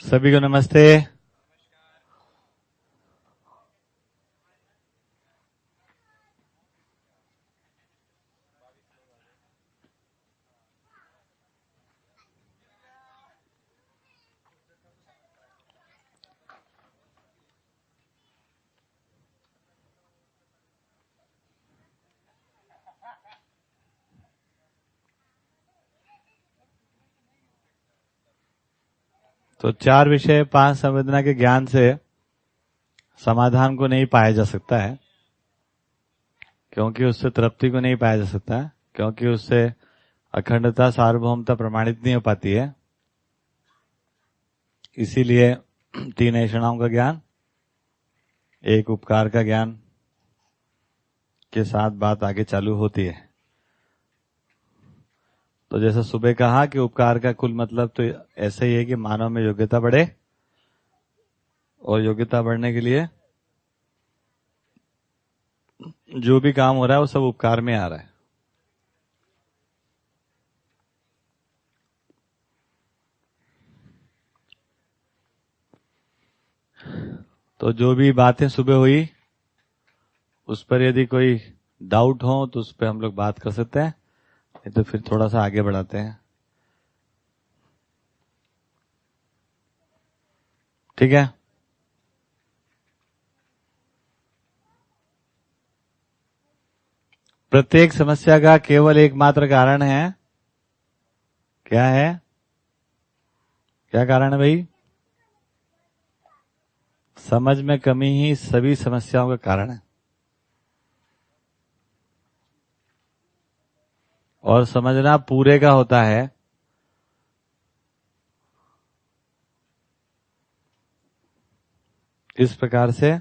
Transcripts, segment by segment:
सभी को नमस्ते। तो 4 विषय 5 संवेदना के ज्ञान से समाधान को नहीं पाया जा सकता है, क्योंकि उससे तृप्ति को नहीं पाया जा सकता है, क्योंकि उससे अखंडता सार्वभौमता प्रमाणित नहीं हो पाती है। इसीलिए 3 ऐषणाओं का ज्ञान, एक उपकार का ज्ञान के साथ बात आगे चालू होती है। तो जैसे सुबह कहा कि उपकार का कुल मतलब तो ऐसा ही है कि मानव में योग्यता बढ़े, और योग्यता बढ़ने के लिए जो भी काम हो रहा है वो सब उपकार में आ रहा है। तो जो भी बातें सुबह हुई उस पर यदि कोई डाउट हो तो उस पर हम लोग बात कर सकते हैं, नहीं तो फिर थोड़ा सा आगे बढ़ाते हैं। ठीक है। प्रत्येक समस्या का केवल एकमात्र कारण है। क्या है? क्या कारण है भाई? समझ में कमी ही सभी समस्याओं का कारण है। और समझना पूरे का होता है। इस प्रकार से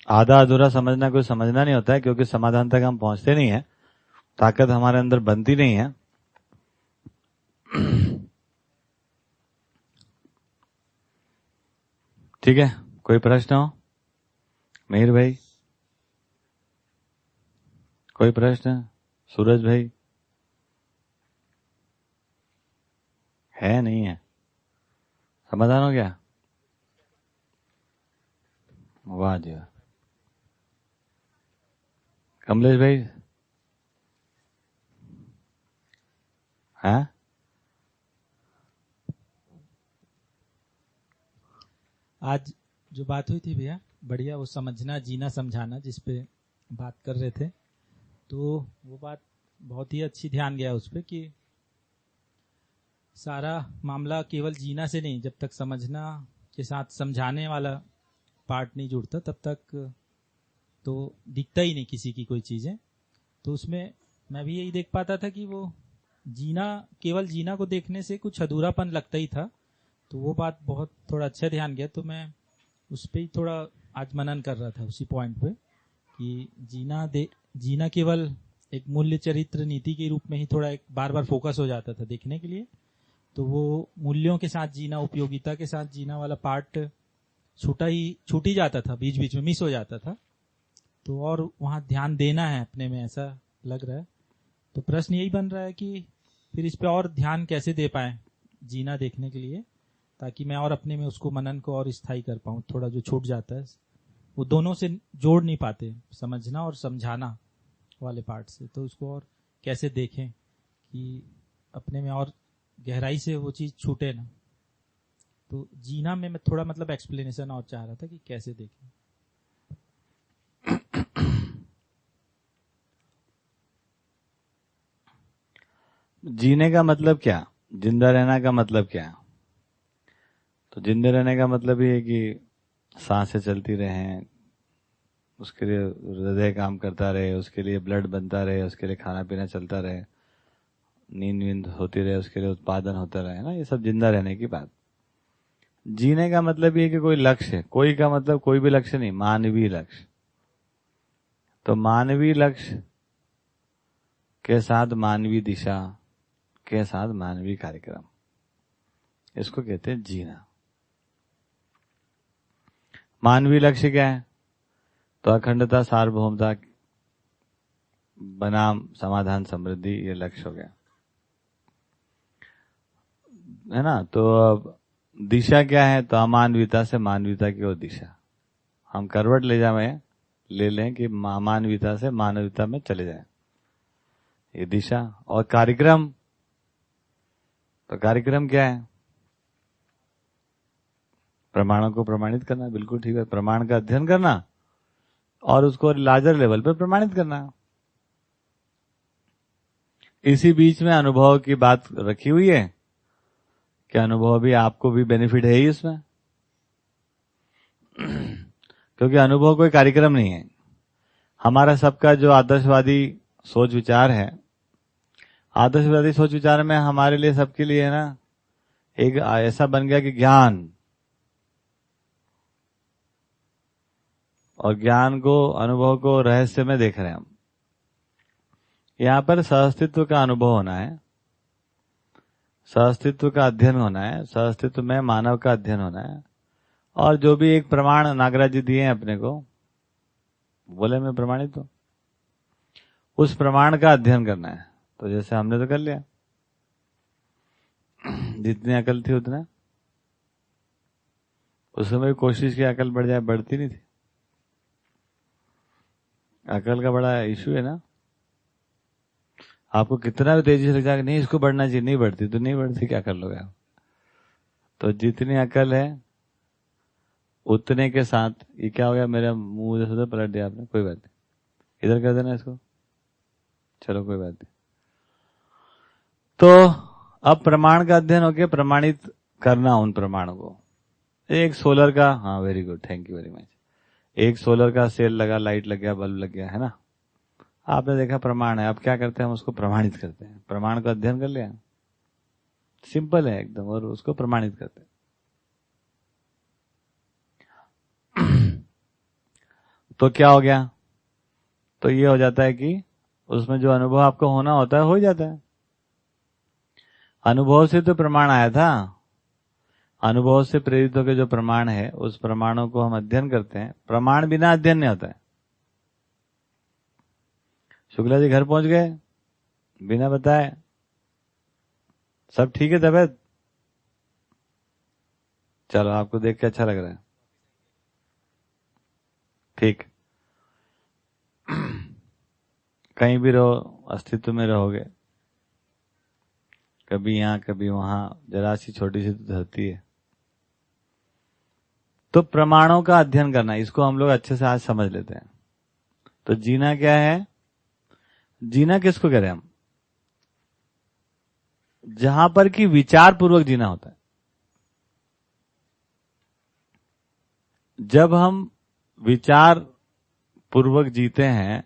आधा अधूरा समझना कोई समझना नहीं होता है, क्योंकि समाधान तक हम पहुंचते नहीं है, ताकत हमारे अंदर बनती नहीं है। ठीक है, कोई प्रश्न हो? मीर भाई, कोई प्रश्न? सूरज भाई, है नहीं है? समाधान हो गया? वाह जी वाह। कमलेश भाई, हाँ? आज जो बात हुई थी भैया, बढ़िया, वो समझना जीना समझाना जिस पे बात कर रहे थे, तो वो बात बहुत ही अच्छी ध्यान गया उस पे कि सारा मामला केवल जीना से नहीं, जब तक समझना के साथ समझाने वाला पार्ट नहीं जुड़ता तब तक तो दिखता ही नहीं किसी की कोई चीजें। तो उसमें मैं भी यही देख पाता था कि वो जीना, केवल जीना को देखने से कुछ अधूरापन लगता ही था। तो वो बात बहुत थोड़ा अच्छा ध्यान गया, तो मैं उस पर ही थोड़ा आज मनन कर रहा था उसी पॉइंट पे कि जीना केवल एक मूल्य चरित्र नीति के रूप में ही थोड़ा एक बार बार फोकस हो जाता था देखने के लिए। तो वो मूल्यों के साथ जीना, उपयोगिता के साथ जीना वाला पार्ट छूट ही जाता था, बीच बीच में मिस हो जाता था। तो और वहां ध्यान देना है अपने में, ऐसा लग रहा है। तो प्रश्न यही बन रहा है कि फिर इस पे और ध्यान कैसे दे पाए जीना देखने के लिए, ताकि मैं और अपने में उसको मनन को और स्थायी कर पाऊं। थोड़ा जो छूट जाता है वो दोनों से जोड़ नहीं पाते, समझना और समझाना वाले पार्ट से। तो उसको और कैसे देखें कि अपने में और गहराई से वो चीज छूटे ना। तो जीना में मैं थोड़ा मतलब एक्सप्लेनेशन और चाह रहा था कि कैसे देखें। जीने का मतलब क्या? जिंदा रहना का मतलब क्या? तो जिंदे रहने का मतलब ये है कि सांसें चलती रहें, उसके लिए हृदय काम करता रहे, उसके लिए ब्लड बनता रहे, उसके लिए खाना पीना चलता रहे, नींद होती रहे, उसके लिए उत्पादन होता रहे ना। ये सब जिंदा रहने की बात। जीने का मतलब ये है कि कोई लक्ष्य, कोई का मतलब कोई भी लक्ष्य नहीं, मानवीय लक्ष्य। तो मानवीय लक्ष्य के साथ मानवीय दिशा के साथ मानवीय कार्यक्रम, इसको कहते हैं जीना। मानवीय लक्ष्य क्या है? तो अखंडता सार्वभौमता बनाम समाधान समृद्धि, ये लक्ष्य हो गया। है ना। तो अब दिशा क्या है, तो अमानवीयता से मानवीयता की ओर दिशा। हम करवट ले लें कि अमानवीयता से मानवीयता में चले जाएं, ये दिशा। और कार्यक्रम, तो कार्यक्रम क्या है, प्रमाणों को प्रमाणित करना। बिल्कुल ठीक है, प्रमाण का अध्ययन करना और उसको लार्जर लेवल पर प्रमाणित करना। इसी बीच में अनुभव की बात रखी हुई है कि अनुभव भी, आपको भी बेनिफिट है ही इसमें, क्योंकि अनुभव कोई कार्यक्रम नहीं है। हमारा सबका जो आदर्शवादी सोच विचार है, आदर्शवादी सोच विचार में हमारे लिए, सबके लिए है ना, एक ऐसा बन गया कि ज्ञान, और ज्ञान को, अनुभव को रहस्य में देख रहे हैं हम। यहां पर सहअस्तित्व का अनुभव होना है, सहअस्तित्व का अध्ययन होना है, सहअस्तित्व में मानव का अध्ययन होना है। और जो भी एक प्रमाण नागराज जी दिए हैं अपने को, बोले मैं प्रमाणित हूं, उस प्रमाण का अध्ययन करना है। तो जैसे हमने तो कर लिया, जितनी अकल थी उतना, उस समय कोशिश की अकल बढ़ जाए, बढ़ती नहीं थी। अकल का बड़ा इशू है ना, आपको कितना भी तेजी से लग जाएगा, नहीं इसको बढ़ना चाहिए, नहीं बढ़ती, तो नहीं बढ़ती, क्या कर लोगे आप। तो जितनी अकल है उतने के साथ, ये क्या हो गया, मेरा मुंह जैसे पलट दिया आपने, कोई बात नहीं, इधर कर देना इसको, चलो कोई बात नहीं। तो अब प्रमाण का अध्ययन हो गया, प्रमाणित करना उन प्रमाणों को। एक सोलर का, हाँ very good, thank you very much, एक सोलर का सेल लगा, लाइट लग गया, बल्ब लग गया, है ना, आपने देखा प्रमाण है। अब क्या करते हैं हम उसको प्रमाणित करते हैं, प्रमाण का अध्ययन कर लिया, सिंपल है एकदम, और उसको प्रमाणित करते हैं। तो क्या हो गया, तो ये हो जाता है कि उसमें जो अनुभव आपको होना होता है, हो ही जाता है। अनुभव से तो प्रमाण आया था, अनुभव से प्रेरित होकर जो प्रमाण है, उस प्रमाणों को हम अध्ययन करते हैं। प्रमाण बिना अध्ययन नहीं होता है। शुक्ला जी घर पहुंच गए बिना बताए, सब ठीक है तबियत, चलो आपको देख के अच्छा लग रहा है, ठीक। कहीं भी रहो, अस्तित्व में रहोगे, कभी यहां कभी वहां, जरा सी छोटी सी तो धरती है। तो प्रमाणों का अध्ययन करना, इसको हम लोग अच्छे से आज समझ लेते हैं। तो जीना क्या है, जीना किसको कह रहे हैं हम, जहां पर कि विचार पूर्वक जीना होता है। जब हम विचार पूर्वक जीते हैं,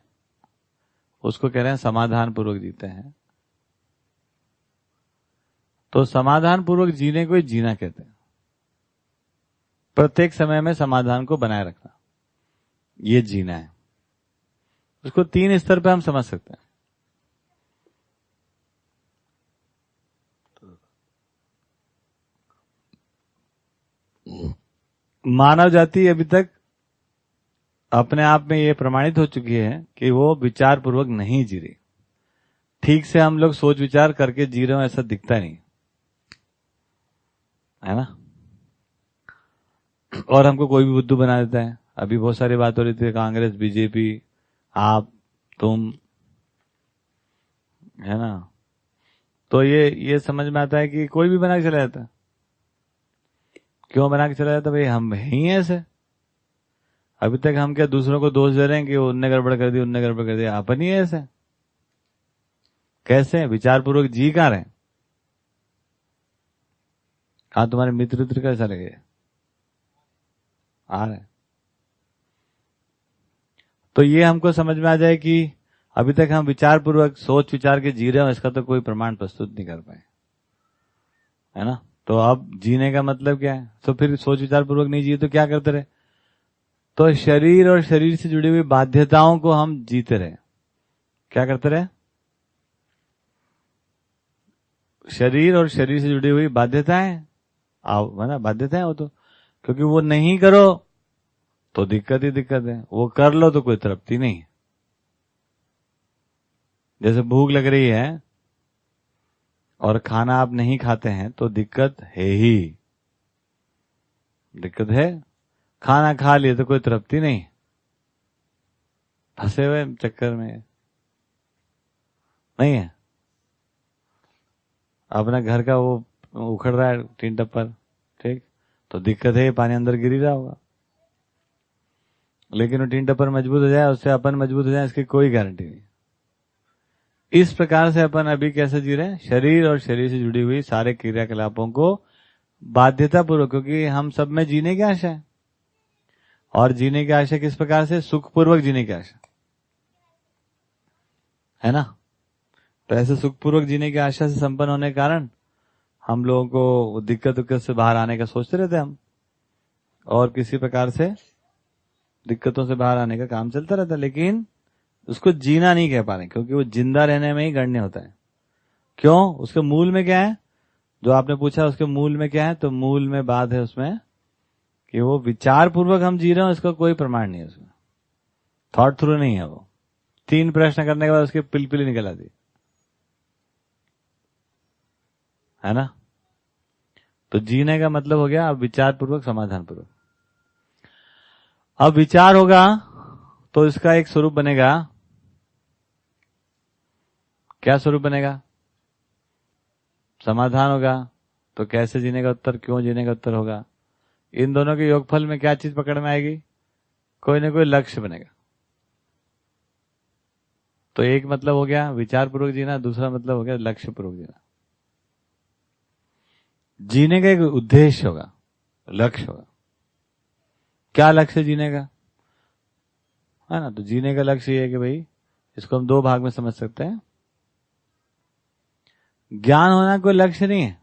उसको कह रहे हैं समाधान पूर्वक जीते हैं। तो समाधान पूर्वक जीने को ही जीना कहते हैं। प्रत्येक समय में समाधान को बनाए रखना, ये जीना है। उसको 3 स्तर पे हम समझ सकते हैं। मानव जाति अभी तक अपने आप में ये प्रमाणित हो चुकी है कि वो विचार पूर्वक नहीं जी रही। ठीक से हम लोग सोच विचार करके जी रहे हो ऐसा दिखता नहीं है ना, और हमको कोई भी बुद्धू बना देता है। अभी बहुत सारी बात हो रही थी, कांग्रेस, बीजेपी, आप, तुम, है ना। तो ये समझ में आता है कि कोई भी बना के चला जाता है। क्यों बना के चला जाता, भाई हम ही हैं ऐसे। अभी तक हम क्या दूसरों को दोष दे रहे हैं कि उनने गड़बड़ कर दी, उनने गड़बड़ कर दिया, अपन ही है ऐसे। कैसे विचार पूर्वक जी कहां रहे, कहा तुम्हारे मित्र कैसा लगे, आ रहे। तो ये हमको समझ में आ जाए कि अभी तक हम विचार पूर्वक सोच विचार के जी रहे हैं, इसका तो कोई प्रमाण प्रस्तुत नहीं कर पाए, है ना। तो अब जीने का मतलब क्या है, तो फिर सोच विचार पूर्वक नहीं जिए तो क्या करते रहे, तो शरीर और शरीर से जुड़ी हुई बाध्यताओं को हम जीते रहे। क्या करते रहे, शरीर और शरीर से जुड़ी हुई बाध्यताएं, ना बाध्यताएं हो, तो क्योंकि वो नहीं करो तो दिक्कत ही दिक्कत है, वो कर लो तो कोई तृप्ति नहीं। जैसे भूख लग रही है और खाना आप नहीं खाते हैं तो दिक्कत है ही, दिक्कत है। खाना खा लिए तो कोई तृप्ति नहीं, फंसे हुए चक्कर में नहीं है। अपना घर का वो उखड़ रहा है टीन टप्पर, ठीक, तो दिक्कत है, पानी अंदर गिर ही रहा होगा। लेकिन वो टीन टप्पर मजबूत हो जाए, उससे अपन मजबूत हो जाए, इसकी कोई गारंटी नहीं। इस प्रकार से अपन अभी कैसे जी रहे हैं, शरीर और शरीर से जुड़ी हुई सारे क्रियाकलापों को बाध्यता पूर्वक, क्योंकि हम सब में जीने की आशा है। और जीने की आशा किस प्रकार से, सुखपूर्वक जीने की आशा है ना। तो ऐसे सुखपूर्वक जीने की आशा से संपन्न होने के कारण हम लोगों को दिक्कत से बाहर आने का सोचते रहते हैं हम, और किसी प्रकार से दिक्कतों से बाहर आने का काम चलता रहता है, लेकिन उसको जीना नहीं कह पा रहे, क्योंकि वो जिंदा रहने में ही गण्य होता है। क्यों, उसके मूल में क्या है, जो आपने पूछा उसके मूल में क्या है, तो मूल में बात है उसमें कि वो विचार पूर्वक हम जी रहे हैं, उसका कोई प्रमाण नहीं है उसमें, थॉट थ्रू नहीं है वो। 3 प्रश्न करने के बाद उसकी पिलपिली निकल आती है ना। तो जीने का मतलब हो गया अब विचार पूर्वक, समाधान पूर्वक। अब विचार होगा तो इसका एक स्वरूप बनेगा। क्या स्वरूप बनेगा, समाधान होगा तो कैसे जीने का उत्तर, क्यों जीने का उत्तर होगा। इन दोनों के योगफल में क्या चीज पकड़ में आएगी, कोई ना कोई लक्ष्य बनेगा। तो एक मतलब हो गया विचार पूर्वक जीना, दूसरा मतलब हो गया लक्ष्य पूर्वक जीना। जीने का एक उद्देश्य होगा, लक्ष्य होगा। क्या लक्ष्य जीने का, है ना। तो जीने का लक्ष्य ये है कि भाई, इसको हम 2 भाग में समझ सकते हैं। ज्ञान होना कोई लक्ष्य नहीं है,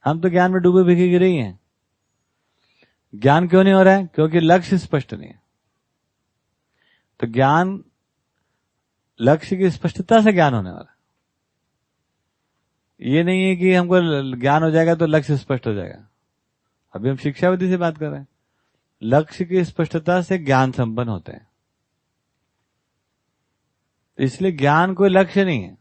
हम तो ज्ञान में डूबे भिगे गिरे ही हैं। ज्ञान क्यों नहीं हो रहा है, क्योंकि लक्ष्य स्पष्ट नहीं है। तो ज्ञान, लक्ष्य की स्पष्टता से ज्ञान होने वाला। ये नहीं है कि हमको ज्ञान हो जाएगा तो लक्ष्य स्पष्ट हो जाएगा। अभी हम शिक्षाविधि से बात कर रहे हैं। लक्ष्य की स्पष्टता से ज्ञान संपन्न होते हैं, इसलिए ज्ञान कोई लक्ष्य नहीं है।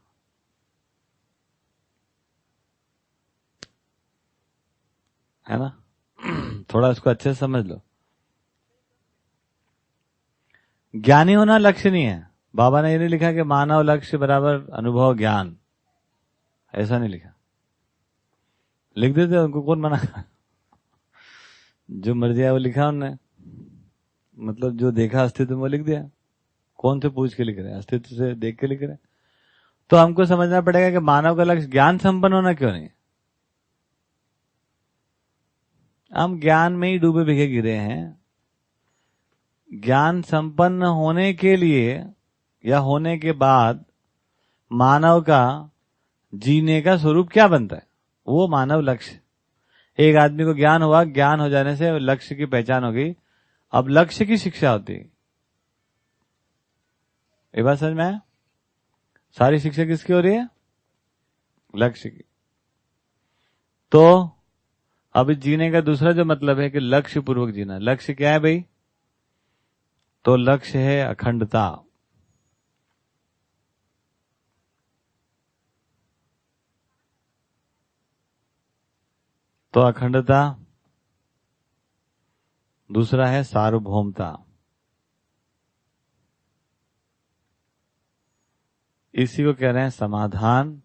है ना, थोड़ा इसको अच्छे से समझ लो। ज्ञानी होना लक्ष्य नहीं है। बाबा ने ये नहीं लिखा कि मानव लक्ष्य बराबर अनुभव ज्ञान, ऐसा नहीं लिखा। लिख देते उनको कौन मना कर, जो मर्जी है वो लिखा उन्होंने, मतलब जो देखा अस्तित्व में वो लिख दिया। कौन से पूछ के लिख रहे हैं, अस्तित्व से देख के लिख रहे हैं। तो हमको समझना पड़ेगा कि मानव का लक्ष्य ज्ञान संपन्न होना क्यों नहीं। हम ज्ञान में ही डूबे भिगे गिरे हैं। ज्ञान संपन्न होने के लिए या होने के बाद मानव का जीने का स्वरूप क्या बनता है, वो मानव लक्ष्य। एक आदमी को ज्ञान हुआ, ज्ञान हो जाने से लक्ष्य की पहचान हो गई, अब लक्ष्य की शिक्षा होती है। ये बात समझ में आया, सारी शिक्षा किसकी हो रही है, लक्ष्य की। तो अब जीने का दूसरा जो मतलब है कि लक्ष्य पूर्वक जीना। लक्ष्य क्या है भाई, तो लक्ष्य है अखंडता। तो अखंडता, दूसरा है सार्वभौमता। इसी को कह रहे हैं समाधान।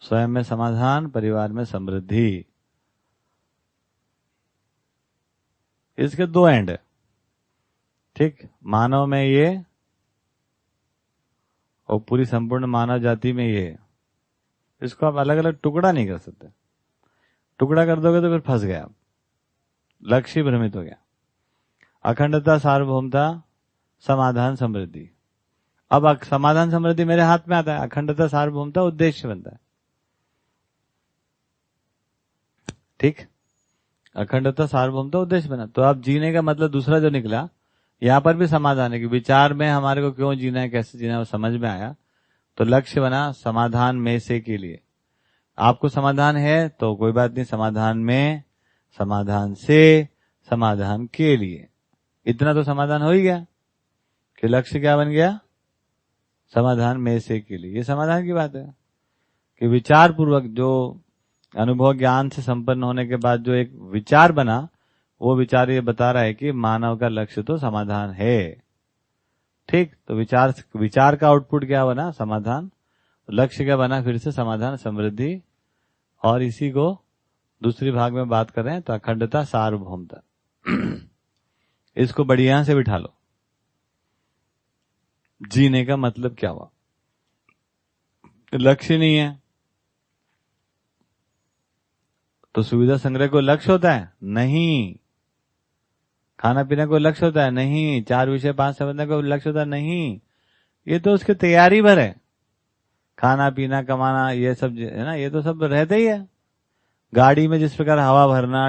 स्वयं में समाधान, परिवार में समृद्धि। इसके 2 एंड है, ठीक। मानव में ये और पूरी संपूर्ण मानव जाति में ये। इसको आप अलग अलग टुकड़ा नहीं कर सकते। टुकड़ा कर दोगे तो फिर फंस गया, लक्ष्य भ्रमित हो गया। अखंडता, सार्वभौमता, समाधान, समृद्धि। अब समाधान समृद्धि मेरे हाथ में आता है, अखंडता सार्वभौमता उद्देश्य बनता है, ठीक। अखंडता सार्वभौमता उद्देश्य बना। तो अब जीने का मतलब दूसरा जो निकला, यहां पर भी समाधान है कि विचार में हमारे को क्यों जीना है, कैसे जीना है, वो समझ में आया। तो लक्ष्य बना समाधान में से के लिए। आपको समाधान है तो कोई बात नहीं, समाधान में, समाधान से, समाधान के लिए। इतना तो समाधान हो ही गया कि लक्ष्य क्या बन गया, समाधान में से के लिए। ये समाधान की बात है। कि विचार पूर्वक जो अनुभव ज्ञान से संपन्न होने के बाद जो एक विचार बना, वो विचार ये बता रहा है कि मानव का लक्ष्य तो समाधान है। ठीक, तो विचार का आउटपुट क्या बना? समाधान। लक्ष्य क्या बना? फिर से समाधान, समृद्धि। और इसी को दूसरी भाग में बात कर रहे हैं, तो अखंडता, सार्वभौमता। इसको बढ़िया से बिठा लो। जीने का मतलब क्या हुआ? लक्ष्य नहीं है तो सुविधा संग्रह को लक्ष्य होता है? नहीं। खाना पीना को लक्ष्य होता है? नहीं। 4 विषय 5 संबंध को लक्ष्य होता है? नहीं। ये तो उसकी तैयारी भर है। खाना पीना कमाना ये सब है ना, ये तो सब रहते ही है। गाड़ी में जिस प्रकार हवा भरना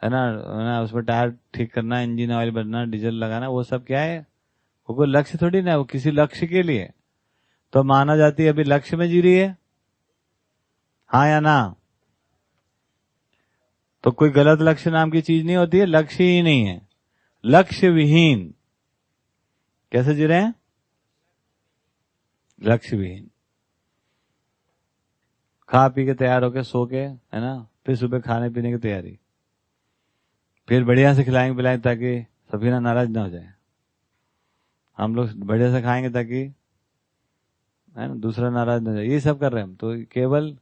है ना, उसमें टायर ठीक करना, इंजन ऑयल भरना, डीजल लगाना, वो सब क्या है? वो कोई लक्ष्य थोड़ी ना, वो किसी लक्ष्य के लिए। तो माना जाती है अभी लक्ष्य में जी रही है, हाँ या ना? तो कोई गलत लक्ष्य नाम की चीज नहीं होती है, लक्ष्य ही नहीं है। लक्ष्य विहीन कैसे जी रहे हैं? लक्ष्य विहीन। खा पी के तैयार होके सो के, है ना, फिर सुबह खाने पीने की तैयारी, फिर बढ़िया से खिलाएंगे पिलाएंगे ताकि सभी ना नाराज ना हो जाए। हम लोग बढ़िया से खाएंगे ताकि, है ना, दूसरा नाराज ना हो जाए। ये सब कर रहे हैं हम। तो केवल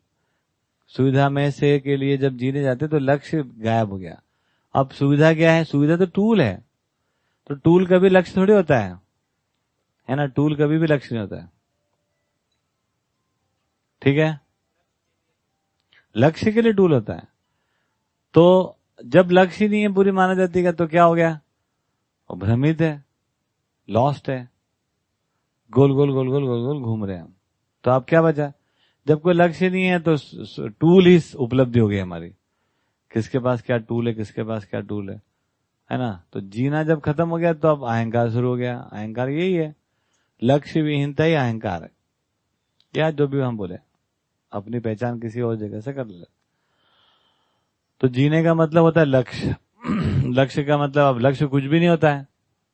सुविधा में से के लिए जब जीने जाते तो लक्ष्य गायब हो गया। अब सुविधा क्या है? सुविधा तो टूल है। तो टूल कभी लक्ष्य थोड़ी होता है ना? टूल कभी भी लक्ष्य नहीं होता है। ठीक है, लक्ष्य के लिए टूल होता है। तो जब लक्ष्य नहीं है पूरी माना जाती का, तो क्या हो गया? वो भ्रमित है, लॉस्ट है, गोल गोल गोल गोल गोल गोल घूम रहे हैं हम। तो अब क्या बचा? जब कोई लक्ष्य नहीं है तो टूल ही उपलब्धि हो गई हमारी। किसके पास क्या टूल है, किसके पास क्या टूल है ना? तो जीना जब खत्म हो गया तो अब अहंकार शुरू हो गया। अहंकार यही है, लक्ष्य विहीनता ही अहंकार है। या जो भी हम बोले, अपनी पहचान किसी और जगह से कर ले। तो जीने का मतलब होता है लक्ष्य। लक्ष्य का मतलब, अब लक्ष्य कुछ भी नहीं होता है,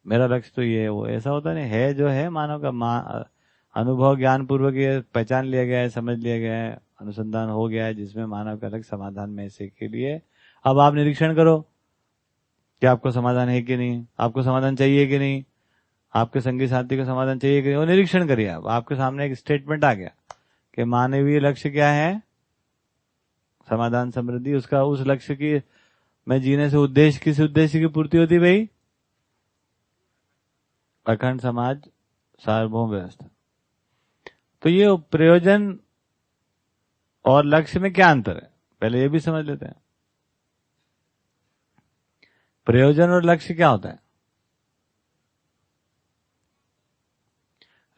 मेरा लक्ष्य तो ये है वो, ऐसा होता नहीं है। जो है मानव का अनुभव ज्ञान पूर्वक ये पहचान लिया गया है, समझ लिया गया है, अनुसंधान हो गया है, जिसमें मानव का लक्ष्य समाधान में से के लिए। अब आप निरीक्षण करो कि आपको समाधान है कि नहीं, आपको समाधान चाहिए कि नहीं, आपके संगी साथी को समाधान चाहिए कि नहीं, वो निरीक्षण करिए। अब आपके सामने एक स्टेटमेंट आ गया कि मानवीय लक्ष्य क्या है? समाधान, समृद्धि। उसका उस लक्ष्य की में जीने से उद्देश्य, किस उद्देश्य की पूर्ति होती भाई? अखंड समाज, सार्वभौम व्यवस्था। तो ये प्रयोजन और लक्ष्य में क्या अंतर है, पहले ये भी समझ लेते हैं। प्रयोजन और लक्ष्य क्या होता है?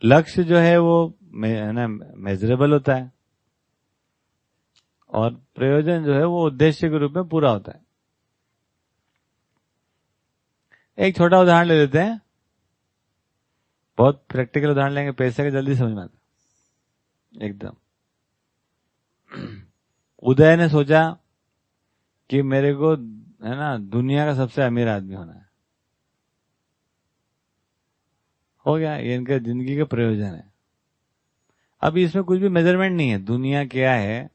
लक्ष्य जो है वो मेजरेबल होता है, और प्रयोजन जो है वो उद्देश्य के रूप में पूरा होता है। एक छोटा उदाहरण ले लेते हैं, बहुत प्रैक्टिकल उदाहरण लेंगे, पैसे का जल्दी समझ में आता एकदम। उदय ने सोचा कि मेरे को, है ना, दुनिया का सबसे अमीर आदमी होना है। हो गया, ये इनका जिंदगी का प्रयोजन है। अभी इसमें कुछ भी मेजरमेंट नहीं है, दुनिया क्या है,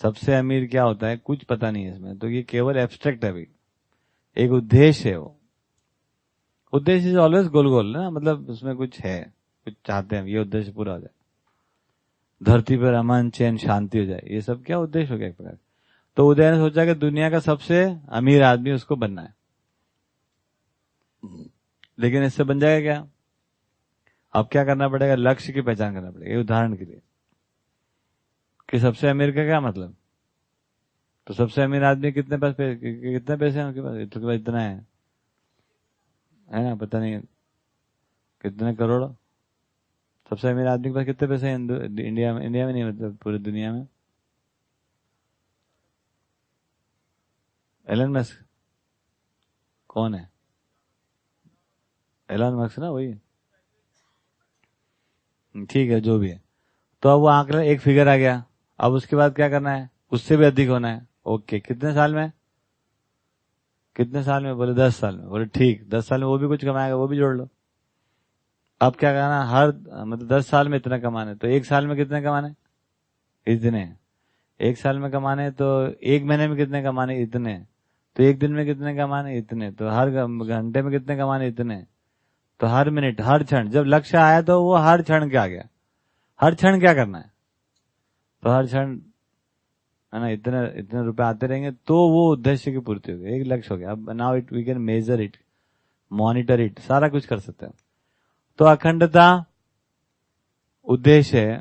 सबसे अमीर क्या होता है, कुछ पता नहीं है इसमें। तो ये केवल एब्स्ट्रैक्ट है। अभी एक उद्देश्य है, वो उद्देश्य इज ऑलवेज गोल गोल ना, मतलब उसमें कुछ है, कुछ चाहते हैं, ये उद्देश्य पूरा हो जाए, धरती पर अमन चैन शांति हो जाए, ये सब क्या उद्देश्य हो गया एक प्रकार। तो उदय ने सोचा कि दुनिया का सबसे अमीर आदमी उसको बनना है। लेकिन इससे बन जाएगा क्या? अब क्या करना पड़ेगा? लक्ष्य की पहचान करना पड़ेगा। उदाहरण के लिए कि सबसे अमीर का क्या मतलब, तो सबसे अमीर आदमी कितने पैसे हैं उनके पास? तो इतना है ना, पता नहीं कितने करोड़। सबसे अमीर आदमी के पास कितने पैसे हैं इंडिया में? इंडिया में नहीं, मतलब पूरी दुनिया में। एलन मस्क कौन है? एलन मस्क ना, वही, ठीक है, जो भी है। तो अब वो आंकड़ा, एक फिगर आ गया। अब उसके बाद क्या करना है? उससे भी अधिक होना है। ओके, कितने साल में? कितने साल में? बोले 10 साल में। बोले ठीक, 10 साल में वो भी कुछ कमाएगा, वो भी जोड़ लो। अब क्या करना? हर मतलब 10 साल में इतना कमाना है, तो 1 साल में कितने कमाना है? इतने, एक साल में कमाने तो एक महीने में कितने कमाने, इतने, तो एक दिन में कितने कमाने, इतने, तो हर घंटे में कितने कमाने, इतने, तो हर मिनट, हर क्षण, जब लक्ष्य आया तो वो हर क्षण क्या गया, हर क्षण क्या करना है, तो हर क्षण, है ना, इतने इतने रुपए आते रहेंगे तो वो उद्देश्य की पूर्ति होगी, एक लक्ष्य हो गया। अब now it we can measure it, monitor it, सारा कुछ कर सकते हैं। तो अखंडता उद्देश्य है,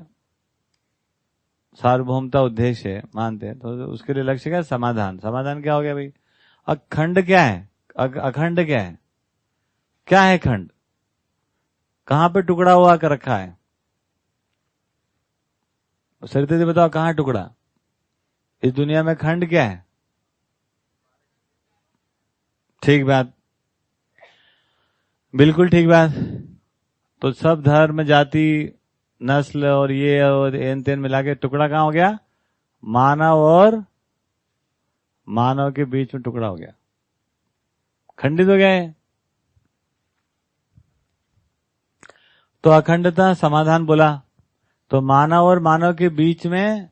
सार्वभौमता उद्देश्य है, मानते हैं, तो उसके लिए लक्ष्य क्या है, समाधान। समाधान क्या हो गया भाई, अखंड क्या है, अखंड क्या है, क्या है खंड, कहां पे टुकड़ा हुआ कर रखा है, सरिता जी बताओ कहां टुकड़ा, इस दुनिया में खंड क्या है। ठीक बात, बिल्कुल ठीक बात। तो सब धर्म, जाति, नस्ल और ये और एन तेन मिला के टुकड़ा कहां हो गया, मानव और मानव के बीच में टुकड़ा हो गया, खंडित हो गया है। तो अखंडता समाधान बोला, तो मानव और मानव के बीच में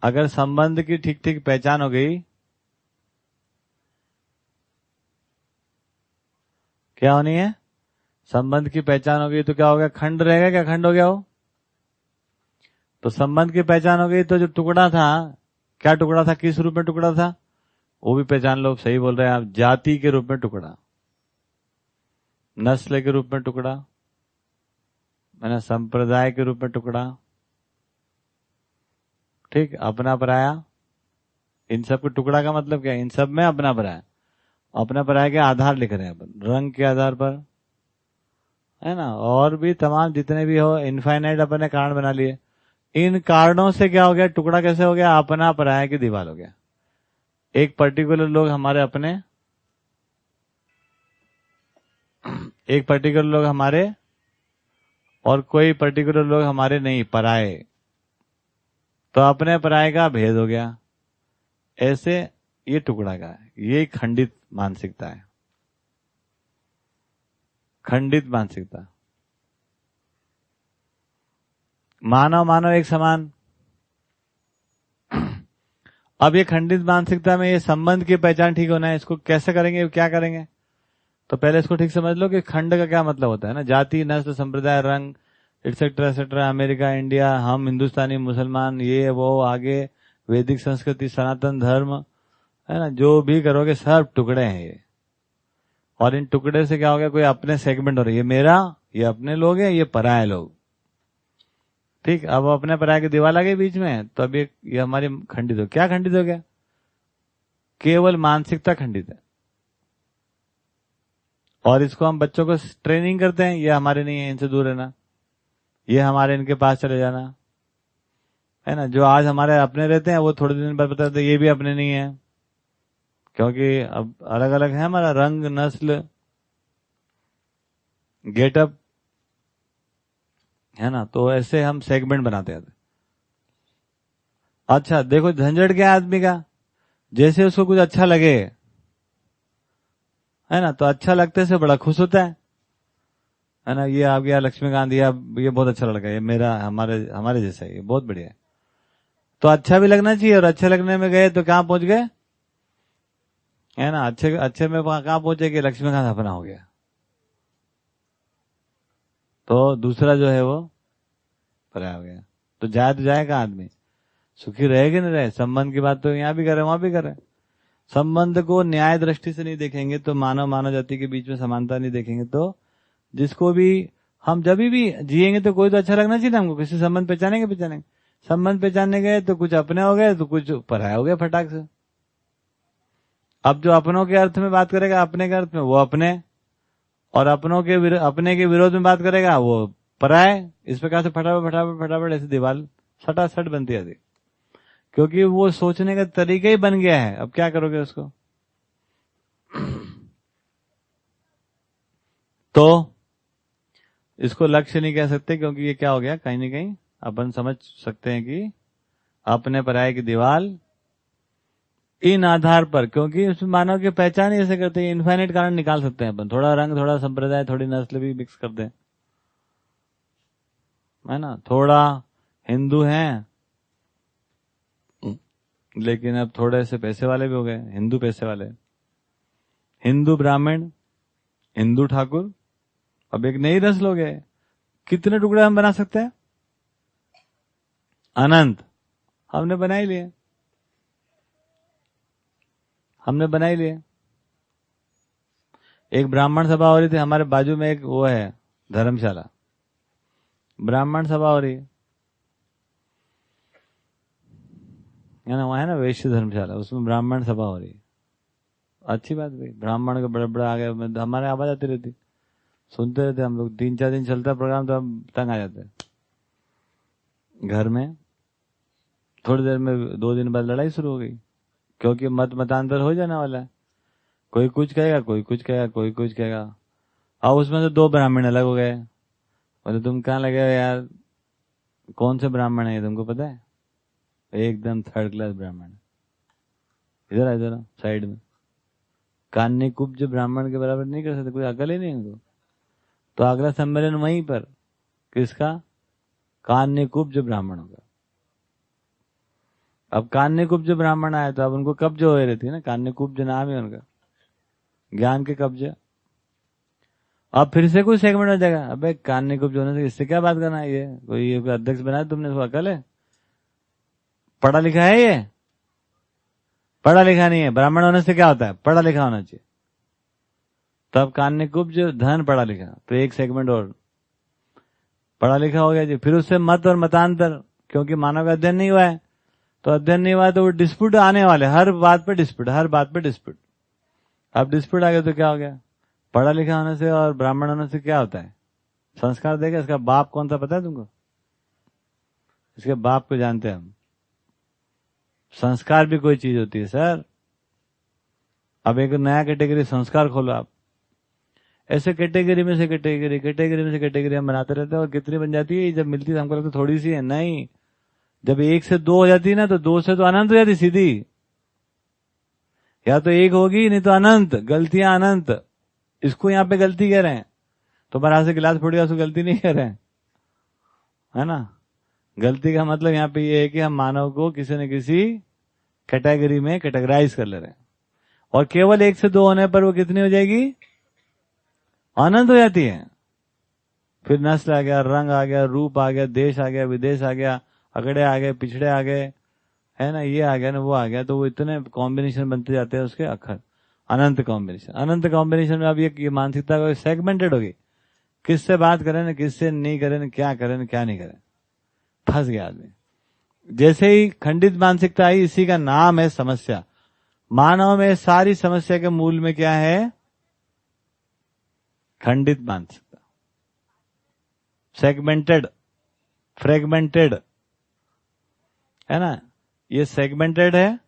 अगर संबंध की ठीक ठीक पहचान हो गई, क्या होनी है, संबंध की पहचान हो गई तो क्या हो गया, खंड रहेगा, क्या खंड हो गया हो। तो संबंध की पहचान हो गई तो जो टुकड़ा था, क्या टुकड़ा था, किस रूप में टुकड़ा था, वो भी पहचान लो, सही बोल रहे हैं आप, जाति के रूप में टुकड़ा, नस्ल के रूप में टुकड़ा, है ना, संप्रदाय के रूप में टुकड़ा, ठीक, अपना पराया, इन सब के टुकड़ा का मतलब क्या है, इन सब में अपना पराया, अपना पराया के आधार लिख रहे हैं अपन, रंग के आधार पर, है ना, और भी तमाम जितने भी हो, इनफाइनाइट अपने कारण बना लिए। इन कारणों से क्या हो गया, टुकड़ा कैसे हो गया, अपना पराया की दीवार हो गया। एक पर्टिकुलर लोग हमारे अपने, एक पर्टिकुलर लोग हमारे, और कोई पर्टिकुलर लोग हमारे नहीं, पराये, तो अपने पराये का भेद हो गया। ऐसे ये टुकड़ा का है, ये खंडित मानसिकता है, खंडित मानसिकता। मानव मानव एक समान। अब ये खंडित मानसिकता में ये संबंध की पहचान ठीक होना है, इसको कैसे करेंगे, क्या करेंगे, तो पहले इसको ठीक समझ लो कि खंड का क्या मतलब होता है ना, जाति, नस्ल, संप्रदाय, रंग, एटसेट्रा एटसेट्रा, अमेरिका, इंडिया, हम हिंदुस्तानी, मुसलमान, ये वो, आगे वैदिक संस्कृति, सनातन धर्म, है ना, जो भी करोगे सब टुकड़े हैं ये। और इन टुकड़े से क्या हो गया, कोई अपने सेगमेंट हो रही है, ये मेरा, ये अपने लोग हैं, ये पराये लोग, ठीक। अब अपने पराये की दीवार आ गई बीच में, तो अब ये हमारी खंडित हो, क्या खंडित हो गया, केवल मानसिकता खंडित है। और इसको हम बच्चों को ट्रेनिंग करते हैं, ये हमारे नहीं है, इनसे दूर रहना, ये हमारे, इनके पास चले जाना, है ना। जो आज हमारे अपने रहते हैं वो थोड़े दिन बाद बताते हैं ये भी अपने नहीं है, क्योंकि अब अलग अलग है हमारा रंग, नस्ल, गेटअप, है ना, तो ऐसे हम सेगमेंट बनाते हैं। अच्छा देखो झंझट क्या है आदमी का, जैसे उसको कुछ अच्छा लगे, है ना, तो अच्छा लगते से बड़ा खुश होता है ना, ये आ गया लक्ष्मीकांत, ये बहुत अच्छा लड़का है, ये मेरा, हमारे जैसा है, ये बहुत बढ़िया है, तो अच्छा भी लगना चाहिए। और अच्छे लगने में गए तो कहां पहुंच गए, है ना, अच्छे अच्छे में कहां पहुंचे कि लक्ष्मीकांत अपना हो गया, तो दूसरा जो है वो पराया हो गया। तो जाएगा आदमी, सुखी रहेगा नहीं रहे। संबंध की बात तो यहाँ भी करे वहां भी करे, संबंध को न्याय दृष्टि से नहीं देखेंगे तो, मानव मानव जाति के बीच में समानता नहीं देखेंगे तो, जिसको भी हम जब भी जिएंगे तो कोई तो अच्छा लगना चाहिए ना हमको, किसी संबंध पहचानेंगे, संबंध पहचानने गए तो कुछ अपने हो गए तो कुछ पराया हो गया फटाक से। अब जो अपनों के अर्थ में बात करेगा, अपने के अर्थ में, वो अपने, और अपने के विरोध में बात करेगा वो पराये। इस प्रकार से फटाफट ऐसे दीवार सटासट बनती है, क्योंकि वो सोचने का तरीका ही बन गया है। अब क्या करोगे उसको, तो इसको लक्ष्य नहीं कह सकते, क्योंकि ये क्या हो गया, कहीं ना कहीं अपन समझ सकते हैं कि अपने पराये की दीवार इन आधार पर, क्योंकि उसमें मानव की पहचान ही ऐसे करते हैं, इनफाइनाइट कारण निकाल सकते हैं अपन, थोड़ा रंग, थोड़ा संप्रदाय, थोड़ी नस्ल भी मिक्स कर दें, है ना, थोड़ा हिंदू हैं, लेकिन अब थोड़े से पैसे वाले भी हो गए, हिंदू पैसे वाले, हिंदू ब्राह्मण, हिंदू ठाकुर, अब एक नई रस्ल हो गए। कितने टुकड़े हम बना सकते हैं? अनंत। हमने बना ही लिए, हमने बना ही लिए। एक ब्राह्मण सभा हो रही थी हमारे बाजू में, एक वो है धर्मशाला, ब्राह्मण सभा हो रही है ना, वहां है ना वैश्य धर्मशाला, उसमें ब्राह्मण सभा हो रही है। अच्छी बात भाई, ब्राह्मण के बड़े बड़े आ गए, हमारे आवाज आती रहती, सुनते रहते हम लोग। 3-4 दिन चलता प्रोग्राम तो हम तंग आ जाते घर में। थोड़ी देर में 2 दिन बाद लड़ाई शुरू हो गई, क्योंकि मतांतर हो जाने वाला है। कोई कुछ कहेगा, कोई कुछ कहेगा, कोई कुछ कहेगा। अब उसमें से 2 ब्राह्मण अलग हो गए। बोले तुम कहाँ लगे हो यार, कौन से ब्राह्मण है ये तुमको पता है? एकदम 3rd क्लास ब्राह्मण, इधर इधर साइड में। कान्य कुब्ज ब्राह्मण के बराबर नहीं कर सकते, कोई अकल ही नहीं उनको। तो अगला सम्मेलन वहीं पर किसका? कान्य कुब्ज ब्राह्मणों का। अब कान्य कुब्ज ब्राह्मण आए तो अब उनको कब्ज हो रही थी ना, कान्य कुब्ज नाम है उनका, ज्ञान के कब्जे। अब फिर से कोई सेगमेंट हो जाएगा, अबे कान्य कुब्ज होने से इससे क्या बात करना है? ये कोई अध्यक्ष बनाया तुमने, उसको अकल है? पढ़ा लिखा है ये? पढ़ा लिखा नहीं है। ब्राह्मण होने से क्या होता है? पढ़ा लिखा होना चाहिए। तब कान्य कुब्ज धन पढ़ा लिखा, तो एक सेगमेंट और पढ़ा लिखा हो गया जी। फिर उससे मत और मतांतर, क्योंकि मानव का अध्ययन नहीं हुआ है, तो अध्ययन नहीं हुआ है तो वो डिस्प्यूट आने वाले, हर बात पे डिस्प्यूट, हर बात पे डिस्प्यूट। अब डिस्प्यूट आ गया तो क्या हो गया? पढ़ा लिखा होने से और ब्राह्मण होने से क्या होता है? संस्कार देगा। इसका बाप कौन सा पता है तुमको? इसके बाप को जानते हैं हम। संस्कार भी कोई चीज होती है सर। अब एक नया कैटेगरी संस्कार खोलो आप, ऐसे कैटेगरी में से कैटेगरी, कैटेगरी में से कैटेगरी हम बनाते रहते हैं। और कितनी बन जाती है? जब मिलती है हमको लगता है थोड़ी सी है, नहीं। जब 1 से 2 हो जाती है ना, तो 2 से तो अनंत हो जाती सीधी। या तो 1 होगी, नहीं तो अनंत। गलतियां अनंत, इसको यहाँ पे गलती कह रहे हैं। तुम्हारे हाथ से गिलास फूट गया, उसको गलती नहीं कह रहे हैं, है ना। गलती का मतलब यहाँ पे ये है कि हम मानव को किसी न किसी कैटेगरी में कैटेगराइज कर ले रहे हैं। और केवल 1 से 2 होने पर वो कितनी हो जाएगी? अनंत हो जाती है। फिर नस्ल आ गया, रंग आ गया, रूप आ गया, देश आ गया, विदेश आ गया, अगड़े आ गए, पिछड़े आ गए, है ना, ये आ गया ना, वो आ गया। तो वो इतने कॉम्बिनेशन बनते जाते हैं उसके अक्षर, अनंत कॉम्बिनेशन। अनंत कॉम्बिनेशन में अब ये मानसिकता सेगमेंटेड होगी, किससे बात करें ना, किससे नहीं करें ना, क्या करें ना, क्या नहीं करें। फंस गया आदमी। जैसे ही खंडित मानसिकता आई, इसी का नाम है समस्या। मानव में सारी समस्या के मूल में क्या है? खंडित मानसिकता, सेगमेंटेड, फ्रेगमेंटेड, है ना। ये सेगमेंटेड है,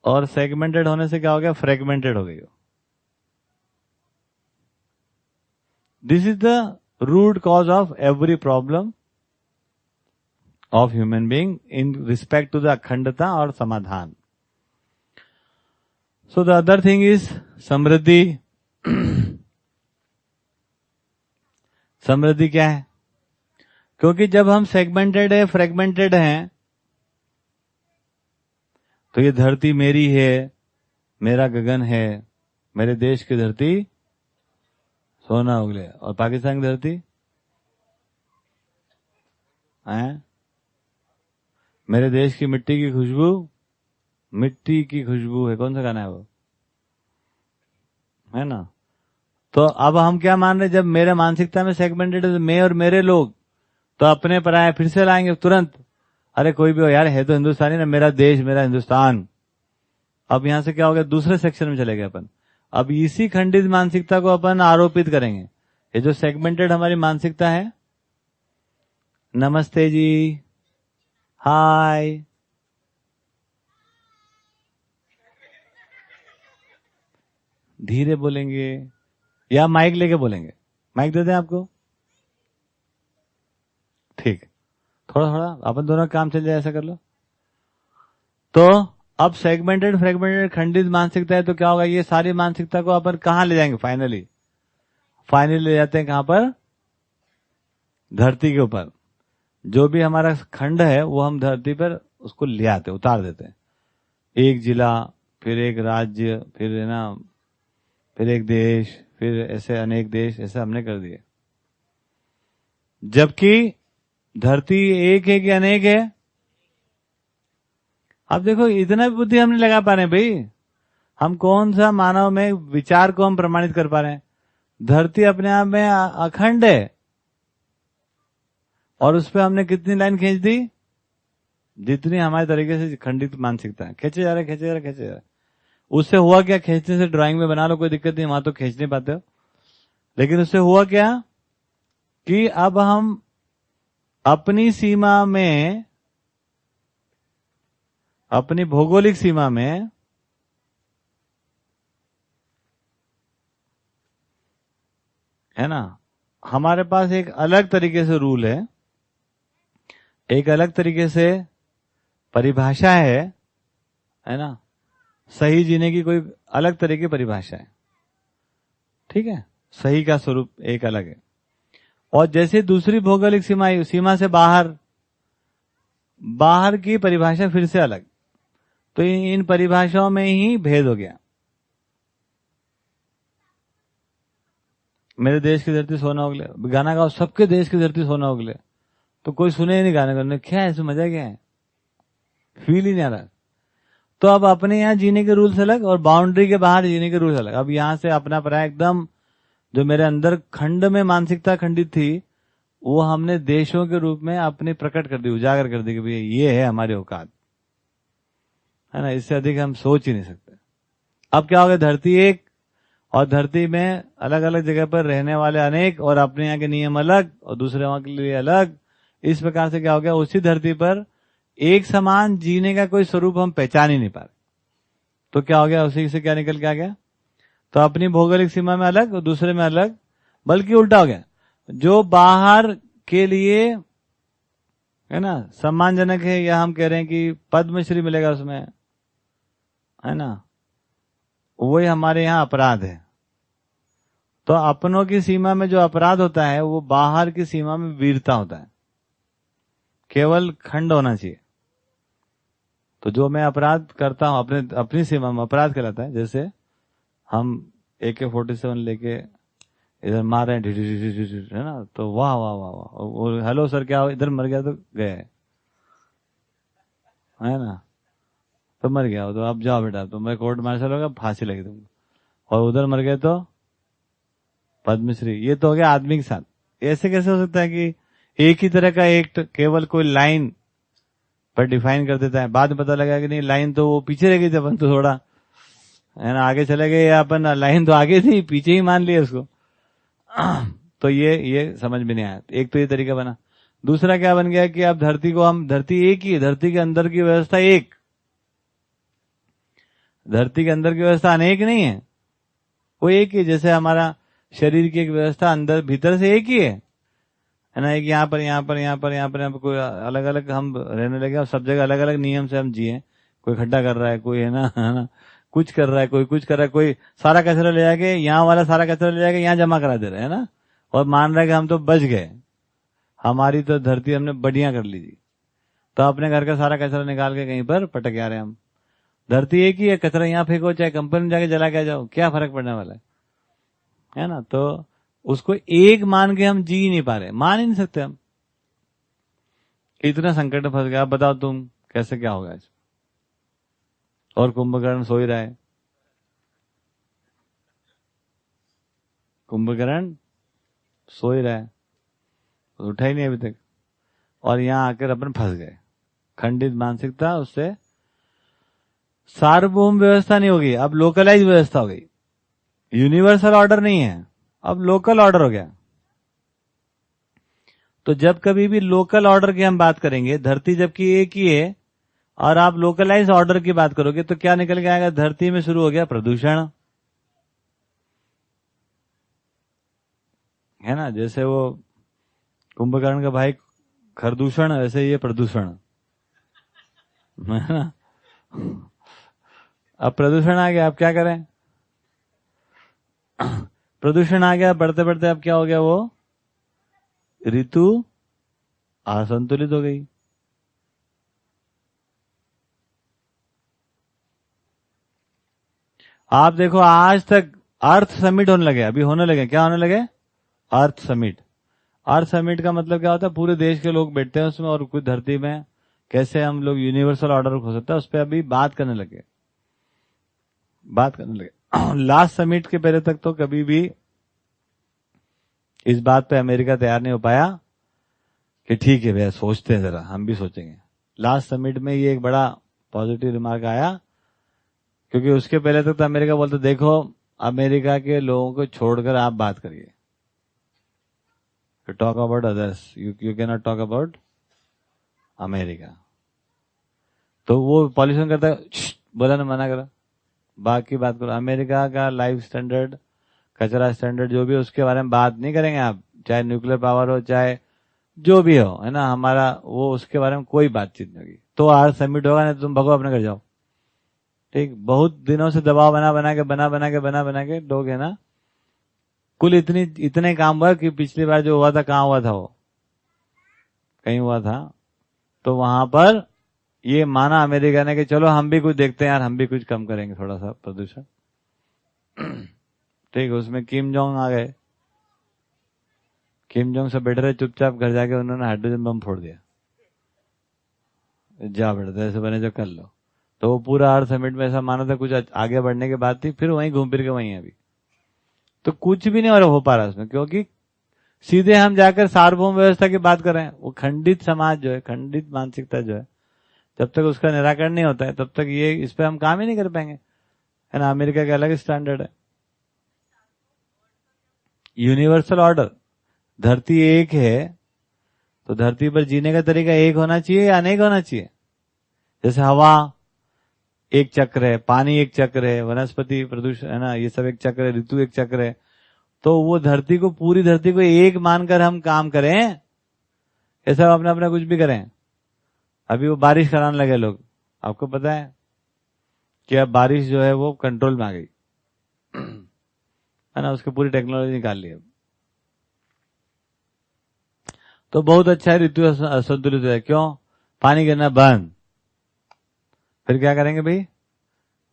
और सेगमेंटेड होने से क्या हो गया? फ्रेगमेंटेड हो गई। This is the root cause of every problem of human being in respect to the अखंडता और समाधान। So the other thing is समृद्धि। समृद्धि क्या है? क्योंकि जब हम सेगमेंटेड है, फ्रेगमेंटेड हैं, तो ये धरती मेरी है, मेरा गगन है, मेरे देश की धरती सोना उगले, और पाकिस्तान की धरती है, मेरे देश की मिट्टी की खुशबू, मिट्टी की खुशबू है। कौन सा गाना है वो, है ना। तो अब हम क्या मान रहे? जब मेरे मानसिकता में सेगमेंटेड है, तो मैं और मेरे लोग, तो अपने पराये फिर से लाएंगे तुरंत। अरे कोई भी हो यार, है तो हिंदुस्तानी ना, मेरा देश, मेरा हिंदुस्तान। अब यहां से क्या हो गया? दूसरे सेक्शन में चले गए अपन। अब इसी खंडित मानसिकता को अपन आरोपित करेंगे। ये जो सेगमेंटेड हमारी मानसिकता है, नमस्ते जी, हाय, धीरे बोलेंगे या माइक लेके बोलेंगे? माइक दे दें आपको? ठीक, थोड़ा थोड़ा अपन दोनों काम चल जाए, ऐसा कर लो। तो अब सेगमेंटेड, फ्रेगमेंटेड, खंडित मानसिकता है, तो क्या होगा? ये सारी मानसिकता को अपन कहां ले जाएंगे? फाइनली ले जाते हैं कहां पर? धरती के ऊपर जो भी हमारा खंड है वो हम धरती पर उसको ले आते, उतार देते हैं। एक जिला, फिर एक राज्य, फिर है ना, फिर एक देश, फिर ऐसे अनेक देश, ऐसे हमने कर दिए। जबकि धरती एक है कि अनेक है? अब देखो इतना भी बुद्धि हम नहीं लगा पा रहे हैं भाई। हम कौन सा मानव में विचार को हम प्रमाणित कर पा रहे हैं? धरती अपने आप में अखंड है और उस पर हमने कितनी लाइन खींच दी? जितनी हमारे तरीके से खंडित मानसिकता है, खींचे जा रहे, खींचे जा रहे, खींचे जा रहे। उससे हुआ क्या? खींचने से ड्राइंग में बना लो, कोई दिक्कत नहीं, वहां तो खींच नहीं पाते हो। लेकिन उससे हुआ क्या कि अब हम अपनी सीमा में, अपनी भौगोलिक सीमा में है ना, हमारे पास एक अलग तरीके से रूल है, एक अलग तरीके से परिभाषा है ना। सही जीने की कोई अलग तरह की परिभाषा है, ठीक है। सही का स्वरूप एक अलग है। और जैसे दूसरी भौगोलिक सीमा से बाहर, बाहर की परिभाषा फिर से अलग। तो इन परिभाषाओं में ही भेद हो गया। मेरे देश की धरती सोना उगले, गाना गाओ सबके देश की धरती सोना उगले, तो कोई सुने ही नहीं गाने करने, क्या है इसमें मजा, क्या है, फील ही नहीं आ रहा। तो अब अपने यहाँ जीने के रूल्स अलग और बाउंड्री के बाहर जीने के रूल्स अलग। अब यहां से अपना पराया एकदम, जो मेरे अंदर खंड में मानसिकता खंडित थी, वो हमने देशों के रूप में अपनी प्रकट कर दी, उजागर कर दी कि भैया ये है हमारी औकात, है ना। इससे अधिक हम सोच ही नहीं सकते। अब क्या हो गया? धरती एक और धरती में अलग अलग जगह पर रहने वाले अनेक, और अपने यहाँ के नियम अलग और दूसरे वहां के लिए अलग। इस प्रकार से क्या हो गया? उसी धरती पर एक समान जीने का कोई स्वरूप हम पहचान ही नहीं पा रहे। तो क्या हो गया? उसी से क्या निकल के आ गया? तो अपनी भौगोलिक सीमा में अलग और दूसरे में अलग, बल्कि उल्टा हो गया। जो बाहर के लिए है ना सम्मानजनक है, या हम कह रहे हैं कि पद्मश्री मिलेगा उसमें, है ना, वही हमारे यहाँ अपराध है। तो अपनों की सीमा में जो अपराध होता है वो बाहर की सीमा में वीरता होता है। केवल खंड होना चाहिए। तो जो मैं अपराध करता हूं अपनी सीमा में, अपराध कहलाता है। जैसे हम AK-47 लेके इधर मार रहे हैं, है ना, तो वाह वाह वाह वाह, हेलो सर क्या हो, इधर मर गया तो गए, है ना, तो मर गया हो तो अब जाओ बेटा, तुम्हें कोर्ट मार्शल होगा, फांसी लगी तुमको। और उधर मर गए तो पद्मश्री। ये तो हो गया आदमी के साथ। ऐसे कैसे हो सकता है कि एक ही तरह का एक्ट केवल कोई लाइन पर डिफाइन कर देता है, बाद में पता लगा कि नहीं लाइन तो वो पीछे रह गई थी, अपन तो थोड़ा है ना आगे चले गए, या अपन लाइन तो आगे थी, पीछे ही मान लिया उसको। तो ये समझ में नहीं आया। एक तो ये तरीका बना। दूसरा क्या बन गया कि अब धरती को हम, धरती एक ही है, धरती के अंदर की व्यवस्था एक, धरती के अंदर की व्यवस्था अनेक नहीं है, वो एक ही। जैसे हमारा शरीर की एक व्यवस्था अंदर भीतर से एक ही है ना। एक यहाँ पर यहाँ पर यहाँ पर यहाँ पर कोई अलग अलग हम रहने लगे और सब जगह अलग अलग नियम से हम जिए। कोई खड्डा कर रहा है, कोई है ना कुछ कर रहा है, कोई कुछ कर रहा है, कोई सारा कचरा ले जाके, यहाँ वाला सारा कचरा ले जाके यहाँ जमा करा दे रहा है ना, और मान रहा है कि हम तो बच गए, हमारी तो धरती हमने बढ़िया कर ली थी। तो अपने घर का सारा कचरा निकाल के कहीं पर पटक आ रहे हैं हम। धरती एक ही है, कचरा यहाँ फेंको चाहे कंपनी में जाके जला के जाओ, क्या फर्क पड़ने वाला है ना। तो उसको एक मान के हम जी ही नहीं पा रहे, मान ही नहीं सकते हम। इतना संकट में फंस गया। अब बताओ तुम कैसे, क्या होगा आज। और कुंभकर्ण सो ही रहा है, कुंभकर्ण सो ही रहा है, उठा ही नहीं अभी तक। और यहां आकर अपन फंस गए। खंडित मानसिकता, उससे सार्वभौम व्यवस्था नहीं होगी, अब लोकलाइज व्यवस्था हो गई। यूनिवर्सल ऑर्डर नहीं है, अब लोकल ऑर्डर हो गया। तो जब कभी भी लोकल ऑर्डर की हम बात करेंगे, धरती जबकि एक ही है और आप लोकलाइज ऑर्डर की बात करोगे, तो क्या निकल के आएगा? धरती में शुरू हो गया प्रदूषण, है ना। जैसे वो कुंभकर्ण का भाई खरदूषण, ऐसे ये प्रदूषण, है ना। अब प्रदूषण आ गया, अब क्या करें? प्रदूषण आ गया, बढ़ते बढ़ते अब क्या हो गया? वो ऋतु असंतुलित हो गई। आप देखो आज तक अर्थ समिट होने लगे, अभी होने लगे, क्या होने लगे? अर्थ समिट। अर्थ समिट का मतलब क्या होता है? पूरे देश के लोग बैठते हैं उसमें और कुछ धरती में कैसे हम लोग यूनिवर्सल ऑर्डर हो सकता है उस पर अभी बात करने लगे। लास्ट समिट के पहले तक तो कभी भी इस बात पे अमेरिका तैयार नहीं हो पाया कि ठीक है भैया सोचते हैं, जरा हम भी सोचेंगे। लास्ट समिट में ये एक बड़ा पॉजिटिव रिमार्क आया, क्योंकि उसके पहले तक तो अमेरिका बोलते देखो अमेरिका के लोगों को छोड़कर आप बात करिए, talk about others, you can not talk about America. तो वो पॉल्यूशन करता है, बोला ना, मना करा, बाकी बात करो। अमेरिका का लाइफ स्टैंडर्ड, कचरा स्टैंडर्ड जो भी है उसके बारे में बात नहीं करेंगे आप, चाहे न्यूक्लियर पावर हो चाहे जो भी हो, है ना, हमारा वो उसके बारे में कोई बातचीत नहीं होगी। तो आज समिट होगा नहीं, तुम भगो अपने घर जाओ। ठीक, बहुत दिनों से दबाव बना के लोग, है ना, कुल इतने काम हुआ कि पिछली बार जो हुआ था, कहाँ हुआ था, वो कहीं हुआ था, तो वहां पर ये माना अमेरिका ने कि चलो हम भी कुछ देखते हैं यार, हम भी कुछ कम करेंगे थोड़ा सा प्रदूषण। ठीक, उसमें किम जोंग आ गए। किम जोंग से बैठे रहे चुपचाप, घर जाके उन्होंने हाइड्रोजन बम फोड़ दिया, जा बेटा ऐसे बने जो कर लो। तो वो पूरा अर्थ समिट में ऐसा माना था, कुछ आगे बढ़ने के बाद थी, फिर वहीं घूम फिर के वहीं अभी तो कुछ भी नहीं और हो पा रहा उसमें, क्योंकि सीधे हम जाकर सार्वभौम व्यवस्था की बात कर रहे हैं। वो खंडित समाज जो है, खंडित मानसिकता जो है, जब तक उसका निराकरण नहीं होता है तब तक ये इस पे हम काम ही नहीं कर पाएंगे, है ना। अमेरिका का अलग स्टैंडर्ड है, यूनिवर्सल ऑर्डर। धरती एक है तो धरती पर जीने का तरीका एक होना चाहिए या अनेक होना चाहिए? जैसे हवा एक चक्र है, पानी एक चक्र है, वनस्पति प्रदूषण, है ना, ये सब एक चक्र है, ऋतु एक चक्र है। तो वो धरती को, पूरी धरती को एक मानकर हम काम करें, ऐसा अपना अपना कुछ भी करें। अभी वो बारिश कराने लगे लोग, आपको पता है कि अब बारिश जो है वो कंट्रोल में आ गई, है ना, उसकी पूरी टेक्नोलॉजी निकाल ली अब। तो बहुत अच्छा है, ऋतु असंतुलित है। क्यों? पानी गिरना बंद। फिर क्या करेंगे भाई?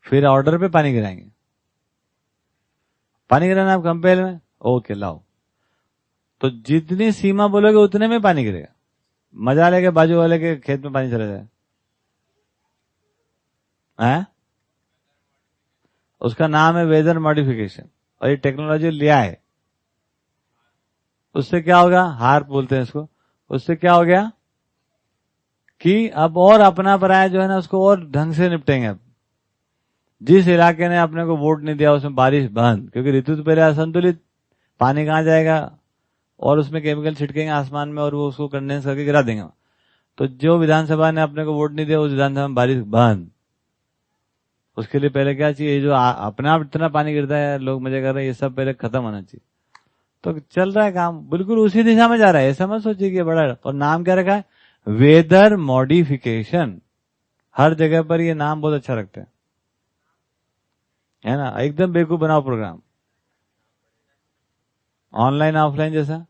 फिर ऑर्डर पे पानी गिराएंगे। पानी गिराना आप कंपेल में, ओके लाओ, तो जितनी सीमा बोलोगे उतने में पानी गिरेगा। मजा लेके बाजू वाले के खेत में पानी चला जाए, है? उसका नाम है वेदर मॉडिफिकेशन, और ये टेक्नोलॉजी लिया है। उससे क्या होगा? हार्प बोलते हैं इसको। उससे क्या हो गया कि अब और अपना पराया जो है ना उसको और ढंग से निपटेंगे। अब जिस इलाके ने अपने को वोट नहीं दिया उसमें बारिश बंद, क्योंकि ऋतु तो पहले असंतुलित, पानी कहाँ जाएगा, और उसमें केमिकल छिड़केंगे आसमान में और वो उसको कंडेंस करके गिरा देंगे। तो जो विधानसभा ने अपने को वोट नहीं दिया उस विधानसभा में बारिश बंद। उसके लिए पहले क्या चाहिए? जो अपने आप इतना पानी गिरता है, लोग मजे कर रहे हैं, ये सब पहले खत्म होना चाहिए। तो चल रहा है काम, बिल्कुल उसी दिशा में जा रहा है। ऐसा मत सोचिए कि बड़ा, और नाम क्या रखा है? Weather modification. हर जगह पर ये नाम बहुत अच्छा रखते हैं, है ना, एकदम बेवकूफ बनाओ प्रोग्राम। ऑनलाइन ऑफलाइन जैसा,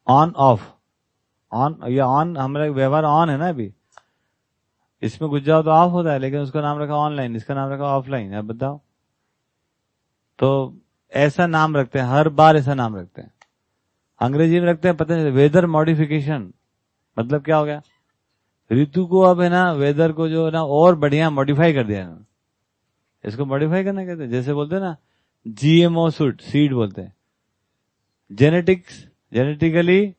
ऑन ऑफ, ऑन, ये ऑन, हमारा व्यवहार ऑन है ना, अभी इसमें घुस जाओ तो ऑफ होता है, लेकिन उसका नाम रखा ऑनलाइन, इसका नाम रखा ऑफलाइन। अब बताओ, तो ऐसा नाम रखते हैं, हर बार ऐसा नाम रखते हैं। अंग्रेजी में रखते हैं, पता नहीं, वेदर मॉडिफिकेशन मतलब क्या हो गया? ऋतु को अब, है ना, वेदर को जो है ना और बढ़िया मॉडिफाई कर दिया ना। इसको मॉडिफाई करना कहते हैं। जैसे बोलते हैं ना जीएमओ सीड बोलते हैं, जेनेटिकली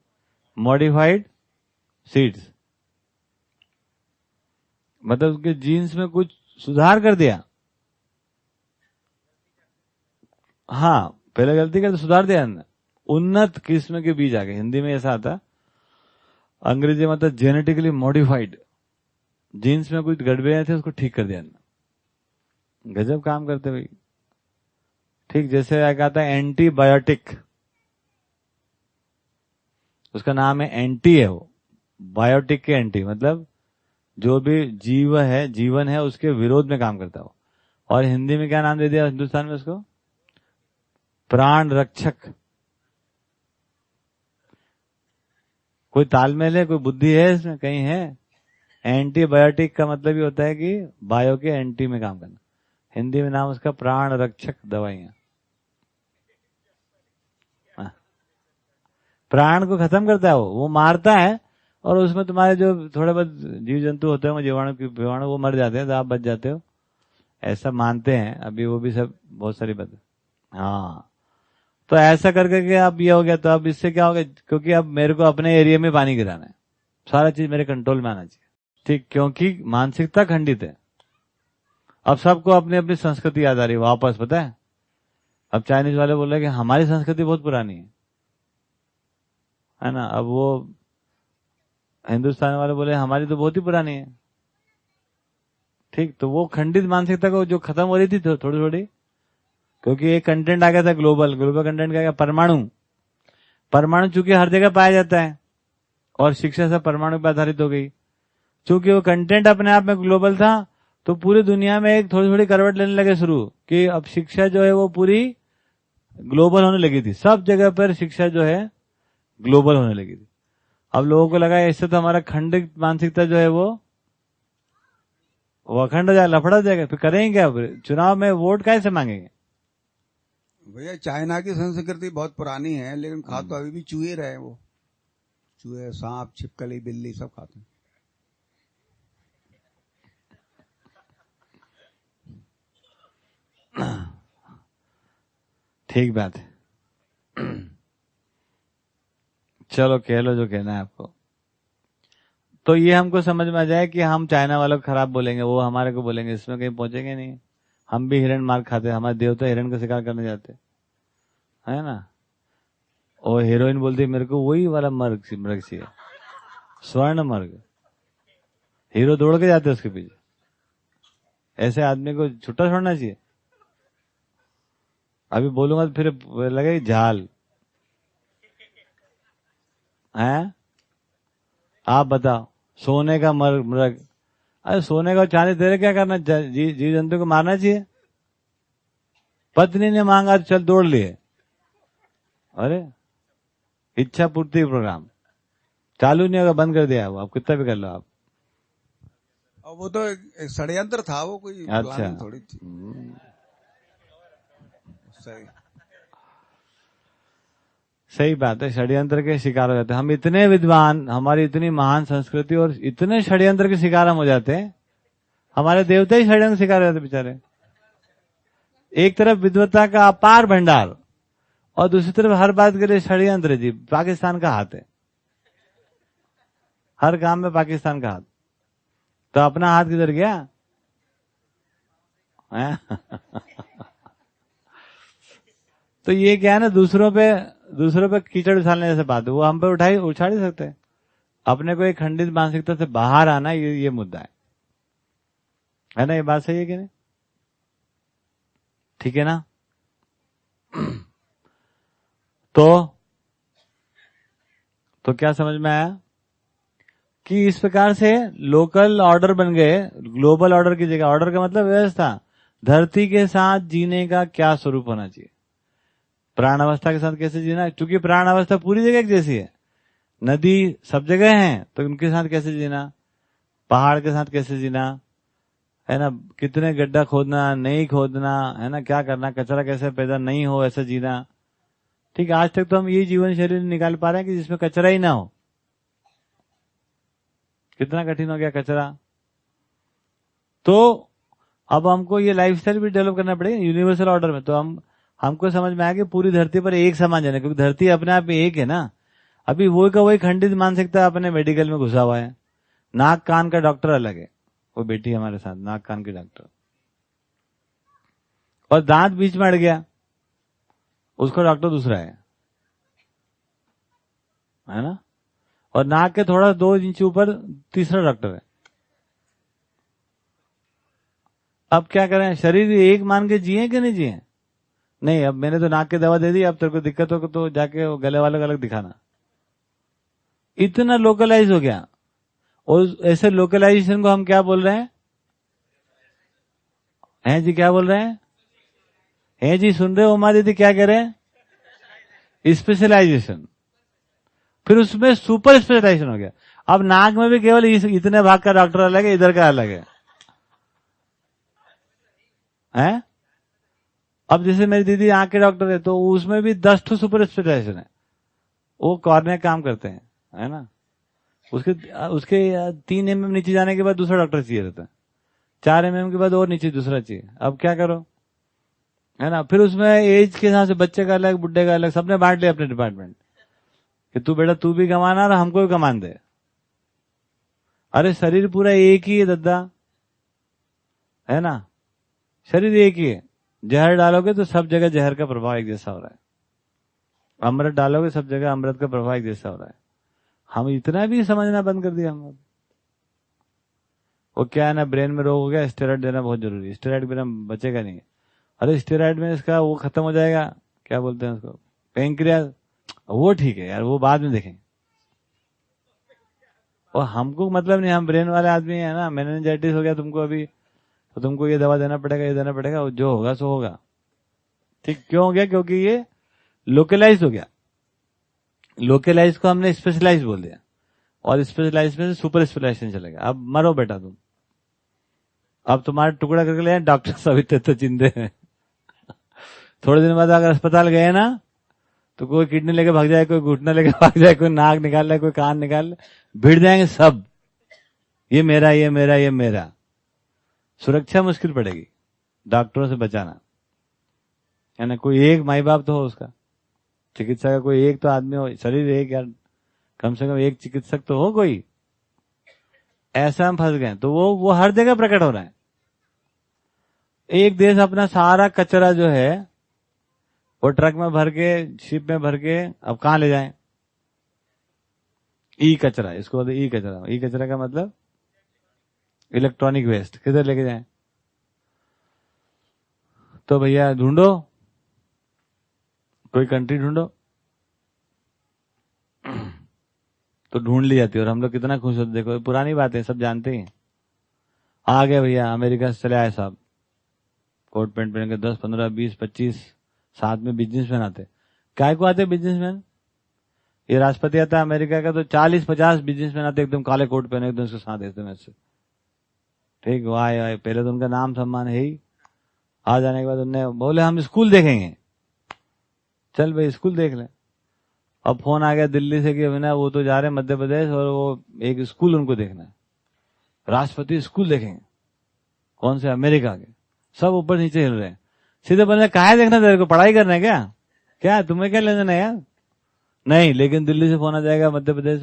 मॉडिफाइड सीड्स, मतलब उसके जीन्स में कुछ सुधार कर दिया। हाँ, पहले गलती करते सुधार दिया ना, उन्नत किस्म के बीज आ गए। हिंदी में ऐसा आता, अंग्रेजी में मतलब जेनेटिकली मॉडिफाइड, जीन्स में कुछ गड़बड़ियां थे उसको ठीक कर दिया ना। गजब काम करते भाई। ठीक, जैसे एक आता है एंटीबायोटिक, उसका नाम है एंटी है, वो बायोटिक के एंटी, मतलब जो भी जीवन है उसके विरोध में काम करता है वो। और हिंदी में क्या नाम दे दिया हिंदुस्तान में उसको? प्राण रक्षक। कोई तालमेल है, कोई बुद्धि है इसमें? कहीं है? एंटीबायोटिक का मतलब ये होता है कि बायो के एंटी में काम करना। हिंदी में नाम उसका प्राण रक्षक दवाइयां। प्राण को खत्म करता है, वो मारता है, और उसमें तुम्हारे जो थोड़े बहुत जीव जंतु होते हैं, जीवाणु वो मर जाते हैं, तो आप बच जाते हो, ऐसा मानते हैं अभी वो भी सब बहुत सारी बातें। हाँ, तो ऐसा करके के अब ये हो गया, तो अब इससे क्या हो गया, क्योंकि अब मेरे को अपने एरिया में पानी गिराना है, सारा चीज मेरे कंट्रोल में आना चाहिए, ठीक, क्योंकि मानसिकता खंडित है। अब सबको अपनी अपनी संस्कृति याद आ रही है वापस, पता है। अब चाइनीज वाले बोल रहे हैं कि हमारी संस्कृति बहुत पुरानी है ना। अब वो हिंदुस्तान वाले बोले हमारी तो बहुत ही पुरानी है, ठीक। तो वो खंडित मानसिकता को जो खत्म हो रही थी थोड़ी थोड़ी, क्योंकि एक कंटेंट आ गया था ग्लोबल कंटेंट क्या गया, परमाणु चूंकि हर जगह पाया जाता है, और शिक्षा सब परमाणु पर आधारित हो गई। चूंकि वो कंटेंट अपने आप में ग्लोबल था, तो पूरी दुनिया में एक थोड़ी थोड़ी करवट लेने लगे शुरू, कि अब शिक्षा जो है वो पूरी ग्लोबल होने लगी थी, सब जगह पर शिक्षा जो है ग्लोबल होने लगी थी। अब लोगों को लगा इससे तो हमारा खंडित मानसिकता जो है वो अखंड हो जाएगा, लफड़ा हो जाएगा, फिर करेंगे क्या, चुनाव में वोट कैसे मांगेंगे? भैया चाइना की संस्कृति बहुत पुरानी है, लेकिन खा तो अभी भी चूहे रहे, वो चूहे, सांप, छिपकली, बिल्ली सब खाते हैं। ठीक बात है। चलो कह लो जो कहना है आपको। तो ये हमको समझ में आ जाए कि हम चाइना वालों को खराब बोलेंगे, वो हमारे को बोलेंगे, इसमें कहीं पहुंचेंगे नहीं। हम भी हिरण मार खाते, हमारे देवता हिरण का शिकार करने जाते है ना। और हीरोइन बोलती मेरे को वही वाला मृग चाहिए, स्वर्ण मृग। हीरो दौड़ के जाते उसके पीछे। ऐसे आदमी को छुट्टा छोड़ना चाहिए। अभी बोलूंगा तो फिर लगेगी झाल है। आप बताओ, सोने का मृग, अरे सोने का चांदी तेरे क्या करना, जीव जंतु को मारना चाहिए। पत्नी ने मांगा तो चल दौड़ लिए। अरे इच्छा पूर्ति प्रोग्राम चालू नहीं होगा, बंद कर दिया वो, आप कितना भी कर लो आप। और वो तो एक षड्यंत्र था, वो कोई प्लानिंग थोड़ी थी। सही बात है, षड्यंत्र के शिकार हो जाते हैं हम। इतने विद्वान, हमारी इतनी महान संस्कृति, और इतने षड्यंत्र के शिकार हम हो जाते हैं। हमारे देवता ही षड्यंत्र शिकार हो जाते बेचारे। एक तरफ विद्वता का अपार भंडार, और दूसरी तरफ हर बात के लिए षड्यंत्र। जी, पाकिस्तान का हाथ है, हर काम में पाकिस्तान का हाथ। तो अपना हाथ किधर गया? तो ये क्या है ना, दूसरों पे कीचड़ उछालने जैसे बात है, वो हम पे उछाल ही सकते हैं। अपने को एक खंडित मानसिकता से बाहर आना, ये मुद्दा है ना। ये बात सही है कि नहीं? ठीक है ना। तो क्या समझ में आया कि इस प्रकार से लोकल ऑर्डर बन गए, ग्लोबल ऑर्डर की जगह। ऑर्डर का मतलब व्यवस्था, धरती के साथ जीने का क्या स्वरूप होना चाहिए, प्राण अवस्था के साथ कैसे जीना। क्योंकि प्राण अवस्था पूरी जगह एक जैसी है, नदी सब जगह है, तो उनके साथ कैसे जीना, पहाड़ के साथ कैसे जीना, है ना, कितने गड्ढा खोदना, नहीं खोदना, है ना, क्या करना, कचरा कैसे पैदा नहीं हो, ऐसा जीना। ठीक, आज तक तो हम ये जीवन शैली निकाल पा रहे हैं कि जिसमें कचरा ही ना हो। कितना कठिन हो गया कचरा। तो अब हमको ये लाइफस्टाइल भी डेवलप करना पड़ेगा यूनिवर्सल ऑर्डर में। तो हमको समझ में आया कि पूरी धरती पर एक समान जाना, क्योंकि धरती अपने आप में एक है ना। अभी वही का वही खंडित मानसिकता अपने मेडिकल में घुसा हुआ है। नाक कान का डॉक्टर अलग है, वो बेटी हमारे साथ नाक कान के डॉक्टर, और दांत बीच में अड़ गया, उसका डॉक्टर दूसरा है ना। और नाक के थोड़ा 2 इंच ऊपर तीसरा डॉक्टर है। अब क्या करें, शरीर एक मान के जिए कि नहीं जिए? नहीं, अब मैंने तो नाक की दवा दे दी, अब तेरे को दिक्कत हो तो जाके वो गले वाले को अलग दिखाना। इतना लोकलाइज हो गया। और ऐसे लोकलाइजेशन को हम क्या बोल रहे हैं जी, क्या बोल रहे हैं जी, सुन रहे हो उमा दीदी क्या कह रहे हैं? स्पेशलाइजेशन। फिर उसमें सुपर स्पेशलाइजेशन हो गया। अब नाक में भी केवल इतने भाग का डॉक्टर अलग है, इधर का अलग है, हैं? अब जैसे मेरी दीदी आंख के डॉक्टर है, तो उसमें भी 10 ठो सुपर स्पेशलाइजेशन है। वो कॉर्निया काम करते हैं, है ना। उसके उसके 3 mm नीचे जाने के बाद दूसरा डॉक्टर चाहिए रहता है, 4 mm के बाद और नीचे दूसरा चाहिए। अब क्या करो, है ना। फिर उसमें एज के हिसाब से बच्चे का अलग, बुढ़े का अलग, सबने बांट लिया अपने डिपार्टमेंट कि तू बेटा तू भी कमाना और हमको भी कमान दे। अरे शरीर पूरा एक ही है दद्दा, है ना। शरीर एक ही है। जहर डालोगे तो सब जगह जहर का प्रभाव एक जैसा हो रहा है, अमृत डालोगे सब जगह अमृत का प्रभाव एक जैसा हो रहा है। हम इतना भी समझना बंद कर दिया हम लोग। वो क्या है ना, ब्रेन में रोग हो गया, स्टेरॉइड देना बहुत जरूरी है, स्टेरॉइड बिना बचेगा नहीं। अरे स्टेरॉइड में इसका वो खत्म हो जाएगा, क्या बोलते हैं उसको, पेनक्रियास, वो ठीक है यार, वो बाद में देखेंगे। और हमको मतलब नहीं, हम ब्रेन वाले आदमी है ना। मेनिंजाइटिस हो गया तुमको अभी, तो तुमको ये दवा देना पड़ेगा, ये देना पड़ेगा, जो होगा सो होगा। ठीक क्यों हो गया? क्योंकि ये लोकलाइज हो गया। लोकलाइज को हमने स्पेशलाइज बोल दिया, और स्पेशलाइज में से सुपर स्पेशलाइजेशन चलेगा। अब मरो बेटा तुम, अब तुम्हारा टुकड़ा करके ले डॉक्टर सभी तो चिंते हैं। थोड़े दिन बाद अगर अस्पताल गए ना, तो कोई किडनी लेके भाग जाए, कोई घुटना लेके भाग जाए, कोई नाक निकाल ले, कोई कान निकाल ले, भिड़ जाएंगे सब, ये मेरा, ये मेरा, ये मेरा। सुरक्षा मुश्किल पड़ेगी, डॉक्टरों से बचाना, है ना। कोई एक माई बाप तो हो उसका, चिकित्सा का कोई एक तो आदमी हो, शरीर एक यार, कम से कम एक चिकित्सक तो हो कोई। ऐसा हम फंस गए, तो वो हर जगह प्रकट हो रहा है। एक देश अपना सारा कचरा जो है वो ट्रक में भर के, शिप में भर के, अब कहां ले जाएं? ई कचरा, इसको बोलते ई कचरा। ई कचरा का मतलब इलेक्ट्रॉनिक वेस्ट, किधर लेके जाएं? तो भैया ढूंढो, कोई कंट्री ढूंढो, तो ढूंढ ली जाती है। और हम लोग कितना खुश होते, देखो पुरानी बात है, सब जानते हैं। आ गए भैया अमेरिका से चले आए साहब, कोट पैंट पहन के 10, 15, 20, 25 साथ में बिजनेसमैन आते। काय को आते बिजनेसमैन? ये राष्ट्रपति आता है अमेरिका का, तो 40-50 बिजनेसमैन आते एकदम काले कोट पहने, एकदम उसके साथ एकदम ऐसे, ठीक। वो आए, पहले तो उनका नाम सम्मान है ही। आ जाने के बाद उन्होंने बोले हम स्कूल देखेंगे। चल भाई स्कूल देख ले। अब फोन आ गया दिल्ली से कि ना वो तो जा रहे हैं मध्य प्रदेश, और वो एक स्कूल उनको देखना है, राष्ट्रपति स्कूल देखेंगे। कौन से? अमेरिका के। सब ऊपर नीचे हिल रहे हैं। सीधे बोले काहे देखना तेरे को, पढ़ाई करना है क्या तुम्हें क्या लेना है यार? नहीं, लेकिन दिल्ली से फोन आ जाएगा मध्य प्रदेश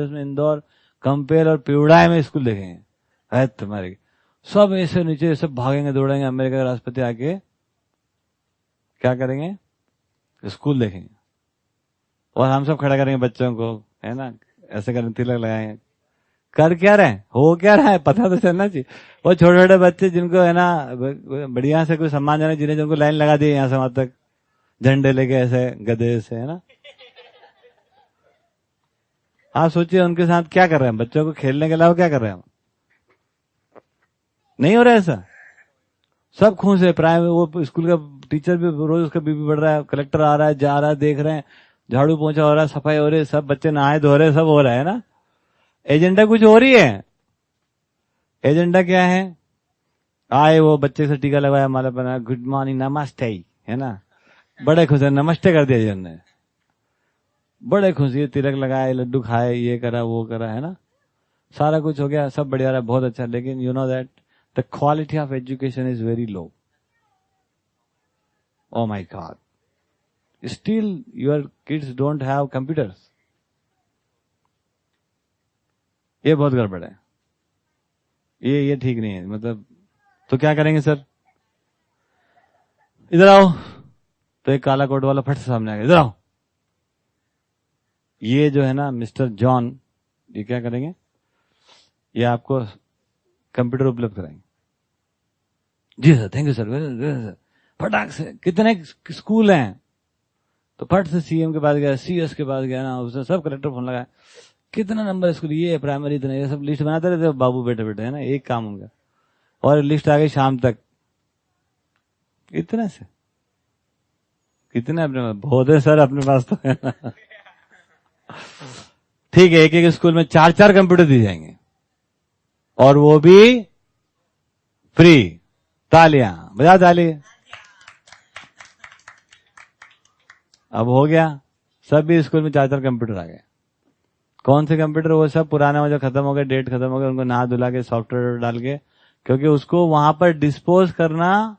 में इंदौर, कंपेल और पिवड़ाई में स्कूल देखेंगे। है तुम्हारे सब ऐसे नीचे सब भागेंगे दौड़ेंगे, अमेरिका का राष्ट्रपति आके क्या करेंगे? स्कूल देखेंगे। और हम सब खड़ा करेंगे बच्चों को, है ना, ऐसे करेंगे, तिलक लगाएंगे। कर क्या रहे, हो क्या रहा है पता तो चलना चाहिए। वो छोटे छोटे बच्चे जिनको है ना बढ़िया से कोई सम्मान देना, जिनको लाइन लगा दी यहाँ से वहां तक, झंडे लेके ऐसे गधे से, है ना। आप सोचिए उनके साथ क्या कर रहे हैं, बच्चों को खेलने के अलावा क्या कर रहे हैं हम? नहीं हो रहा ऐसा। सब खुश है। प्राइमरी वो स्कूल का टीचर भी रोज उसका बीपी बढ़ रहा है, कलेक्टर आ रहा है, जा रहा है, देख रहे हैं, झाड़ू पोंछा हो रहा है, सफाई हो रही है, सब बच्चे नहाए धो रहे, सब हो रहा है ना। एजेंडा कुछ हो रही है। एजेंडा क्या है? आए वो बच्चे से टीका लगाया, माला बनाया, गुड मॉर्निंग नमस्ते, है ना, बड़े खुश है, नमस्ते कर दिया जिन्होंने, बड़े खुश, ये तिलक लगाए, लड्डू खाए, ये करा वो करा, है ना, सारा कुछ हो गया, सब बढ़िया रहा, बहुत अच्छा। लेकिन you know that the quality of education is very low. Oh my God. Still your kids don't have computers. ये बहुत गड़बड़ है, ये ठीक नहीं है। मतलब तो क्या करेंगे सर? इधर आओ। तो एक काला कोट वाला फट से सामने आ गया, इधर आओ। ये जो है ना मिस्टर जॉन, ये क्या करेंगे? ये आपको कंप्यूटर उपलब्ध कराएंगे। जी सर, थैंक यू सर। फटाक से कितने स्कूल हैं, तो फट से सीएम के पास गया, सीएस के पास गया ना, उसने सब कलेक्टर फोन लगाया, कितना नंबर स्कूल, ये प्राइमरी इतने, ये सब लिस्ट बनाते रहते बाबू बेटे बेटे, है ना, एक काम होगा। और लिस्ट आ गई शाम तक, इतने से कितने अपने बहुत है सर अपने पास तो, है ना। ठीक है, एक एक स्कूल में 4-4 कंप्यूटर दिए जाएंगे और वो भी फ्री। तालियां बजा, ताली। अब हो गया, सभी स्कूल में 4-4 कंप्यूटर आ गए। कौन से कंप्यूटर? वो सब पुराना वो जो खत्म हो गए, डेट खत्म हो गए, उनको नहा धुला के सॉफ्टवेयर डाल के, क्योंकि उसको वहां पर डिस्पोज करना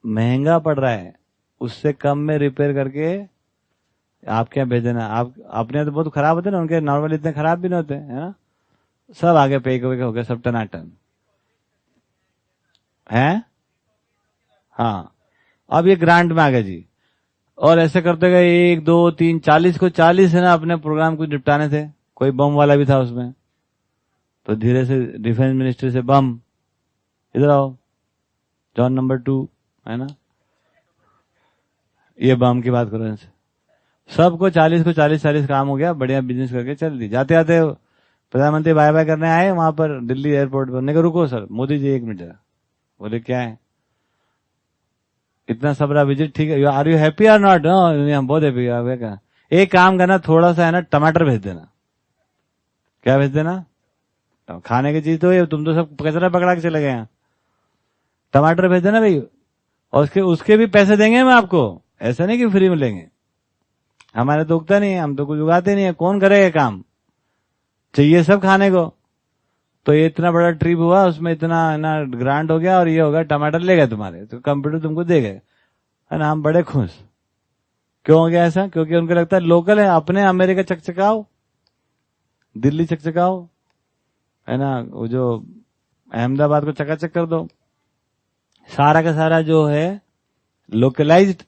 महंगा पड़ रहा है, उससे कम में रिपेयर करके आपके यहाँ भेज देना। आप अपने यहाँ तो बहुत खराब होते ना, उनके नॉर्मल इतने खराब भी नहीं होते, है ना। सब आगे पे हो गए, सब टनाटन है। हाँ, अब ये ग्रांट में आ गए जी, और ऐसे करते गए 1, 2, 3, 40 को 40 है ना अपने प्रोग्राम को निपटाने थे। कोई बम वाला भी था उसमें, तो धीरे से डिफेंस मिनिस्ट्री से बम, इधर आओ, जॉन नंबर 2 है ना, ये बम की बात करो इनसे। सबको 40 को 40 काम हो गया, बढ़िया बिजनेस करके चल दी। जाते जाते प्रधानमंत्री बाय बाय करने आए वहां पर दिल्ली एयरपोर्ट पर। उन्होंने कहा रुको सर, मोदी जी 1 मिनट जरा। बोले क्या है, इतना सबरा विजिट, ठीक है, आर यू हैप्पी और नॉट? हम बहुत हैप्पी। कहा एक काम करना, थोड़ा सा है ना टमाटर भेज देना। क्या भेज देना? खाने की चीज तो ये, तुम तो सब कचरा पकड़ा के चले गए हैं, टमाटर भेज देना भाई। और उसके भी पैसे देंगे हम आपको, ऐसा नहीं कि फ्री में लेंगे। हमारे तो उगता नहीं है, हम तो कुछ उगाते नहीं है, कौन करेगा काम? चाहिए सब खाने को। तो ये इतना बड़ा ट्रिप हुआ, उसमें इतना ना ग्रांट हो गया और ये होगा, टमाटर ले गए तुम्हारे, तो कंप्यूटर तुमको दे गए, है ना। हम बड़े खुश। क्यों हो गया ऐसा? क्योंकि उनको लगता है लोकल है, अपने अमेरिका चकचकाओ, दिल्ली चकचकाओ, है ना, वो जो अहमदाबाद को चकाचक कर दो। सारा का सारा जो है लोकलाइज्ड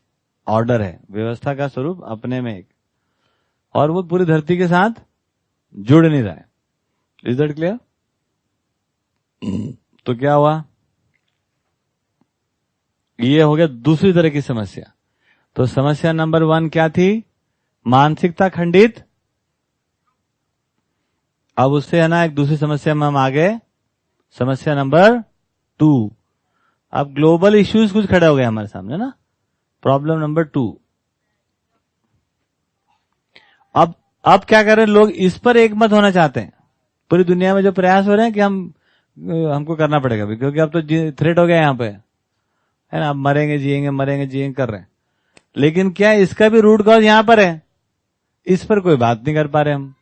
ऑर्डर है, व्यवस्था का स्वरूप अपने में एक, और वो पूरी धरती के साथ जुड़ नहीं रहा है। Is that clear? तो क्या हुआ, ये हो गया दूसरी तरह की समस्या। तो समस्या नंबर 1 क्या थी? मानसिकता खंडित। अब उससे है ना एक दूसरी समस्या में हम आ गए, समस्या नंबर 2। अब ग्लोबल इश्यूज कुछ खड़े हो गए हमारे सामने ना, प्रॉब्लम नंबर 2। अब क्या कर रहे हैं लोग, इस पर एक मत होना चाहते हैं। पूरी दुनिया में जो प्रयास हो रहे हैं कि हमको करना पड़ेगा भी, क्योंकि अब तो थ्रेट हो गया यहाँ पे, है ना, अब मरेंगे जिएंगे कर रहे हैं। लेकिन क्या इसका भी रूट कॉज यहाँ पर है? इस पर कोई बात नहीं कर पा रहे हम,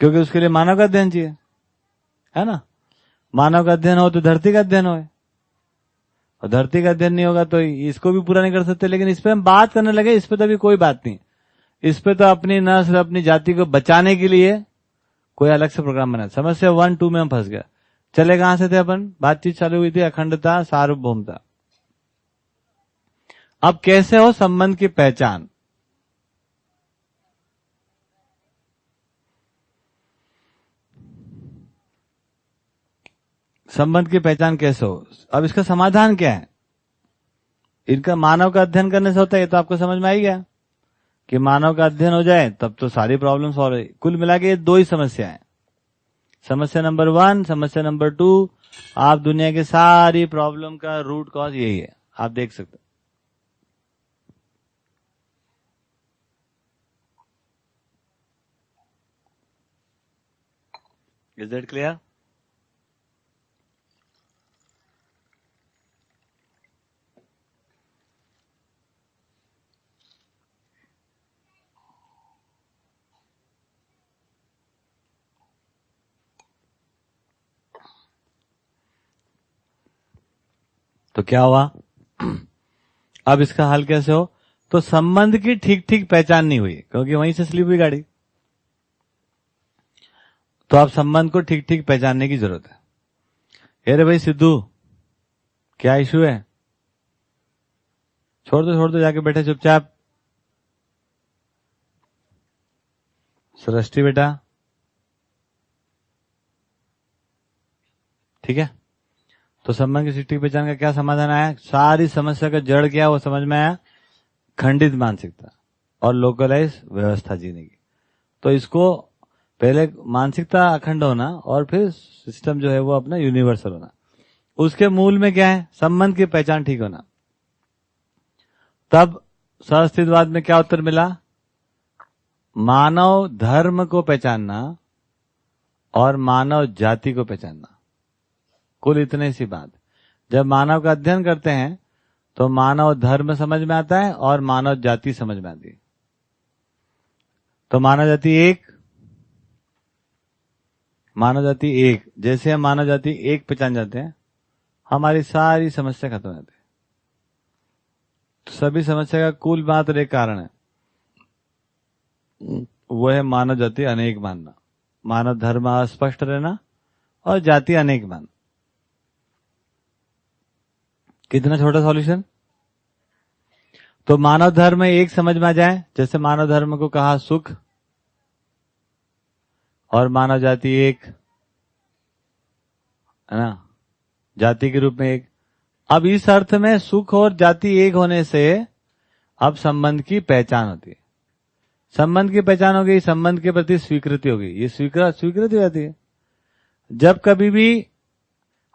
क्योंकि उसके लिए मानव का अध्ययन चाहिए, है ना। मानव का अध्ययन हो तो धरती का अध्ययन हो, और धरती का अध्ययन नहीं होगा तो इसको भी पूरा नहीं कर सकते। लेकिन इस पे हम बात करने लगे, इस पे तो अभी कोई बात नहीं। इस पे तो अपनी नस्ल, अपनी जाति को बचाने के लिए कोई अलग से प्रोग्राम बना। समस्या 1, 2 में हम फंस गया। चले कहां से थे अपन? बातचीत चालू हुई थी अखंडता, सार्वभौमता। अब कैसे हो संबंध की पहचान? संबंध की पहचान कैसे हो? अब इसका समाधान क्या है? इनका मानव का अध्ययन करने से होता है, ये तो आपको समझ में आई गया कि मानव का अध्ययन हो जाए तब तो सारी प्रॉब्लम सॉल्व है। कुल मिला के ये 2 ही समस्या है, समस्या नंबर 1, समस्या नंबर 2। आप दुनिया की सारी प्रॉब्लम का रूट कॉज यही है, आप देख सकते हो। Is that clear? तो क्या हुआ? अब इसका हल कैसे हो? तो संबंध की ठीक ठीक पहचान नहीं हुई, क्योंकि वहीं से स्लिप हुई गाड़ी। तो अब संबंध को ठीक ठीक पहचानने की जरूरत है। अरे भाई सिद्धू, क्या इशू है? छोड़ दो, जाके बैठे चुपचाप। सृष्टि बेटा, ठीक है। तो संबंध की ठीक ठीक पहचान का क्या समाधान आया? सारी समस्या का जड़ क्या वो समझ में आया, खंडित मानसिकता और लोकलाइज व्यवस्था जीने की। तो इसको पहले मानसिकता अखंड होना और फिर सिस्टम जो है वो अपना यूनिवर्सल होना। उसके मूल में क्या है? संबंध की पहचान ठीक होना। तब सहअस्तित्ववाद में क्या उत्तर मिला? मानव धर्म को पहचानना और मानव जाति को पहचानना, कुल इतने सी बात। जब मानव का अध्ययन करते हैं तो मानव धर्म समझ में आता है और मानव जाति समझ में आती है। तो मानव जाति एक, मानव जाति एक, जैसे हम मानव जाति एक पहचान जाते हैं, हमारी सारी समस्या खत्म हो जाती है। तो सभी समस्या का कुल मात्र एक कारण है, वो है मानव जाति अनेक मानना, मानव धर्म अस्पष्ट रहना और जाति अनेक मानना। कितना छोटा सॉल्यूशन। तो मानव धर्म एक समझ में आ जाए, जैसे मानव धर्म को कहा सुख और मानव जाति एक, है ना, जाति के रूप में एक। अब इस अर्थ में सुख और जाति एक होने से अब संबंध की पहचान होती है। संबंध की पहचान हो गई, संबंध के प्रति स्वीकृति हो गई, ये स्वीकृति हो जाती है। जब कभी भी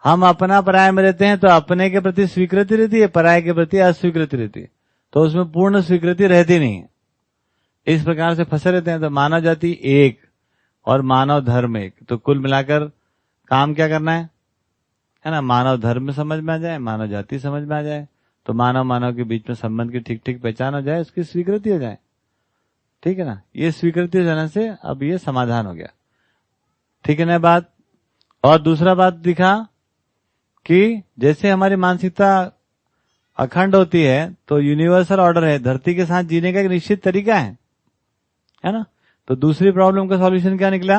हम अपना पराय में रहते हैं तो अपने के प्रति स्वीकृति रहती है, पराय के प्रति अस्वीकृति रहती है, तो उसमें पूर्ण स्वीकृति रहती नहीं है। इस प्रकार से फंसे रहते हैं। तो मानव जाति एक और मानव धर्म एक, तो कुल मिलाकर काम क्या करना है ना, मानव धर्म समझ में आ जाए, मानव जाति समझ में आ जाए, तो मानव मानव के बीच में संबंध की ठीक ठीक पहचान हो जाए, उसकी स्वीकृति हो जाए। ठीक है ना, ये स्वीकृति हो जाने से अब ये समाधान हो गया। ठीक है ना बात। और दूसरा बात दिखा कि जैसे हमारी मानसिकता अखंड होती है तो यूनिवर्सल ऑर्डर है, धरती के साथ जीने का एक निश्चित तरीका है ना। तो दूसरी प्रॉब्लम का सॉल्यूशन क्या निकला,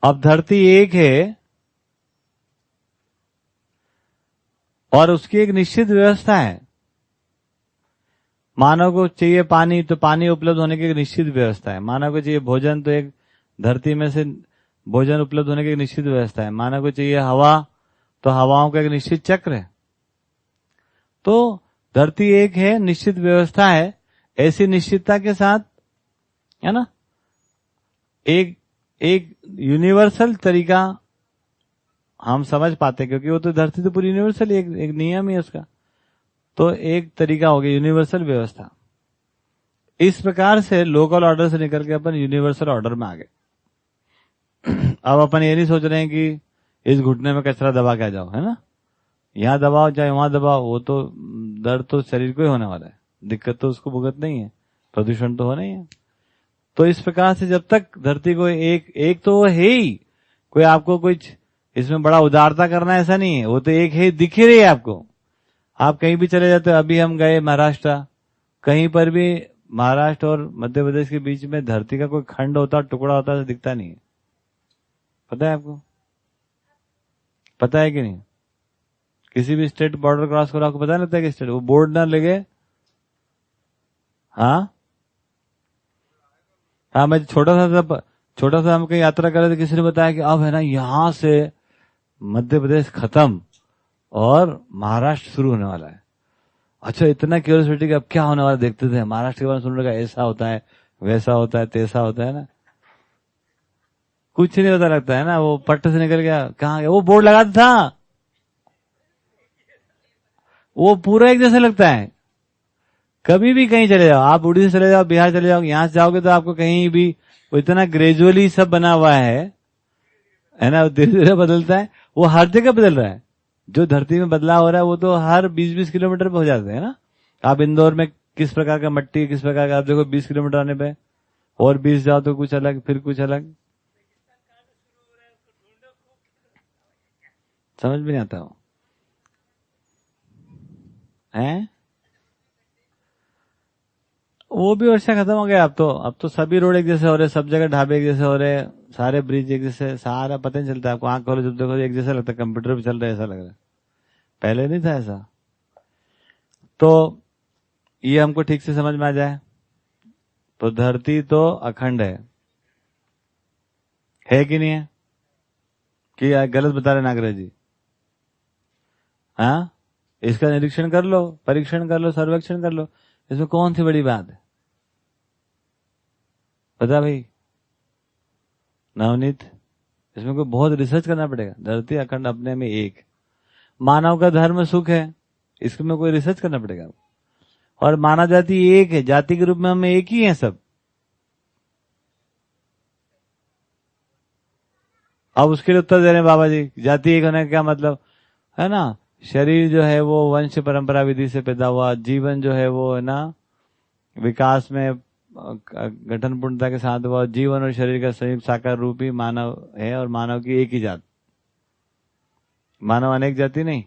अब धरती एक है और उसकी एक निश्चित व्यवस्था है। मानव को चाहिए पानी, तो पानी उपलब्ध होने की एक निश्चित व्यवस्था है। मानव को चाहिए भोजन, तो एक धरती में से भोजन उपलब्ध होने की एक निश्चित व्यवस्था है। मानव को चाहिए हवा, तो हवाओं का एक निश्चित चक्र है। तो धरती एक है, निश्चित व्यवस्था है। ऐसी निश्चितता के साथ, है ना, एक यूनिवर्सल तरीका हम समझ पाते, क्योंकि वो तो धरती तो पूरी यूनिवर्सल, एक नियम ही है उसका। तो एक तरीका हो गया यूनिवर्सल व्यवस्था। इस प्रकार से लोकल ऑर्डर से निकल के अपन यूनिवर्सल ऑर्डर में आ गए। अब अपन ये नहीं सोच रहे हैं कि इस घुटने में कचरा दबा के जाओ, है ना, यहां दबाओ चाहे वहां दबाओ, वो तो दर्द तो शरीर को ही होने वाला है, दिक्कत तो उसको भुगत नहीं है, प्रदूषण तो होना ही है। तो इस प्रकार से जब तक धरती को एक तो वो है ही, कोई आपको कुछ इसमें बड़ा उदारता करना ऐसा नहीं है, वो तो एक है, दिख ही रही है आपको। आप कहीं भी चले जाते हो, अभी हम गए महाराष्ट्र, कहीं पर भी महाराष्ट्र और मध्य प्रदेश के बीच में धरती का कोई खंड होता, टुकड़ा होता तो दिखता नहीं है। पता है आपको, पता है कि नहीं? किसी भी स्टेट बॉर्डर क्रॉस करो, आपको पता नहीं लगता है कि स्टेट, वो बोर्ड ना लगे। हाँ, मैं छोटा सा हम कहीं यात्रा कर रहे थे, किसी ने बताया कि अब है ना यहां से मध्य प्रदेश खत्म और महाराष्ट्र शुरू होने वाला है। अच्छा, इतना क्यूरियोसिटी कि अब क्या होने वाला देखते थे। महाराष्ट्र के बारे में सुन रहे, ऐसा होता है, वैसा होता है, तैसा होता है ना, कुछ नहीं पता लगता है ना। वो पट्ट से निकल गया, कहाँ गया, वो बोर्ड लगा था, वो पूरा एक जैसे लगता है। कभी भी कहीं चले जाओ, आप उड़ीसा चले जाओ, बिहार चले जाओ, यहां से जाओगे तो आपको कहीं भी वो इतना ग्रेजुअली सब बना हुआ है ना, धीरे धीरे बदलता है, वो हर जगह बदल रहा है। जो धरती में बदलाव हो रहा है वो तो हर 20-20 किलोमीटर पे हो जाते हैं ना। आप इंदौर में किस प्रकार का मट्टी, किस प्रकार का, आप देखो 20 किलोमीटर आने पे, और 20 जाओ तो कुछ अलग, फिर कुछ अलग, समझ में नहीं आता हो है। वो भी वर्षा खत्म हो गया। अब तो सभी रोड एक जैसे हो रहे, सब जगह ढाबे एक जैसे हो रहे, सारे ब्रिज एक जैसे, सारा पता नहीं चलता आपको, आंख खोलो जब देखो एक जैसा लगता है, कंप्यूटर पे चल रहा है ऐसा लग रहा है। पहले नहीं था ऐसा। तो ये हमको ठीक से समझ में आ जाए तो धरती तो अखंड है कि नहीं है? कि गलत बता रहे नागराज जी? हाँ, इसका निरीक्षण कर लो, परीक्षण कर लो, सर्वेक्षण कर लो, इसमें कौन सी बड़ी बात है? पता भाई नवनीत, इसमें कोई बहुत रिसर्च करना पड़ेगा। धरती अखंड अपने में एक, मानव का धर्म सुख है, इसमें कोई रिसर्च करना पड़ेगा। और मानव जाति एक है, जाति के रूप में हम एक ही हैं सब। अब उसके लिए उत्तर दे रहे हैं बाबा जी, जाति एक होने का क्या मतलब है ना। शरीर जो है वो वंश परंपरा विधि से पैदा हुआ, जीवन जो है वो है ना विकास में गठन पूर्णता के साथ हुआ। जीवन और शरीर का संयुक्त साकार रूप ही मानव है, और मानव की एक ही जात, मानव अनेक जाति नहीं।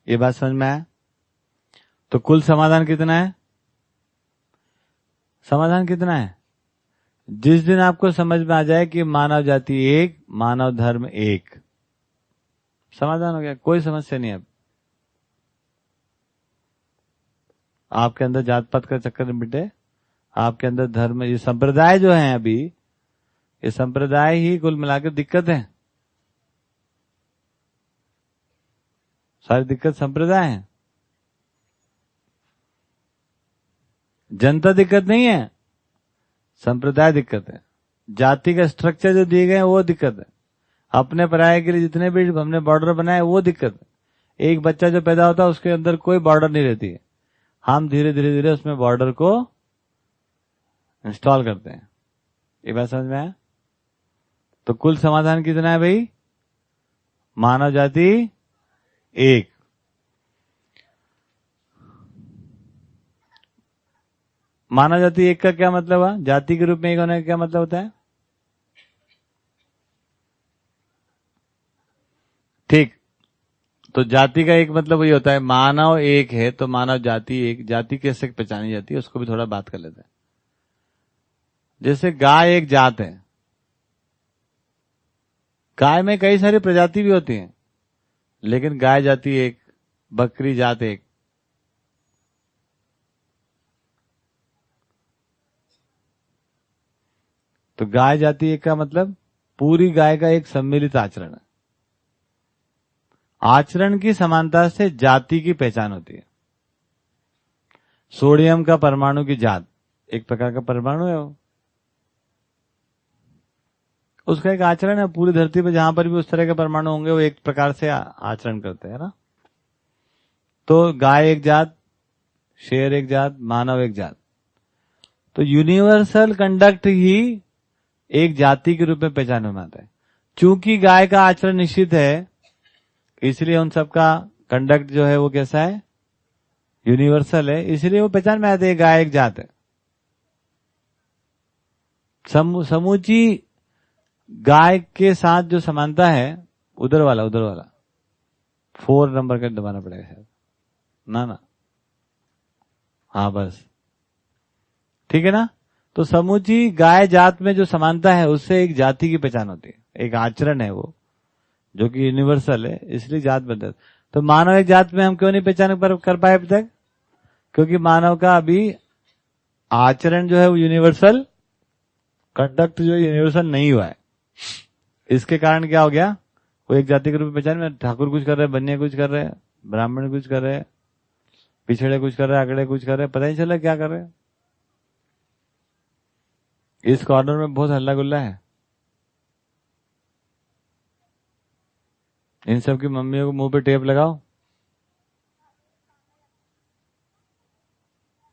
ये बात समझ में आया? तो कुल समाधान कितना है? समाधान कितना है? जिस दिन आपको समझ में आ जाए कि मानव जाति एक, मानव धर्म एक, समाधान हो गया, कोई समस्या नहीं है। अब आपके अंदर जात पात का चक्कर नहीं बिटे, आपके अंदर धर्म, ये संप्रदाय जो है अभी, ये संप्रदाय ही कुल मिलाकर दिक्कत है। सारी दिक्कत संप्रदाय है, जनता दिक्कत नहीं है, संप्रदाय दिक्कत है। जाति का स्ट्रक्चर जो दिए गए हैं वो दिक्कत है। अपने पराये के लिए जितने भी हमने बॉर्डर बनाए वो दिक्कत है। एक बच्चा जो पैदा होता है उसके अंदर कोई बॉर्डर नहीं रहती है, हम धीरे धीरे धीरे उसमें बॉर्डर को इंस्टॉल करते हैं। ये बात समझ में आया? तो कुल समाधान कितना है भाई? मानव जाति एक। मानव जाति एक का क्या मतलब है? जाति के रूप में एक होने का क्या मतलब होता है? ठीक, तो जाति का एक मतलब वही होता है, मानव एक है तो मानव जाति एक। जाति कैसे पहचानी जाती है उसको भी थोड़ा बात कर लेते हैं। जैसे गाय एक जात है, गाय में कई सारी प्रजाति भी होती हैं, लेकिन गाय जाति एक, बकरी जात एक। तो गाय जाति एक का मतलब पूरी गाय का एक सम्मिलित आचरण है। आचरण की समानता से जाति की पहचान होती है। सोडियम का परमाणु की जात एक प्रकार का परमाणु है, वो उसका एक आचरण है। पूरी धरती पर जहां पर भी उस तरह के परमाणु होंगे वो एक प्रकार से आचरण करते हैं ना। तो गाय एक जात, शेर एक जात, मानव एक जात। तो यूनिवर्सल कंडक्ट ही एक जाति के रूप में पहचान में आता है। चूंकि गाय का आचरण निश्चित है, इसलिए उन सबका कंडक्ट जो है वो कैसा है? यूनिवर्सल है, इसलिए वो पहचान में आते हैं गाय एक जात है। समूची गाय के साथ जो समानता है, उधर वाला 4 नंबर का दबाना पड़ेगा शायद, ना हाँ बस ठीक है ना। तो समूची गाय जात में जो समानता है उससे एक जाति की पहचान होती है, एक आचरण है वो जो कि यूनिवर्सल है, इसलिए जात बदल। तो मानव एक जात में हम क्यों नहीं पहचान कर पाए अब तक? क्योंकि मानव का अभी आचरण जो है वो यूनिवर्सल, कंडक्ट जो यूनिवर्सल नहीं हुआ है। इसके कारण क्या हो गया? वो एक जाति के रूप में पहचान में ठाकुर कुछ कर रहे, बनिया कुछ कर रहे, ब्राह्मण कुछ कर रहे, पिछड़े कुछ कर रहे, अगड़े कुछ कर रहे, पता ही चला क्या कर रहे। इस कॉर्नर में बहुत हल्ला गुल्ला है। इन सब की मम्मियों को मुंह पे टेप लगाओ,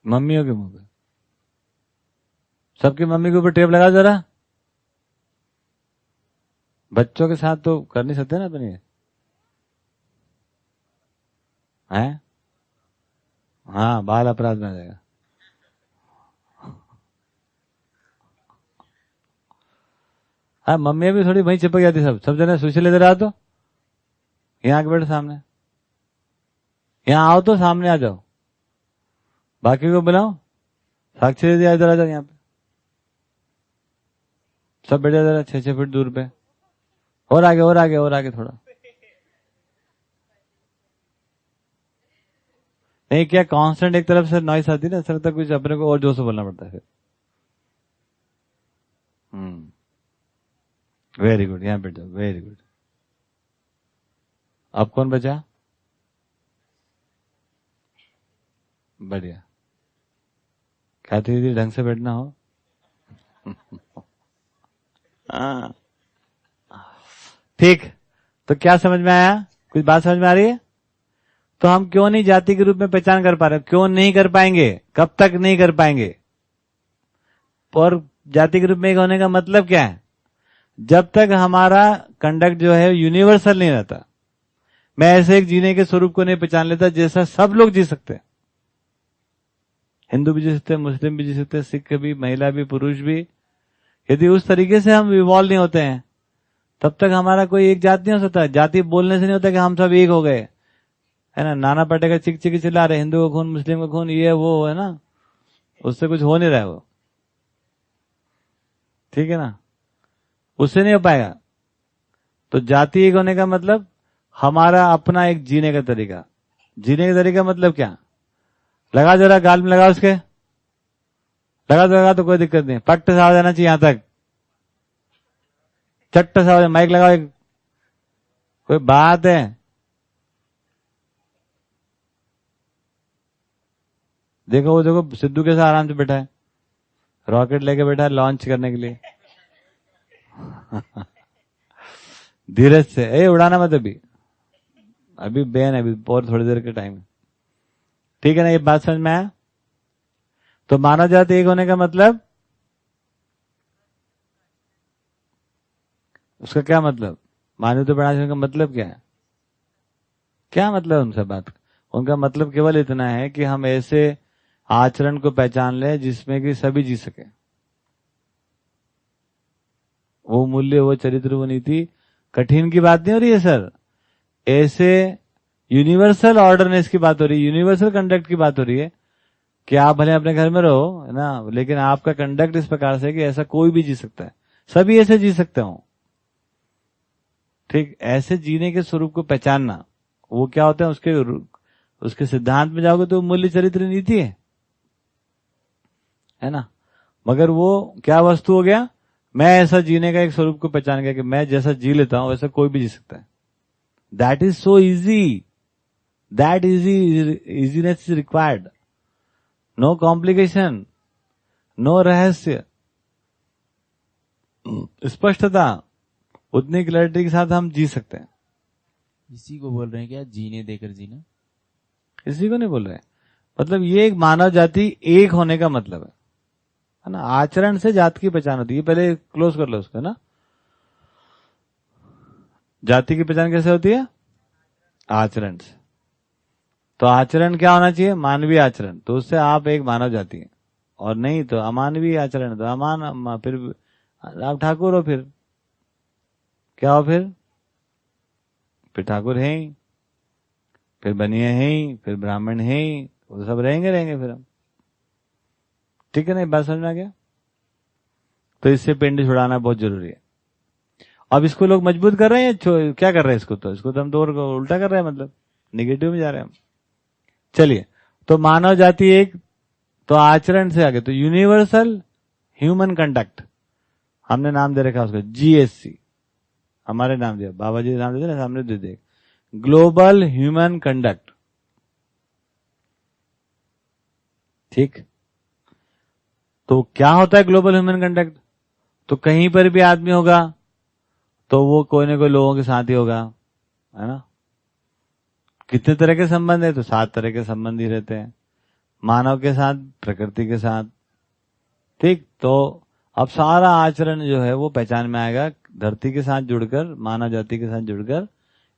मम्मियों के मुंह पे, सबकी मम्मी के ऊपर टेप लगाओ जरा। बच्चों के साथ तो कर नहीं सकते ना अपनी, हैं? हाँ, बाल अपराध में आ जाएगा। हाँ, मम्मी भी थोड़ी वहीं चिपक जाती। सब जने सुशील इधर आओ, तो यहाँ आके बैठो सामने, यहाँ आओ तो सामने आ जाओ, बाकी को बुलाओ। साक्षी दीदी इधर आ जाओ, यहाँ पे सब बैठे जरा 6-6 फीट दूर पे। और आगे थोड़ा। नहीं, क्या कांस्टेंट एक तरफ से नॉइस आती है ना, सर तक कुछ अपने को और जोर से बोलना पड़ता है फिर। वेरी गुड, यहाँ बैठ जाओ, वेरी गुड। अब कौन बचा? बढ़िया। क्या थी ढंग से बैठना हो। ठीक, तो क्या समझ में आया? कुछ बात समझ में आ रही है? तो हम क्यों नहीं जाति के रूप में पहचान कर पा रहे? क्यों नहीं कर पाएंगे? कब तक नहीं कर पाएंगे? और जाति के रूप में एक होने का मतलब क्या है? जब तक हमारा कंडक्ट जो है यूनिवर्सल नहीं रहता। मैं ऐसे एक जीने के स्वरूप को नहीं पहचान लेता जैसा सब लोग जी सकते हैं। हिंदू भी जी सकते हैं, मुस्लिम भी जी सकते हैं, सिख भी, महिला भी, पुरुष भी। यदि उस तरीके से हम इवॉल्व नहीं होते हैं तब तक हमारा कोई एक जात नहीं हो सकता। जाति बोलने से नहीं होता कि हम सब एक हो गए, है ना। नाना पाटेकर चिक चिक चिल्ला रहे, हिंदू का खून, मुस्लिम का खून, ये वो, है ना। उससे कुछ हो नहीं रहा है वो, ठीक है ना। उससे नहीं हो पाएगा। तो जाति एक होने का मतलब हमारा अपना एक जीने का तरीका। जीने का तरीका मतलब क्या? लगा जरा गाल में लगा उसके, लगा तो कोई दिक्कत नहीं, पट्ट सा हो जाना चाहिए यहां तक, चट्ट सा हो जाए। माइक लगाओ, कोई बात है? देखो वो देखो सिद्धू के साथ आराम से बैठा है, रॉकेट लेके बैठा है लॉन्च करने के लिए। धीरज से, उड़ाना मत अभी बैन है, अभी और थोड़ी देर का टाइम है, ठीक है ना। ये बात समझ में आया? तो मानव जाति एक होने का मतलब, उसका क्या मतलब? मानव तो बढ़ाने का मतलब क्या है? क्या मतलब उनसे बात? उनका मतलब केवल इतना है कि हम ऐसे आचरण को पहचान ले जिसमें कि सभी जी सके। वो मूल्य, वो चरित्र, वो नीति कठिन की बात नहीं हो रही है सर। ऐसे यूनिवर्सल ऑर्डरनेस की बात हो रही है, यूनिवर्सल कंडक्ट की बात हो रही है कि आप भले अपने घर में रहो, है ना, लेकिन आपका कंडक्ट इस प्रकार से कि ऐसा कोई भी जी सकता है, सभी ऐसे जी सकते हो। ठीक, ऐसे जीने के स्वरूप को पहचानना, वो क्या होता है? उसके सिद्धांत में जाओगे तो मूल्य, चरित्र, नीति है ना। मगर वो क्या वस्तु हो गया? मैं ऐसा जीने का एक स्वरूप को पहचान गया कि मैं जैसा जी लेता हूं वैसा कोई भी जी सकता है। That is so easy, that easiness is required. No complication, no रहस्य, स्पष्टता, उतनी क्लैरिटी के साथ हम जी सकते हैं। इसी को बोल रहे हैं क्या, जीने देकर जीना? इसी को नहीं बोल रहे। मतलब ये एक मानव जाति एक होने का मतलब है ना। आचरण से जाति की पहचान होती है। पहले क्लोज कर लो उसको ना। जाति की पहचान कैसे होती है? आचरण से। तो आचरण क्या होना चाहिए? मानवीय आचरण। तो उससे आप एक मानव जाति है, और नहीं तो अमानवीय आचरण, तो फिर आप ठाकुर हो, फिर क्या हो? फिर ठाकुर हैं ही, फिर बनिए हैं ही, फिर ब्राह्मण हैं ही, वो सब रहेंगे फिर हम, ठीक है ना। बात समझ में आ गया? तो इससे पिंड छुड़ाना बहुत जरूरी है। अब इसको लोग मजबूत कर रहे हैं, क्या कर रहे हैं? इसको तो हम तो उल्टा कर रहे हैं, मतलब निगेटिव में जा रहे हैं हम। चलिए, तो मानव जाति एक, तो आचरण से आगे तो यूनिवर्सल ह्यूमन कंडक्ट, हमने नाम दे रखा उसको जीएससी, हमारे नाम दिया, बाबा जी नाम देते ना, सामने दे दे, ग्लोबल ह्यूमन कंडक्ट। ठीक, तो क्या होता है ग्लोबल ह्यूमन कंडक्ट? तो कहीं पर भी आदमी होगा तो वो कोई ना कोई लोगों के साथ ही होगा, है ना। कितने तरह के संबंध है? तो 7 तरह के संबंध ही रहते हैं, मानव के साथ, प्रकृति के साथ। ठीक, तो अब सारा आचरण जो है वो पहचान में आएगा धरती के साथ जुड़कर, मानव जाति के साथ जुड़कर,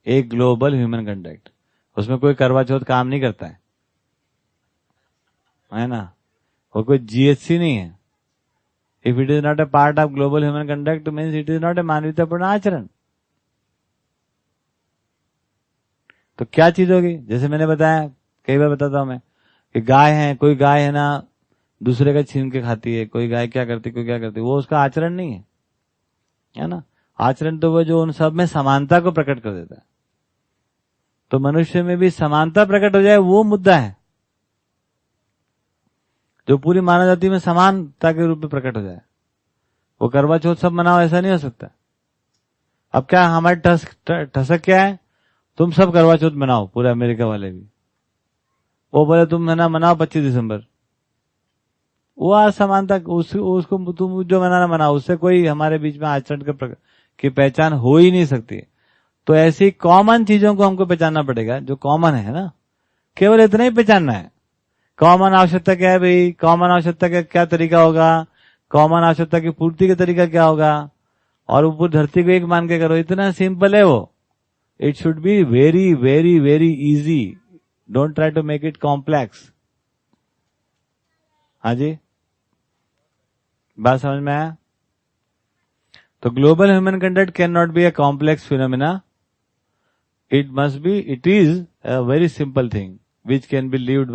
एक ग्लोबल ह्यूमन कंडक्ट। उसमें कोई करवा चौथ काम नहीं करता है ना। वो कोई जीएससी नहीं है। If it is not a part of global human conduct means it is not a मानवतापूर्ण आचरण। तो क्या चीज होगी? जैसे मैंने बताया, कई बार बताता हूं मैं, कि गाय है, कोई गाय है ना दूसरे का छीन के खाती है, कोई गाय क्या करती, कोई क्या करती, वो उसका आचरण नहीं है ना। आचरण तो वो जो उन सब में समानता को प्रकट कर देता है। तो मनुष्य में भी समानता प्रकट हो जाए, वो मुद्दा है, जो पूरी मानव जाति में समानता के रूप में प्रकट हो जाए। वो करवा चौथ सब मनाओ, ऐसा नहीं हो सकता। अब क्या हमारी ठसक क्या है? तुम सब करवा चौथ मनाओ, पूरे अमेरिका वाले भी। वो बोले तुम है ना मनाओ 25 दिसंबर। वो असमानता, उसको तुम जो मनाना मनाओ, उससे कोई हमारे बीच में आचरण की पहचान हो ही नहीं सकती। तो ऐसी कॉमन चीजों को हमको पहचानना पड़ेगा जो कॉमन है ना, केवल इतना ही पहचानना है। कॉमन आवश्यकता क्या है भाई, कॉमन आवश्यकता का क्या तरीका होगा, कॉमन आवश्यकता की पूर्ति का तरीका क्या होगा, और ऊपर धरती को एक मान के करो, इतना सिंपल है वो। It should be very very very easy, don't try to make it complex. हाँ जी, बात समझ में आया? तो global human conduct can not be a complex phenomena, it must be, it is a very simple thing which can be lived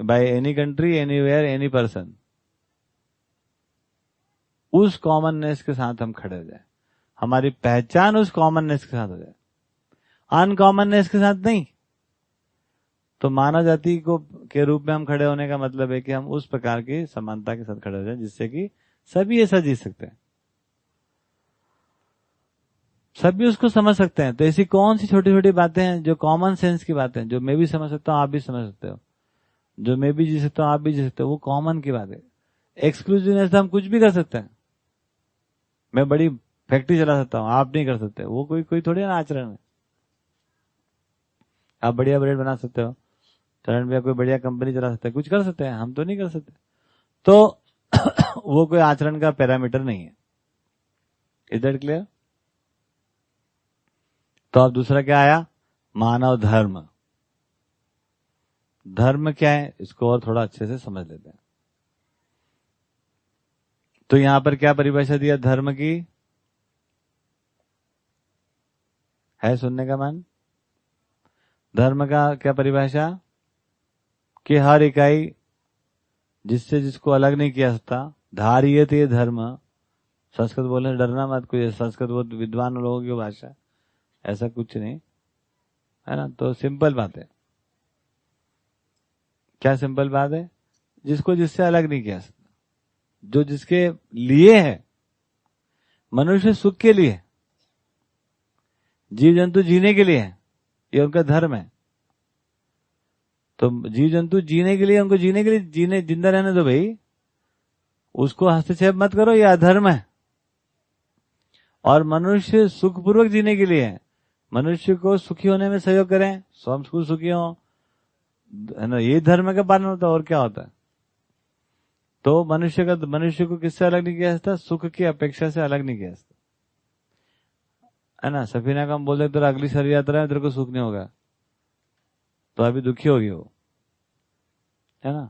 by any country, anywhere, any person. उस commonness के साथ हम खड़े हो जाए, हमारी पहचान उस कॉमननेस के साथ हो जाए, अनकॉमननेस के साथ नहीं। तो मानव जाति को के रूप में हम खड़े होने का मतलब है कि हम उस प्रकार की समानता के साथ खड़े हो जाए जिससे कि सभी ऐसा जी सकते हैं, सभी उसको समझ सकते हैं। तो ऐसी कौन सी छोटी छोटी बातें हैं जो कॉमन सेंस की बातें हैं, जो मैं भी समझ सकता हूं आप भी समझ सकते हो, जो मैं भी जी सकता हूं आप भी जी सकते हो, वो कॉमन की बात है। एक्सक्लूसिवनेस हम कुछ भी कर सकते हैं, मैं बड़ी फैक्ट्री चला सकता हूं आप नहीं कर सकते, वो कोई थोड़ी ना आचरण है। आप बढ़िया ब्रेड बना सकते हो, चरण भैया कोई बढ़िया कंपनी चला सकते हैं, कुछ कर सकते हैं, हम तो नहीं कर सकते। तो वो कोई आचरण का पैरामीटर नहीं है। Is that clear? तो अब दूसरा क्या आया, मानव धर्म। धर्म क्या है इसको और थोड़ा अच्छे से समझ लेते हैं। तो यहां पर क्या परिभाषा दिया धर्म की, है सुनने का मन? धर्म का क्या परिभाषा, कि हर इकाई जिससे जिसको अलग नहीं किया सकता, धारियते धर्म। संस्कृत बोलने डरना मत, कोई संस्कृत बहुत विद्वान लोगों की भाषा, ऐसा कुछ नहीं है ना। तो सिंपल बात है, क्या सिंपल बात है, जिसको जिससे अलग नहीं किया सकता, जो जिसके लिए है। मनुष्य सुख के लिए, जीव जंतु जीने के लिए है, ये उनका धर्म है। तो जीव जंतु जीने के लिए, उनको जीने के लिए जिंदा रहने दो भाई, उसको हस्तक्षेप मत करो, ये अधर्म है। और मनुष्य सुखपूर्वक जीने के लिए है, मनुष्य को सुखी होने में सहयोग करें, स्वयं खुद सुखी हो, है ना, ये धर्म का पालन होता है। और क्या होता है? तो मनुष्य को किससे अलग नहीं किया जाता, सुख की अपेक्षा से अलग नहीं किया जाता, है ना। सफीना का हम बोल दे तो अगली शरीर यात्रा में तेरे को सुख नहीं होगा, तो अभी दुखी होगी वो, है ना।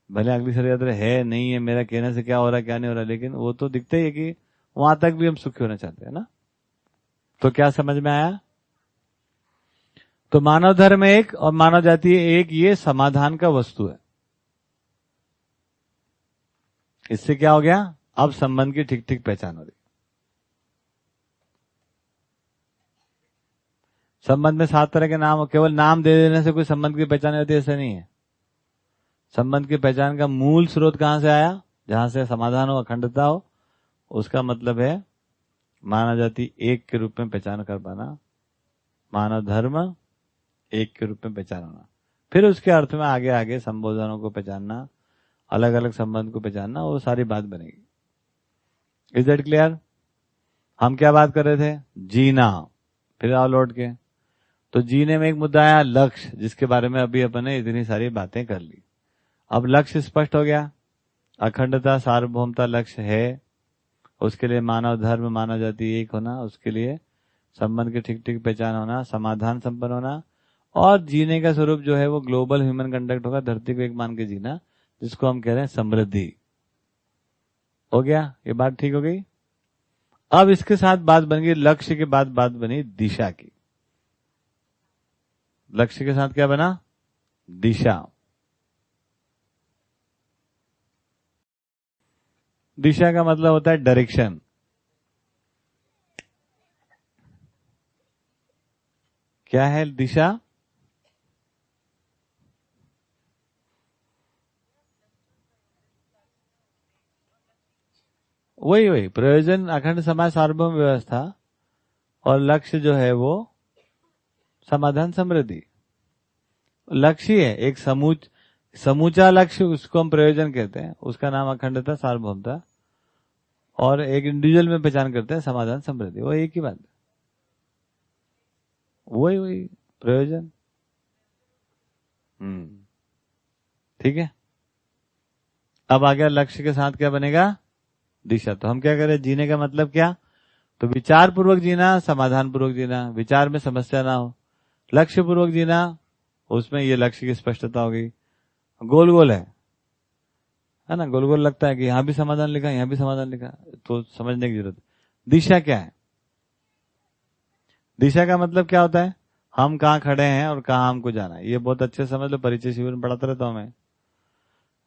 भले अगली शरीर यात्रा है नहीं है, मेरा कहने से क्या हो रहा है क्या नहीं हो रहा, लेकिन वो तो दिखता ही है कि वहां तक भी हम सुखी होना चाहते हैं ना। तो क्या समझ में आया? तो मानव धर्म एक और मानव जाति एक, ये समाधान का वस्तु है। इससे क्या हो गया, अब संबंध की ठीक ठीक पहचान हो रही। संबंध में 7 तरह के नाम, केवल नाम दे देने से कोई संबंध की पहचान होती है ऐसा नहीं है। संबंध की पहचान का मूल स्रोत कहां से आया, जहां से समाधान हो, अखंडता हो, उसका मतलब है मानव जाति एक के रूप में पहचान कर पाना, मानव धर्म एक के रूप में पहचान होना। फिर उसके अर्थ में आगे आगे संबोधनों को पहचानना, अलग अलग संबंध को पहचानना, वो सारी बात बनेगी। Is that clear? हम क्या बात कर रहे थे, जीना। फिर आओ लौट के, तो जीने में एक मुद्दा आया लक्ष्य, जिसके बारे में अभी अपन ने इतनी सारी बातें कर ली। अब लक्ष्य स्पष्ट हो गया, अखंडता सार्वभौमता लक्ष्य है। उसके लिए मानव धर्म मानव जाति एक होना, उसके लिए संबंध की ठीक ठीक पहचान होना, समाधान संपन्न होना, और जीने का स्वरूप जो है वो ग्लोबल ह्यूमन कंडक्ट होगा, धरती को एक मान के जीना, जिसको हम कह रहे हैं समृद्धि। हो गया, ये बात ठीक हो गई। अब इसके साथ बात बन गई लक्ष्य के बाद बात बनी दिशा की। लक्ष्य के साथ क्या बना, दिशा। दिशा का मतलब होता है डायरेक्शन। क्या है दिशा? वही प्रयोजन, अखंड समाज सार्वभौम व्यवस्था, और लक्ष्य जो है वो समाधान समृद्धि। लक्ष्य है एक समूचा लक्ष्य, उसको हम प्रयोजन कहते हैं, उसका नाम अखंडता सार्वभौमता, और एक इंडिविजुअल में पहचान करते हैं समाधान समृद्धि, वो एक ही बात है। वही प्रयोजन। ठीक है। अब आ गया लक्ष्य के साथ क्या बनेगा, दिशा। तो हम क्या करें, जीने का मतलब क्या, तो विचार पूर्वक जीना, समाधान पूर्वक जीना, विचार में समस्या ना हो। लक्ष्य पूर्वक जीना, उसमें ये लक्ष्य की स्पष्टता होगी। गोल गोल है ना, गोल गोल लगता है कि यहां भी समाधान लिखा, यहां भी समाधान लिखा, तो समझने की जरूरत। दिशा क्या है, दिशा का मतलब क्या होता है, हम कहाँ खड़े हैं और कहाँ हमको जाना है। ये बहुत अच्छे समझ लो, परिचय शिविर में पढ़ाता रहता हूं मैं।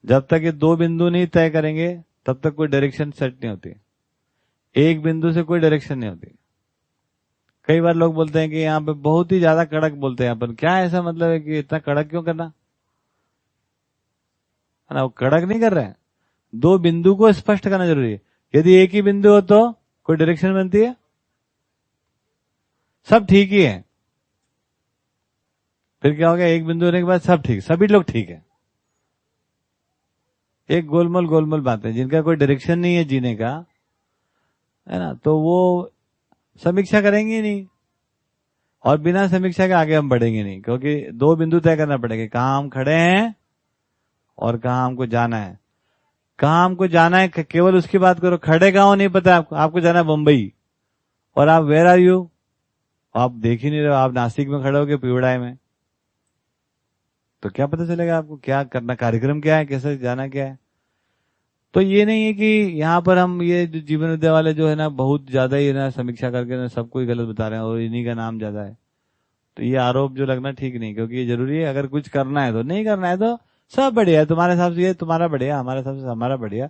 जब तक ये दो बिंदु नहीं तय करेंगे तब तक कोई डायरेक्शन सेट नहीं होती। एक बिंदु से कोई डायरेक्शन नहीं होती। कई बार लोग बोलते हैं कि यहाँ पे बहुत ही ज्यादा कड़क बोलते हैं अपन, क्या ऐसा मतलब है कि इतना कड़क क्यों करना, है ना। वो कड़क नहीं कर रहे हैं, दो बिंदु को स्पष्ट करना जरूरी है। यदि एक ही बिंदु हो तो कोई डायरेक्शन बनती है, सब ठीक ही है। फिर क्या हो गया, एक बिंदु होने के बाद सब ठीक, सभी लोग ठीक है। एक गोलमोल बातें, जिनका कोई डायरेक्शन नहीं है जीने का, है ना, तो वो समीक्षा करेंगे नहीं, और बिना समीक्षा के आगे हम बढ़ेंगे नहीं, क्योंकि दो बिंदु तय करना पड़ेगा, कहां हम खड़े हैं और कहां हमको जाना है। कहां हमको जाना है केवल उसकी बात करो, खड़े कहां नहीं पता आपको, आपको जाना है मुंबई, और आप वेयर आर यू, आप देख ही नहीं रहे, आप नासिक में खड़े होगे पिवड़ाई में, तो क्या पता चलेगा आपको क्या करना, कार्यक्रम क्या है, कैसे जाना क्या है। तो ये नहीं है कि यहाँ पर हम ये जीवन विद्या वाले जो है ना बहुत ज्यादा ही ना समीक्षा करके ना सबको ही गलत बता रहे हैं और इन्हीं का नाम ज्यादा है। तो ये आरोप जो लगना ठीक नहीं, क्योंकि ये जरूरी है, अगर कुछ करना है तो, नहीं करना है तो सब बढ़िया है, तुम्हारे हिसाब से ये तुम्हारा बढ़िया, हमारे हिसाब से हमारा बढ़िया,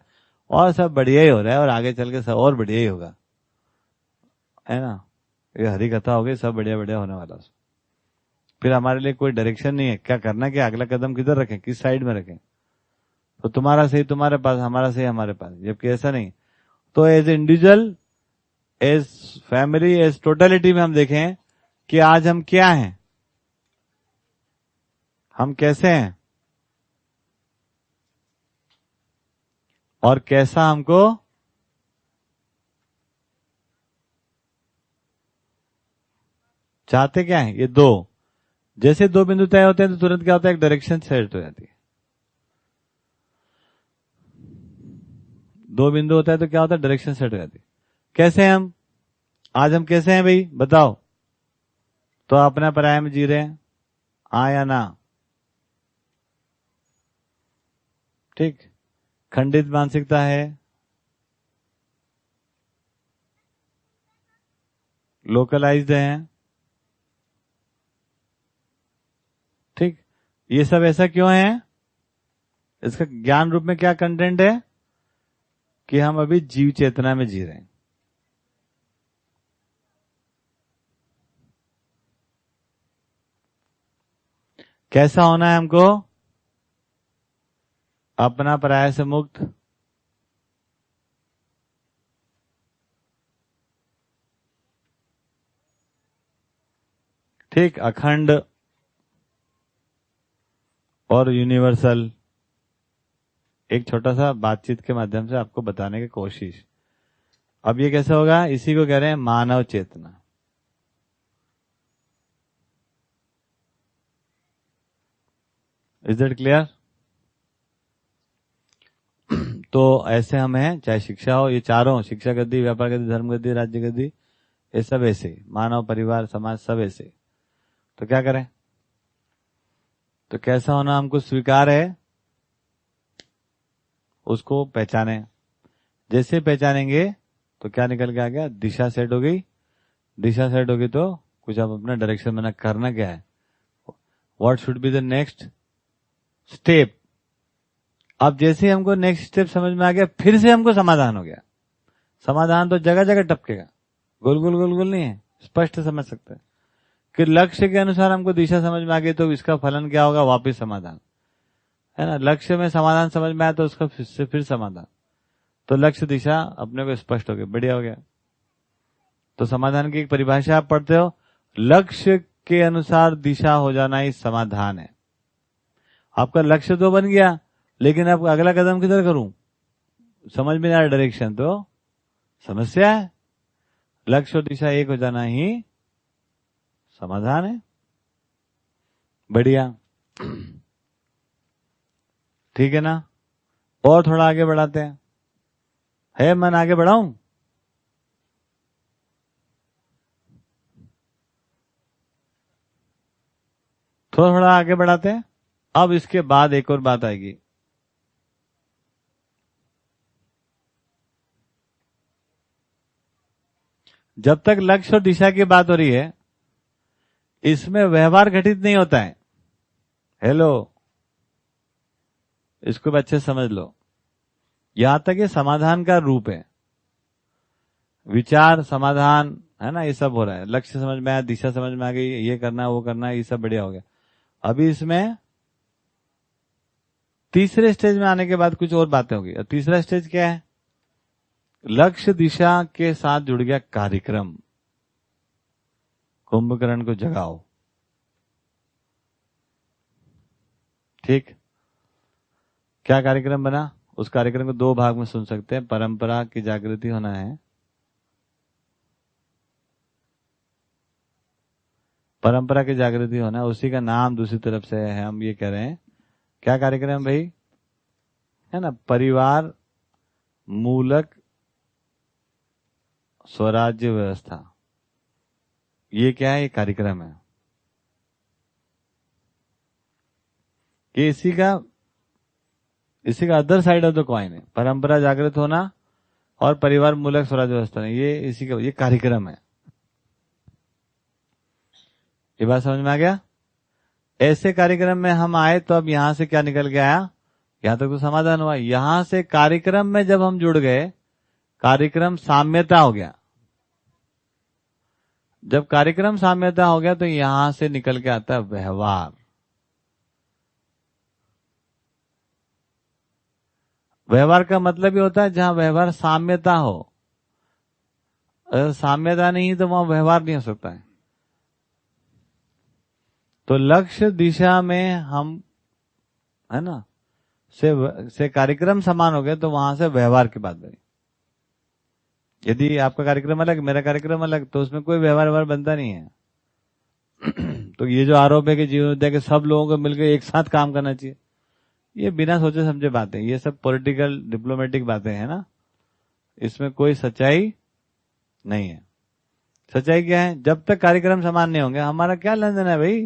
और सब बढ़िया ही हो रहा है, और आगे चल के सब और बढ़िया ही होगा, है ना। ये हरी कथा हो गई, सब बढ़िया बढ़िया होने वाला। फिर हमारे लिए कोई डायरेक्शन नहीं है, क्या करना, क्या अगला कदम किधर रखें, किस साइड में रखें। तो तुम्हारा सही तुम्हारे पास, हमारा सही हमारे पास, जबकि ऐसा नहीं। तो as individual, as family, as totality में हम देखें कि आज हम क्या हैं, हम कैसे हैं, और कैसा हमको चाहते क्या है। ये दो, जैसे दो बिंदु तय होते हैं तो तुरंत क्या होता है, एक डायरेक्शन सेट हो जाती है। दो बिंदु होता है तो क्या होता है, डायरेक्शन सेट हो जाती है। कैसे हम, आज हम कैसे हैं भाई बताओ, तो अपना पराया में जी रहे हैं, हाँ या ना, ठीक। खंडित मानसिकता है, लोकलाइज्ड है, ठीक। ये सब ऐसा क्यों है, इसका ज्ञान रूप में क्या कंटेंट है, कि हम अभी जीव चेतना में जी रहे हैं। कैसा होना है हमको, अपना पराय से मुक्त, ठीक, अखंड और यूनिवर्सल। एक छोटा सा बातचीत के माध्यम से आपको बताने की कोशिश। अब ये कैसे होगा, इसी को कह रहे हैं मानव चेतना। Is that clear. तो ऐसे हम हैं, चाहे शिक्षा हो, ये चारों, शिक्षा गद्दी, व्यापार गद्दी, धर्म गद्दी, राज्य गद्दी, ये सब ऐसे, मानव, परिवार, समाज, सब ऐसे। तो क्या करें, तो कैसा होना हमको स्वीकार है, उसको पहचाने। जैसे पहचानेंगे तो क्या निकल के आ गया, दिशा सेट हो गई। दिशा सेट होगी तो कुछ अब अपना डायरेक्शन बना, करना क्या है, what should be the next step. अब जैसे हमको नेक्स्ट स्टेप समझ में आ गया, फिर से हमको समाधान हो गया। समाधान तो जगह जगह टपकेगा, गोल गोल गोल गोल नहीं है, स्पष्ट समझ सकते हैं कि लक्ष्य के अनुसार हमको दिशा समझ में आ गई, तो इसका फलन क्या होगा, वापिस समाधान, है ना। लक्ष्य में समाधान समझ में आया तो उसका फिर समाधान, तो लक्ष्य दिशा अपने को स्पष्ट हो गया, बढ़िया हो गया। तो समाधान की एक परिभाषा आप पढ़ते हो, लक्ष्य के अनुसार दिशा हो जाना ही समाधान है। आपका लक्ष्य तो बन गया, लेकिन अब अगला कदम किधर करूं, समझ में नहीं आ रहा डायरेक्शन, तो समस्या है। लक्ष्य और दिशा एक हो जाना ही समाधान है। बढ़िया, ठीक है ना। और थोड़ा आगे बढ़ाते हैं। है मन आगे बढ़ाऊं? थोड़ा थोड़ा आगे बढ़ाते हैं। अब इसके बाद एक और बात आएगी। जब तक लक्ष्य और दिशा की बात हो रही है, इसमें व्यवहार घटित नहीं होता है। हेलो, इसको भी अच्छे से समझ लो। यहां तक ये समाधान का रूप है। विचार समाधान है ना, ये सब हो रहा है। लक्ष्य समझ में आया, दिशा समझ में आ गई, ये करना है वो करना है, ये सब बढ़िया हो गया। अभी इसमें तीसरे स्टेज में आने के बाद कुछ और बातें होगी। और तीसरा स्टेज क्या है? लक्ष्य दिशा के साथ जुड़ गया कार्यक्रम। कुंभकर्ण को जगाओ। ठीक, क्या कार्यक्रम बना? उस कार्यक्रम को दो भाग में सुन सकते हैं। परंपरा की जागृति होना है, परंपरा की जागृति होना है, उसी का नाम दूसरी तरफ से है। हम ये कह रहे हैं, क्या कार्यक्रम भाई? है ना, परिवार मूलक स्वराज्य व्यवस्था। ये क्या है? ये कार्यक्रम है। ये इसी का other side of the coin है। परंपरा जागृत होना और परिवार मूलक स्वराज्य व्यवस्था, ये इसी का, ये कार्यक्रम है। ये बात समझ में आ गया? ऐसे कार्यक्रम में हम आए तो अब यहां से क्या निकल के आया? यहां तक तो समाधान हुआ। यहां से कार्यक्रम में जब हम जुड़ गए, कार्यक्रम साम्यता हो गया। जब कार्यक्रम साम्यता हो गया तो यहां से निकल के आता है व्यवहार। व्यवहार का मतलब ये होता है जहां व्यवहार साम्यता हो। अगर साम्यता नहीं तो वहां व्यवहार नहीं हो सकता है। तो लक्ष्य दिशा में हम, है ना, से कार्यक्रम समान हो गए तो वहां से व्यवहार की बात बनी। यदि आपका कार्यक्रम अलग, मेरा कार्यक्रम अलग, तो उसमें कोई व्यवहार बनता नहीं है। तो ये जो आरोप है कि जीवन विद्या के सब लोगों को मिलकर एक साथ काम करना चाहिए, ये बिना सोचे समझे बातें, ये सब पॉलिटिकल डिप्लोमेटिक बातें हैं ना। इसमें कोई सच्चाई नहीं है। सच्चाई क्या है? जब तक कार्यक्रम समान नहीं होंगे, हमारा क्या लेन देन है भाई?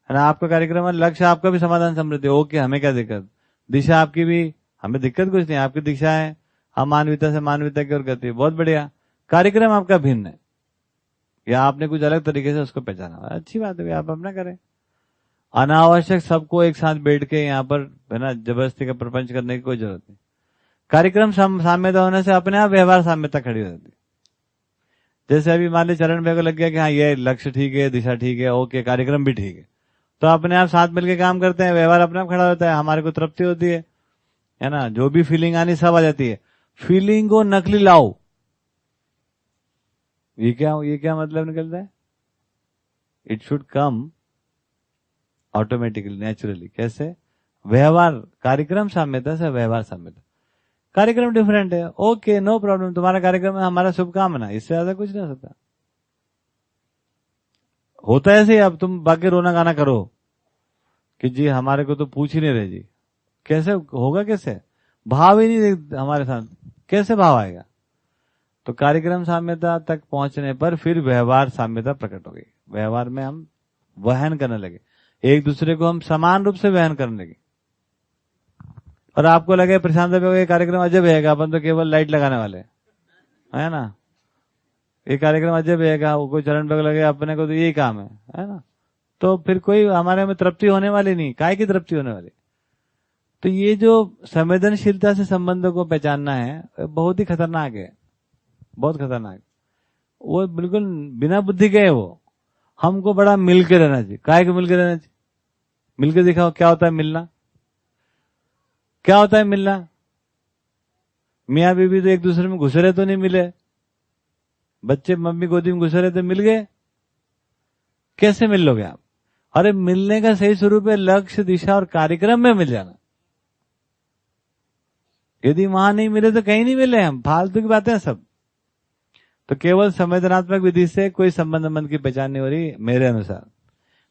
है ना, आपका कार्यक्रम है, लक्ष्य आपका भी समाधान समृद्धि, ओके, हमें क्या दिक्कत? दिशा आपकी भी, हमें दिक्कत कुछ नहीं। आपकी दिशा है हम मानवीयता से मानवीयता की ओर गति, बहुत बढ़िया। कार्यक्रम आपका भिन्न है, या आपने कुछ अलग तरीके से उसको पहचाना, अच्छी बात है, आप अपना करें। अनावश्यक सबको एक साथ बैठ के यहाँ पर, है ना, जबरदस्ती का प्रपंच करने की कोई जरूरत नहीं। कार्यक्रम साम्यता होने से अपने आप व्यवहार साम्यता खड़ी हो जाती। जैसे अभी मान ली चरण भाई को लग गया कि हाँ ये लक्ष्य ठीक है, दिशा ठीक है, ओके, कार्यक्रम भी ठीक है, तो अपने आप साथ मिलकर काम करते हैं, व्यवहार अपने आप खड़ा होता है, हमारे को तृप्ति होती है ना। जो भी फीलिंग आनी सब आ जाती है। फीलिंग को नकली लाओ, ये क्या मतलब निकलता है? It should come automatically, naturally. कैसे? व्यवहार, कार्यक्रम साम्यता से व्यवहार साम्यता। कार्यक्रम डिफरेंट है, ओके, नो प्रॉब्लम, तुम्हारा कार्यक्रम है, हमारा शुभकामना, इससे ज्यादा कुछ नहीं हो सकता। होता है ऐसे। अब तुम बाकी रोना गाना करो कि जी हमारे को तो पूछ ही नहीं रहे जी, कैसे होगा? कैसे? भाव ही नहीं हमारे साथ, कैसे भाव आएगा? तो कार्यक्रम साम्यता तक पहुंचने पर फिर व्यवहार साम्यता प्रकट हो गई। व्यवहार में हम वहन करने लगे, एक दूसरे को हम समान रूप से वहन करने लगे। और आपको लगे प्रशांत भाई ये कार्यक्रम अजब है, अपन तो केवल लाइट लगाने वाले है ना, ये कार्यक्रम अजब है, कोई चरण भाई लगे अपने को तो यही काम है ना, तो फिर कोई हमारे में तृप्ति होने वाली नहीं। काय की तृप्ति होने वाली? तो ये जो संवेदनशीलता से संबंधों को पहचानना है बहुत ही खतरनाक है, बहुत खतरनाक। वो बिल्कुल बिना बुद्धि के है। वो हमको बड़ा मिलके रहना चाहिए। काय को मिलके रहना चाहिए? मिलके दिखाओ क्या होता है मिलना, क्या होता है मिलना? मियाँ बीवी तो एक दूसरे में घुसे रहे तो नहीं मिले, बच्चे मम्मी गोदी में घुसे रहे तो मिल गए, कैसे मिल लोगे आप? अरे मिलने का सही स्वरूप है लक्ष्य दिशा और कार्यक्रम में मिल जाना। यदि वहां नहीं मिले तो कहीं नहीं मिले, हम फालतू की बातें हैं सब। तो केवल संवेदनात्मक विधि से कोई संबंध की पहचान नहीं हो रही मेरे अनुसार।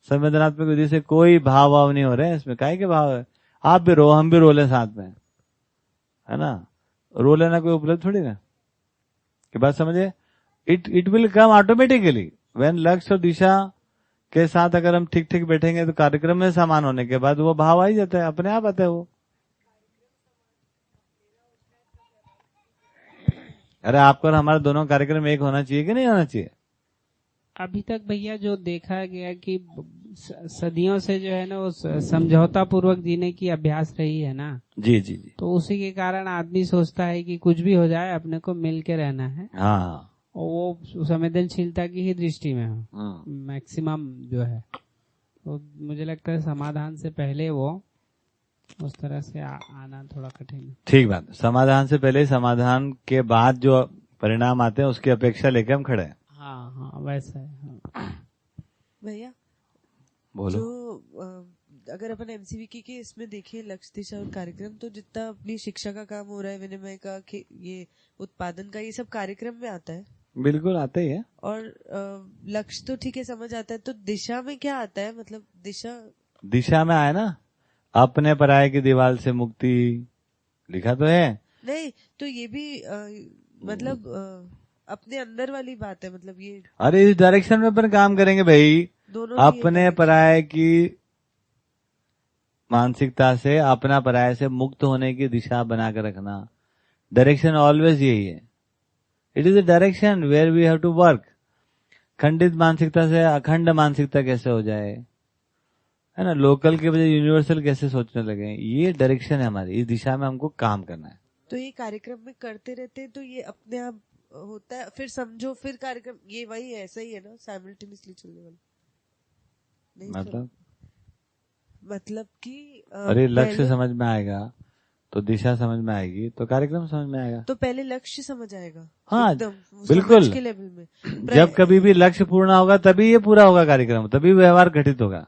संवेदनात्मक विधि से कोई भाव नहीं हो रहे हैं इसमें। काहे के भाव है? आप भी रो, हम भी रो लें साथ में, है ना। रो लेना कोई उपलब्ध थोड़ी ना की बात समझे। It will come automatically when लक्ष्य और दिशा के साथ अगर हम ठीक ठीक बैठेंगे तो कार्यक्रम में समान होने के बाद वो भाव आ ही जाता है, अपने आप आता है वो। अरे आपको और हमारा दोनों कार्यक्रम एक होना चाहिए कि नहीं होना चाहिए? अभी तक भैया जो देखा गया कि सदियों से जो है ना वो समझौता पूर्वक जीने की अभ्यास रही है ना। जी जी जी। तो उसी के कारण आदमी सोचता है कि कुछ भी हो जाए अपने को मिल के रहना है। हाँ, और वो संवेदनशीलता की ही दृष्टि में हो मैक्सिमम जो है। तो मुझे लगता है समाधान से पहले वो उस तरह से आना थोड़ा कठिन है। ठीक बात। समाधान से पहले, समाधान के बाद जो परिणाम आते हैं उसकी अपेक्षा लेकर हम खड़े हैं। हाँ हाँ वैसा है। हाँ। भैया बोलो। जो अगर अपन एमसीवी के इसमें देखें लक्ष्य दिशा और कार्यक्रम, तो जितना अपनी शिक्षा का काम हो रहा है, विनिमय का, ये उत्पादन का, ये सब कार्यक्रम में आता है। बिल्कुल आता ही है। और लक्ष्य तो ठीक है समझ आता है, तो दिशा में क्या आता है? मतलब दिशा में आए ना, अपने पराये की दीवार से मुक्ति लिखा तो है। नहीं तो ये भी मतलब अपने अंदर वाली बात है। मतलब ये अरे इस डायरेक्शन में अपन काम करेंगे भाई। दोनों अपने पराये की मानसिकता से, अपना पराये से मुक्त होने की दिशा बनाकर रखना। डायरेक्शन ऑलवेज यही है। It is a direction where we have to work. खंडित मानसिकता से अखंड मानसिकता कैसे हो जाए, है ना। लोकल के बजाय यूनिवर्सल कैसे सोचने लगे, ये डायरेक्शन है हमारी। इस दिशा में हमको काम करना है। तो ये कार्यक्रम में करते रहते हैं तो ये अपने आप होता है। फिर समझो, फिर कार्यक्रम ये वही है, ऐसा ही है ना, साइमल्टेनियसली चलने वाला। नहीं मतलब कि अरे लक्ष्य समझ में आएगा तो दिशा समझ में आएगी, तो कार्यक्रम समझ में आएगा। तो पहले लक्ष्य समझ आएगा। हाँ एकदम बिल्कुल के लेवल में। जब कभी भी लक्ष्य पूर्ण होगा तभी ये पूरा होगा कार्यक्रम, तभी व्यवहार घटित होगा।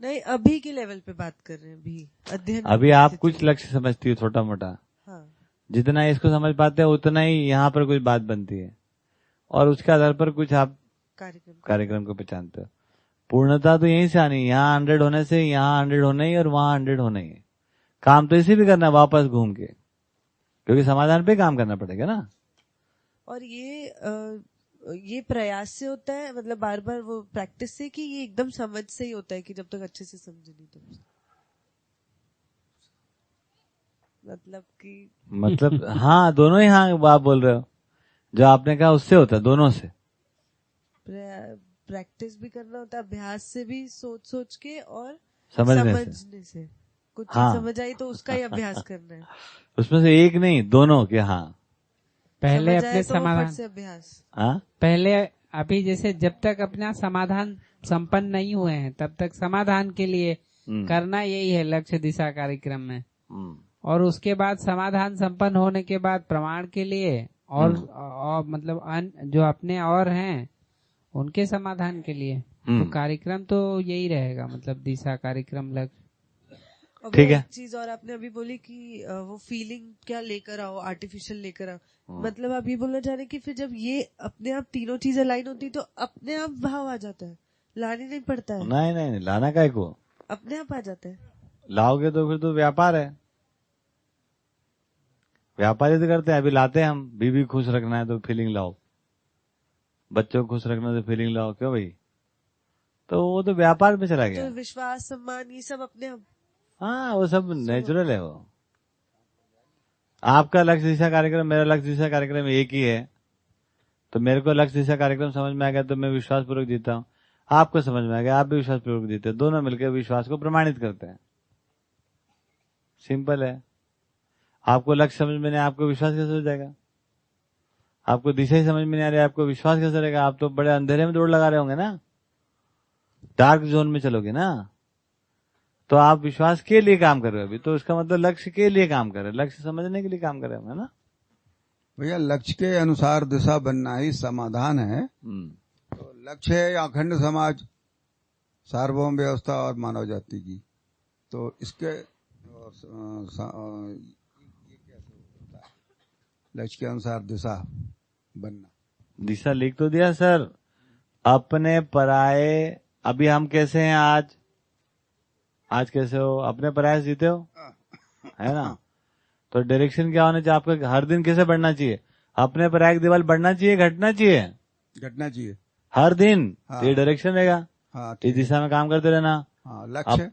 नहीं अभी के लेवल पे बात कर रहे हैं, अभी अध्ययन। अभी आप कुछ लक्ष्य समझती हो छोटा मोटा। हाँ। जितना इसको समझ पाते हैं उतना ही यहाँ पर कुछ बात बनती है, और उसके आधार पर कुछ आप कार्यक्रम को पहचानते हो। पूर्णता तो यहीं से आनी, यहाँ 100 होने से यहाँ 100 होना ही और वहां 100 होना ही है। काम तो इसी भी करना है वापस घूम के, क्योंकि समाधान पे काम करना पड़ेगा ना। और ये प्रयास से होता है, मतलब बार बार वो प्रैक्टिस से, कि ये एकदम समझ से ही होता है कि जब तक अच्छे से समझे नहीं तब मतलब हाँ दोनों ही। हाँ आप बोल रहे हो, जो आपने कहा उससे होता है, दोनों से। प्रैक्टिस भी करना होता है, अभ्यास से भी, सोच सोच के, और समझने से। कुछ हाँ। समझ आई तो उसका ही अभ्यास करना है। उसमें से एक नहीं, दोनों के। हाँ पहले अपने समाधान से अभ्यास। हाँ पहले अभी जैसे जब तक अपना समाधान संपन्न नहीं हुए हैं तब तक समाधान के लिए करना यही है लक्ष्य दिशा कार्यक्रम में। और उसके बाद समाधान संपन्न होने के बाद प्रमाण के लिए और मतलब जो अपने और हैं उनके समाधान के लिए। तो कार्यक्रम तो यही रहेगा, मतलब दिशा कार्यक्रम लक्ष्य। ठीक है। एक चीज और आपने अभी बोली कि वो फीलिंग क्या लेकर आओ, आर्टिफिशियल लेकर आओ। मतलब आप ये बोलना चाह रहे हैं कि फिर जब ये अपने आप तीनों चीजें लाइन होती तो अपने आप भाव आ जाता है, लाने नहीं पड़ता है। नहीं लाना काय को, अपने आप आ जाता है। लाओगे तो फिर तो व्यापार है। व्यापार तो करते हैं, अभी लाते हैं हम। बीवी खुश रखना है तो फीलिंग लाओ, बच्चों को खुश रखना है तो फीलिंग लाओ। क्यों भाई? तो वो तो व्यापार में चला गया। तो विश्वास, सम्मान, ये सब अपने आप। हाँ वो सब नेचुरल है। वो आपका लक्ष्य दिशा कार्यक्रम, मेरा लक्ष्य दिशा कार्यक्रम एक ही है। तो मेरे को लक्ष्य दिशा कार्यक्रम समझ में आ गया तो मैं विश्वास पूर्वक जीता हूँ, आपको समझ में आ गया आप भी विश्वास पूर्वक जीते हैं। दोनों मिलकर विश्वास को प्रमाणित करते हैं। सिंपल है। आपको लक्ष्य समझ में नहीं, आपको विश्वास कैसे हो जाएगा? आपको दिशा ही समझ में नहीं आ रही, आपको विश्वास कैसे रहेगा? आप तो बड़े अंधेरे में दौड़ लगा रहे होंगे ना, डार्क जोन में चलोगे ना। तो आप विश्वास के लिए काम कर रहे हो अभी, तो उसका मतलब लक्ष्य के लिए काम कर रहे हो, लक्ष्य समझने के लिए काम कर रहे हो, है ना भैया। लक्ष्य के अनुसार दिशा बनना ही समाधान है। तो लक्ष्य है अखंड समाज, सार्वभौम व्यवस्था और मानव जाति की। तो इसके ये कैसे होता है? लक्ष्य के अनुसार दिशा बनना। दिशा लिख तो दिया सर, अपने पराये। अभी हम कैसे हैं आज कैसे हो? अपने पराये से जीते हो, है ना? तो डायरेक्शन क्या होना चाहिए आपका? हर दिन कैसे बढ़ना चाहिए? अपने पराये की दीवार बढ़ना चाहिए, घटना चाहिए? घटना चाहिए हर दिन। हाँ। तो ये डायरेक्शन रहेगा, हाँ इस ठीक है। दिशा में काम करते रहना। हाँ लक्ष्य।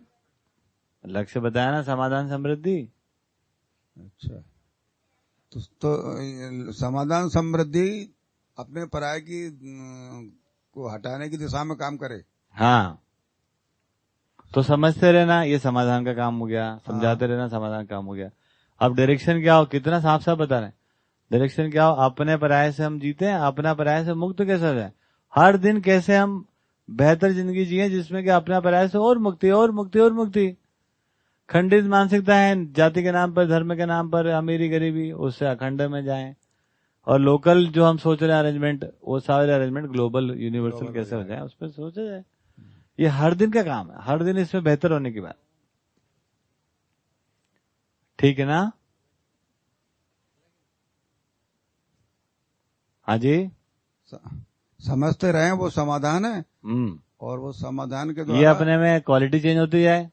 लक्ष्य बताया ना, समाधान समृद्धि। अच्छा तो समाधान समृद्धि अपने पराये की को हटाने की दिशा में काम करे। हाँ, तो समझते रहना, ये समाधान का काम हो गया। समझाते रहना, समाधान का काम हो गया। अब डायरेक्शन क्या हो? कितना साफ साफ बता रहे हैं। डायरेक्शन क्या हो? अपने पराये से हम जीते हैं, अपना पराये से मुक्त कैसे हो जाए? हर दिन कैसे हम बेहतर जिंदगी जिए जिसमें कि अपना पराये से और मुक्ति और मुक्ति और मुक्ति। खंडित मानसिकता है, जाति के नाम पर, धर्म के नाम पर, अमीरी गरीबी, उससे अखंड में जाएं। और लोकल जो हम सोच रहे हैं अरेंजमेंट, वो सारे अरेंजमेंट ग्लोबल यूनिवर्सल कैसे हो जाए, उस पर सोचा जाए। ये हर दिन का काम है, हर दिन इसमें बेहतर होने की बात। ठीक है ना? हाँ जी, समझते रहे वो समाधान है। और वो समाधान के ये द्वारा अपने में क्वालिटी चेंज होती जाए।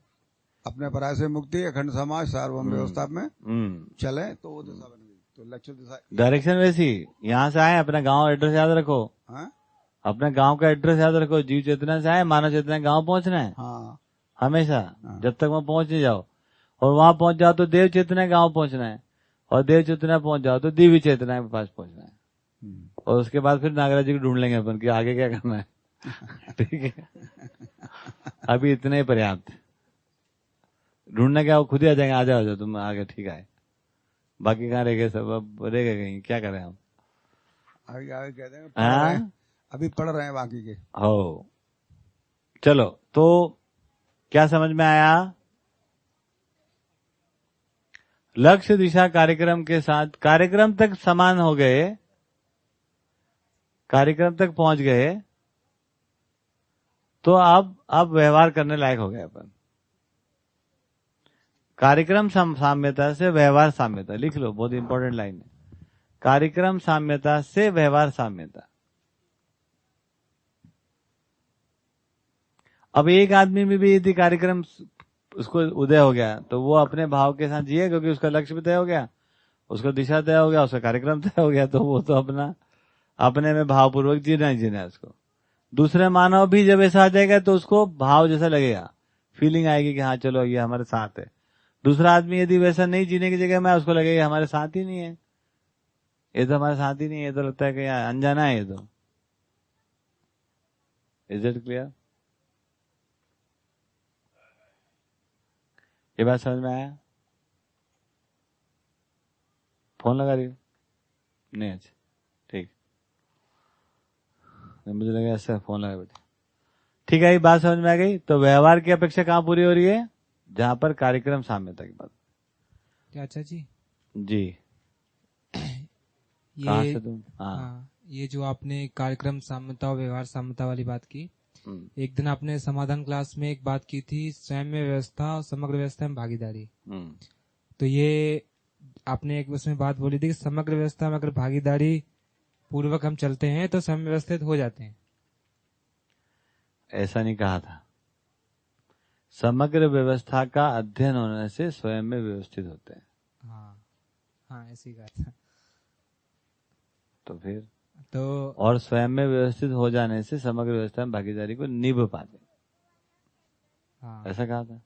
अपने पराये से मुक्ति, अखंड समाज, सार्वभौम व्यवस्था में चले तो वो दिशा बन गई। तो लक्ष्य दिशा डायरेक्शन वैसी। यहाँ से आए, अपना गांव एड्रेस याद रखो। हाँ अपने गांव का एड्रेस याद रखो। जीव चेतना से आए, मानव चेतना गांव पहुंचना है हाँ हमेशा, जब तक वहां पहुंच नहीं जाओ। और वहां पहुंच जाओ तो देव चेतना गांव पहुंचना है, और देव चेतना पहुंच जाओ तो दिव्य चेतना के पास पहुंचना है। और उसके बाद फिर नागराज जी को ढूंढ लेंगे अपन कि आगे क्या करना है। ठीक है, अभी इतने ही पर्याप्त। ढूंढने क्या, वो खुद ही आ जाएंगे। आ जाओ तुम आगे, ठीक है। बाकी कहाँ रह गए सब? अब रह गए कहीं, क्या करें हम? आगे आगे कह देंगे पढ़ रहे हैं, अभी पढ़ रहे हैं बाकी के। हो, चलो। तो क्या समझ में आया? लक्ष्य दिशा कार्यक्रम के साथ कार्यक्रम तक समान हो गए, कार्यक्रम तक पहुंच गए, तो अब व्यवहार करने लायक हो गए अपन। कार्यक्रम साम्यता से व्यवहार साम्यता, लिख लो, बहुत इंपॉर्टेंट लाइन है। कार्यक्रम साम्यता से व्यवहार साम्यता। अब एक आदमी में भी यदि कार्यक्रम उसको उदय हो गया तो वो अपने भाव के साथ जिए, क्योंकि उसका लक्ष्य भी तय हो गया, उसका दिशा तय हो गया, उसका कार्यक्रम तय हो गया, तो वो तो अपने में भावपूर्वक जीना ही जीना है उसको। दूसरे मानव भी जब ऐसा आ जाएगा तो उसको भाव जैसा लगेगा, फीलिंग आएगी कि हाँ चलो ये हमारे साथ है। दूसरा आदमी यदि वैसा नहीं जीने की जगह में, उसको लगेगा हमारे साथ ही नहीं है, ये तो हमारे साथ ही नहीं है, ये तो लगता है कि अनजाना है ये तो। Is it clear? ये बात समझ में आया? फोन लगा रही हो? नहीं, अच्छा ठीक, मुझे लगा ऐसा फोन लगा बेटे। ठीक है, ये बात समझ में आ गई। तो व्यवहार की अपेक्षा कहाँ पूरी हो रही है? जहां पर कार्यक्रम साम्यता की बात। क्या अच्छा जी? जी, कहाँ से तुम? हाँ, ये जो आपने कार्यक्रम साम्यता और व्यवहार साम्यता वाली बात की, एक दिन आपने समाधान क्लास में एक बात की थी, स्वयं में व्यवस्था और समग्र व्यवस्था में भागीदारी। तो ये आपने एक उसमें बात बोली थी कि समग्र व्यवस्था में अगर भागीदारी पूर्वक हम चलते हैं तो स्वयं व्यवस्थित हो जाते हैं। ऐसा नहीं कहा था। समग्र व्यवस्था का अध्ययन होने से स्वयं में व्यवस्थित होते हैं। हाँ ऐसी कहा था। तो फिर तो और स्वयं में व्यवस्थित हो जाने से समग्र व्यवस्था में भागीदारी को निभ पाते। ऐसा कहा था।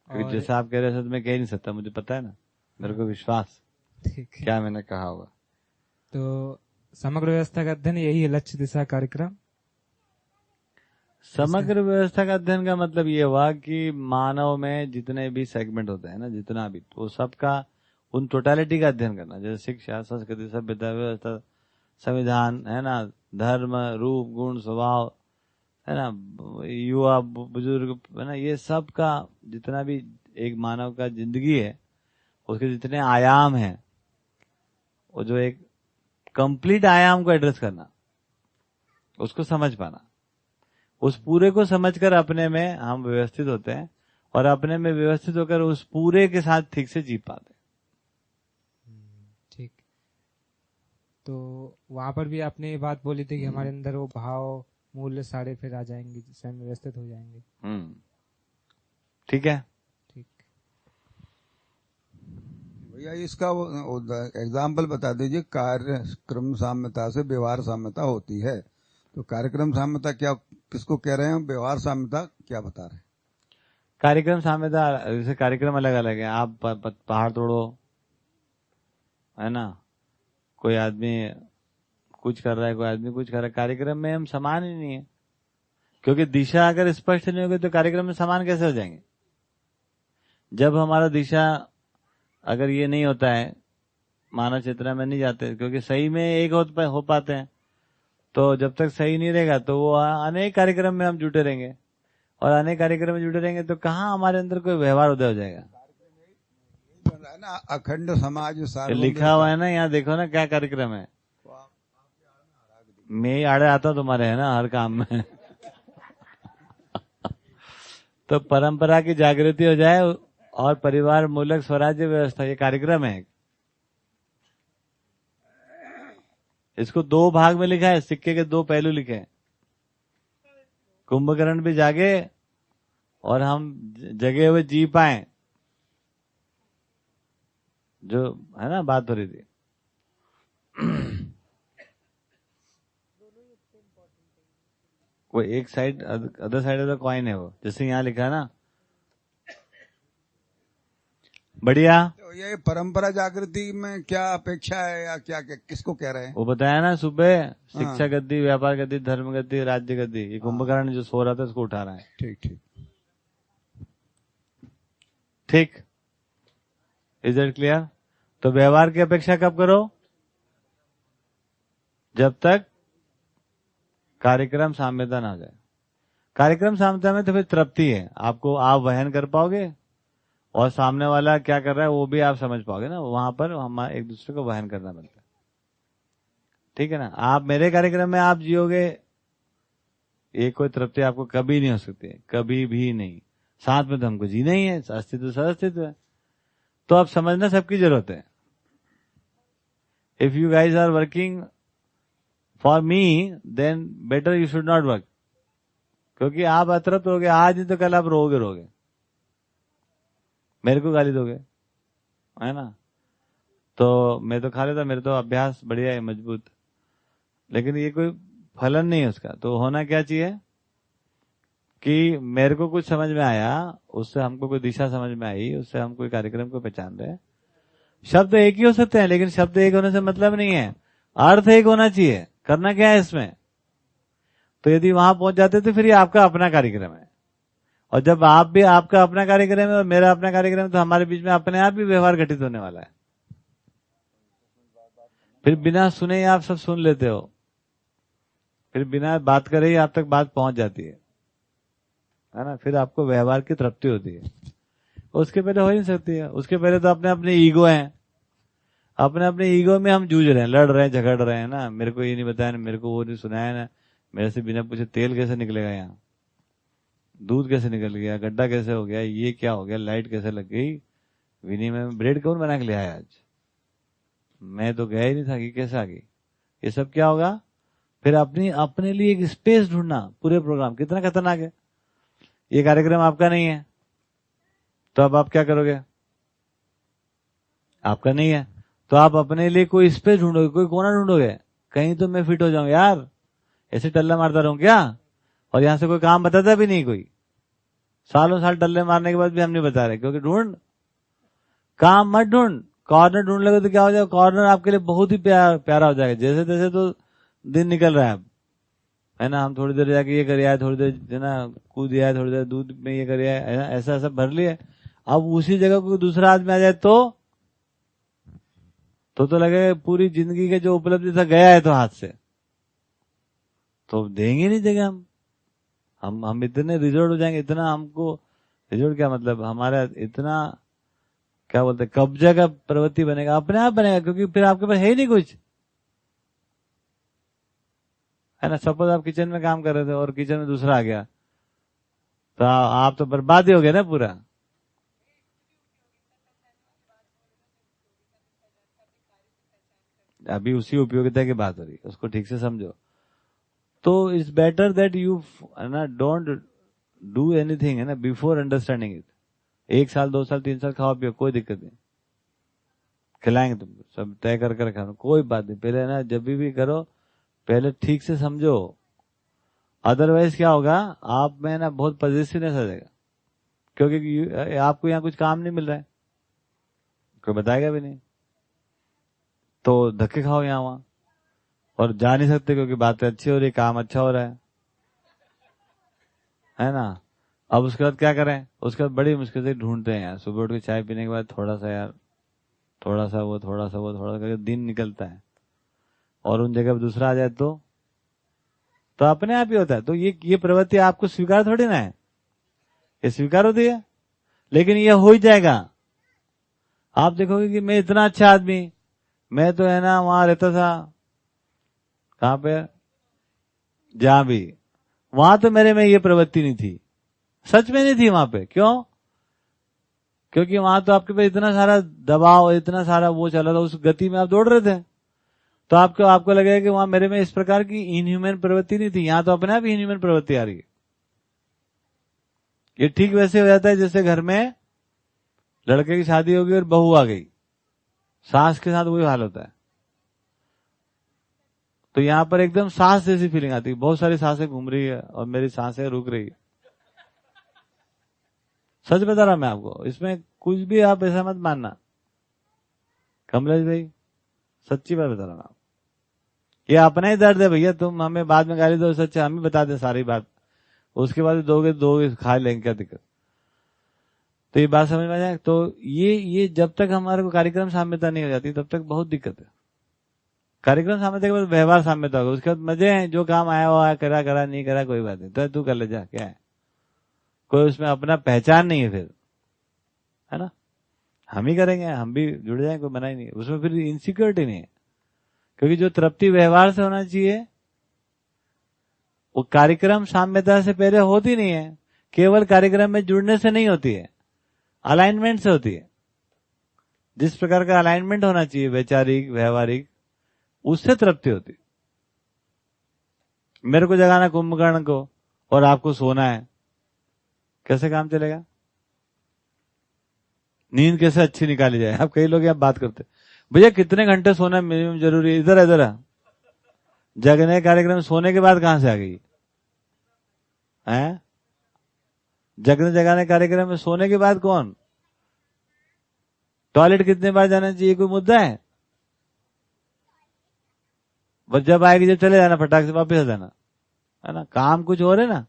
क्योंकि जैसा आप कह रहे हैं तो मैं कह नहीं सकता, मुझे पता है ना, मेरे को विश्वास क्या मैंने कहा होगा। तो समग्र व्यवस्था का अध्ययन यही है लक्ष्य दिशा कार्यक्रम। समग्र व्यवस्था का अध्ययन का मतलब ये हुआ कि मानव में जितने भी सेगमेंट होते हैं ना, जितना भी, तो सबका उन टोटालिटी का अध्ययन करना। जैसे शिक्षा, संस्कृति, सभ्यता, व्यवस्था, संविधान, है ना, धर्म, रूप, गुण, स्वभाव, है ना, युवा, बुजुर्ग, है ना, ये सब का जितना भी एक मानव का जिंदगी है, उसके जितने आयाम हैं, वो जो एक कंप्लीट आयाम को एड्रेस करना, उसको समझ पाना, उस पूरे को समझकर अपने में हम व्यवस्थित होते हैं, और अपने में व्यवस्थित होकर उस पूरे के साथ ठीक से जी पाते। ठीक। तो वहां पर भी आपने ये बात बोली थी कि हमारे अंदर वो भाव मूल्य सारे फिर आ जाएंगे, स्वयं व्यवस्थित हो जाएंगे। ठीक है। ठीक। भैया इसका एग्जाम्पल बता दीजिए। कार्यक्रम साम्यता से व्यवहार साम्यता होती है, तो कार्यक्रम साम्यता क्या, किसको कह रहे हैं, व्यवहार साम्यता क्या बता रहे हैं? कार्यक्रम साम्यता, जैसे कार्यक्रम अलग अलग है। आप पहाड़ तोड़ो, है ना, कोई आदमी कुछ कर रहा है, कोई आदमी कुछ कर रहा है, कार्यक्रम में हम समान ही नहीं है। क्योंकि दिशा अगर स्पष्ट नहीं होगी तो कार्यक्रम में समान कैसे हो जाएंगे? जब हमारा दिशा अगर ये नहीं होता है, मानव चेतना में नहीं जाते, क्योंकि सही में एक हो पाते हैं, तो जब तक सही नहीं रहेगा तो वो अनेक कार्यक्रम में हम जुटे रहेंगे, और अनेक कार्यक्रम में जुटे रहेंगे तो कहाँ हमारे अंदर कोई व्यवहार उदय हो जाएगा? ना अखंड समाज लिखा हुआ है ना, यहाँ देखो ना क्या कार्यक्रम है। मैं ही आड़े आता तुम्हारे, है ना, हर काम में। तो परंपरा की जागृति हो जाए और परिवार मूलक स्वराज्य व्यवस्था, ये कार्यक्रम है। इसको दो भाग में लिखा है, सिक्के के दो पहलू लिखे हैं। कुंभकर्ण भी जागे और हम जगे हुए जी पाए, जो है ना बात हो रही थी। कोई एक side, other side of the coin है वो, जैसे यहाँ लिखा है ना। बढ़िया। तो ये परंपरा जागृति में क्या अपेक्षा है, या क्या, किसको कह रहे हैं? वो बताया ना सुबह, शिक्षा गद्दी, व्यापार गद्दी, धर्म गद्दी, राज्य गद्दी। ये कुंभकर्ण जो सो रहा था उसको उठा रहा है। ठीक ठीक ठीक। Is it clear? तो व्यवहार की अपेक्षा कब करो? जब तक कार्यक्रम साम्यता ना हो जाए। कार्यक्रम साम्यता में तो फिर तृप्ति है, आपको आप वहन कर पाओगे और सामने वाला क्या कर रहा है वो भी आप समझ पाओगे ना। वहां पर हम एक दूसरे को वहन करना बनता है। ठीक है ना? आप मेरे कार्यक्रम में आप जियोगे, ये कोई तृप्ति आपको कभी नहीं हो सकती है, कभी भी नहीं। साथ में तो हमको जीना ही है, अस्तित्व सह-अस्तित्व है। तो अब समझना सबकी जरूरत है। If you guys are working for me, then better you should not work. क्योंकि आप अतृप्त हो गए आज, नहीं तो कल आप रोगे, मेरे को गाली दोगे, है ना। तो मैं तो खा लेता, मेरे तो अभ्यास बढ़िया है, मजबूत, लेकिन ये कोई फलन नहीं है उसका। तो होना क्या चाहिए कि मेरे को कुछ समझ में आया, उससे हमको कोई दिशा समझ में आई, उससे हम कोई कार्यक्रम को पहचान रहे। शब्द एक ही हो सकते हैं, लेकिन शब्द एक होने से मतलब नहीं है, अर्थ एक होना चाहिए। करना क्या है इसमें? तो यदि वहां पहुंच जाते तो फिर ये आपका अपना कार्यक्रम है, और जब आप भी आपका अपना कार्यक्रम है और मेरा अपना कार्यक्रम है, तो हमारे बीच में अपने आप ही व्यवहार घटित होने वाला है। फिर बिना सुने ही आप सब सुन लेते हो, फिर बिना बात करे ही आप तक बात पहुंच जाती है ना। फिर आपको व्यवहार की तृप्ति होती है, उसके पहले हो ही नहीं सकती है। उसके पहले तो अपने अपने ईगो हैं, अपने अपने ईगो में हम जूझ रहे हैं, लड़ रहे हैं, झगड़ रहे हैं ना। मेरे को ये नहीं बताया ना, मेरे को वो नहीं सुनाया ना, मेरे से बिना पूछे तेल कैसे निकलेगा, यहाँ दूध कैसे निकल गया, गड्ढा कैसे हो गया, ये क्या हो गया, लाइट कैसे लग गई, विनिमय में ब्रेड कौन बना के ले आया आज, मैं तो गया ही नहीं था कि कैसे आ गई। ये सब क्या होगा? फिर अपने लिए एक स्पेस ढूंढना। पूरे प्रोग्राम कितना खतरनाक है। ये कार्यक्रम आपका नहीं है, तो अब आप क्या करोगे? आपका नहीं है तो आप अपने लिए कोई स्पेस ढूंढोगे, कोई कोना ढूंढोगे, कहीं तो मैं फिट हो जाऊं यार। ऐसे टल्ला मारता रहूं क्या? और यहां से कोई काम बताता भी नहीं कोई। सालों साल टल्ले मारने के बाद भी हम नहीं बता रहे, क्योंकि ढूंढ, काम मत ढूंढ, कॉर्नर ढूंढ लगे तो क्या हो जाएगा? कॉर्नर आपके लिए बहुत ही प्यारा हो जाएगा। जैसे तैसे तो दिन निकल रहा है ना। हम थोड़ी देर जाके ये कर आए, थोड़ी देर है ना कूद आए, थोड़ी देर दूध में ये कर आए, ऐसा ऐसा भर लिया। अब उसी जगह को दूसरा आदमी आ जाए तो लगे पूरी जिंदगी के जो उपलब्धि था गया है तो हाथ से, तो देंगे नहीं देंगे हम इतने रिजोर्ट हो जाएंगे, इतना हमको रिजोर्ट क्या मतलब, हमारा इतना क्या बोलते हैं, कब्जा का प्रवृत्ति बनेगा, अपने आप बनेगा, क्योंकि फिर आपके पास है ही नहीं कुछ, है ना। सपोज आप किचन में काम कर रहे थे और किचन में दूसरा आ गया, तो आप तो बर्बाद ही हो गए ना पूरा। अभी उसी उपयोगिता की बात हो रही है, उसको ठीक से समझो। तो इट्स बेटर दैट यू ना डोंट डू एनीथिंग है ना बिफोर अंडरस्टैंडिंग इट। 1 साल 2 साल 3 साल खाओ पियो, कोई दिक्कत नहीं, खिलाएंगे तुमको, सब तय करके रखा, कोई बात नहीं। पहले ना जब भी करो पहले ठीक से समझो, अदरवाइज क्या होगा, आप में ना बहुत पॉजिटिवनेस आ जाएगा, क्योंकि आपको यहाँ कुछ काम नहीं मिल रहा है, कोई बताएगा भी नहीं, तो धक्के खाओ यहाँ वहां, और जा नहीं सकते क्योंकि बातें अच्छी हो रही, काम अच्छा हो रहा है ना। अब उसके बाद क्या करें, उसके बाद बड़ी मुश्किल से ढूंढते हैं यार, सुबह उठ के चाय पीने के बाद थोड़ा सा यार, थोड़ा सा वो करके दिन निकलता है, और उन जगह पर दूसरा आ जाए तो अपने आप ही होता है। तो ये प्रवृत्ति आपको स्वीकार थोड़ी ना है, ये स्वीकार होती है, लेकिन ये हो ही जाएगा। आप देखोगे कि मैं इतना अच्छा आदमी, मैं तो है ना वहां रहता था, कहां पे, जहां भी, वहां तो मेरे में ये प्रवृत्ति नहीं थी, सच में नहीं थी वहां पे। क्यों? क्योंकि वहां तो आपके पास इतना सारा दबाव, इतना सारा वो चला था, उस गति में आप दौड़ रहे थे, तो आपको लगेगा कि वहां मेरे में इस प्रकार की इनह्यूमन प्रवृत्ति नहीं थी, यहां तो अपने आप इनह्यूमन प्रवृत्ति आ रही है। ये ठीक वैसे हो जाता है जैसे घर में लड़के की शादी होगी और बहू आ गई, सास के साथ वही हाल होता है। तो यहां पर एकदम सास जैसी फीलिंग आती है, बहुत सारी सांसें घूम रही है और मेरी सांसें रुक रही है। सच बता रहा मैं आपको, इसमें कुछ भी आप ऐसा मत मानना कमलेश भाई, सच्ची बात बता रहा हूं। ये अपना ही दर्द है भैया, तुम हमें बाद में गाली दो, सच हम ही बता दें सारी बात, उसके बाद दोगे खा लेंगे, क्या दिक्कत। तो ये बात समझ में आ जाए। तो ये जब तक हमारे को कार्यक्रम साम्यता नहीं हो जाती तब तक बहुत दिक्कत है। कार्यक्रम साम्यता के बाद व्यवहार साम्यता होगा, उसके बाद मजे हैं, जो काम आया हुआ करा नहीं करा कोई बात नहीं, तो तू कर ले जा, क्या है, कोई उसमें अपना पहचान नहीं है फिर, है ना। हम ही करेंगे, हम भी जुड़ जाएंगे, कोई मना ही नहीं है, उसमें फिर इनसिक्योरिटी नहीं है। क्योंकि जो तृप्ति व्यवहार से होना चाहिए वो कार्यक्रम साम्यता से पहले होती नहीं है, केवल कार्यक्रम में जुड़ने से नहीं होती है, अलाइनमेंट से होती है। जिस प्रकार का अलाइनमेंट होना चाहिए वैचारिक व्यवहारिक, उससे तृप्ति होती। मेरे को जगाना कुंभकर्ण को और आपको सोना है, कैसे काम चलेगा, नींद कैसे अच्छी निकाली जाए। अब कई लोग यहाँ बात करते, भैया कितने घंटे सोना मिनिमम जरूरी है, इधर जगने कार्यक्रम सोने के बाद कहां से आ गई है, जगने जगाने कार्यक्रम में सोने के बाद कौन, टॉयलेट कितने बार जाना चाहिए, कोई मुद्दा है, बस जब आएगी जब चले जाना, फटाक से वापस आ जाना, है ना। काम कुछ और है ना,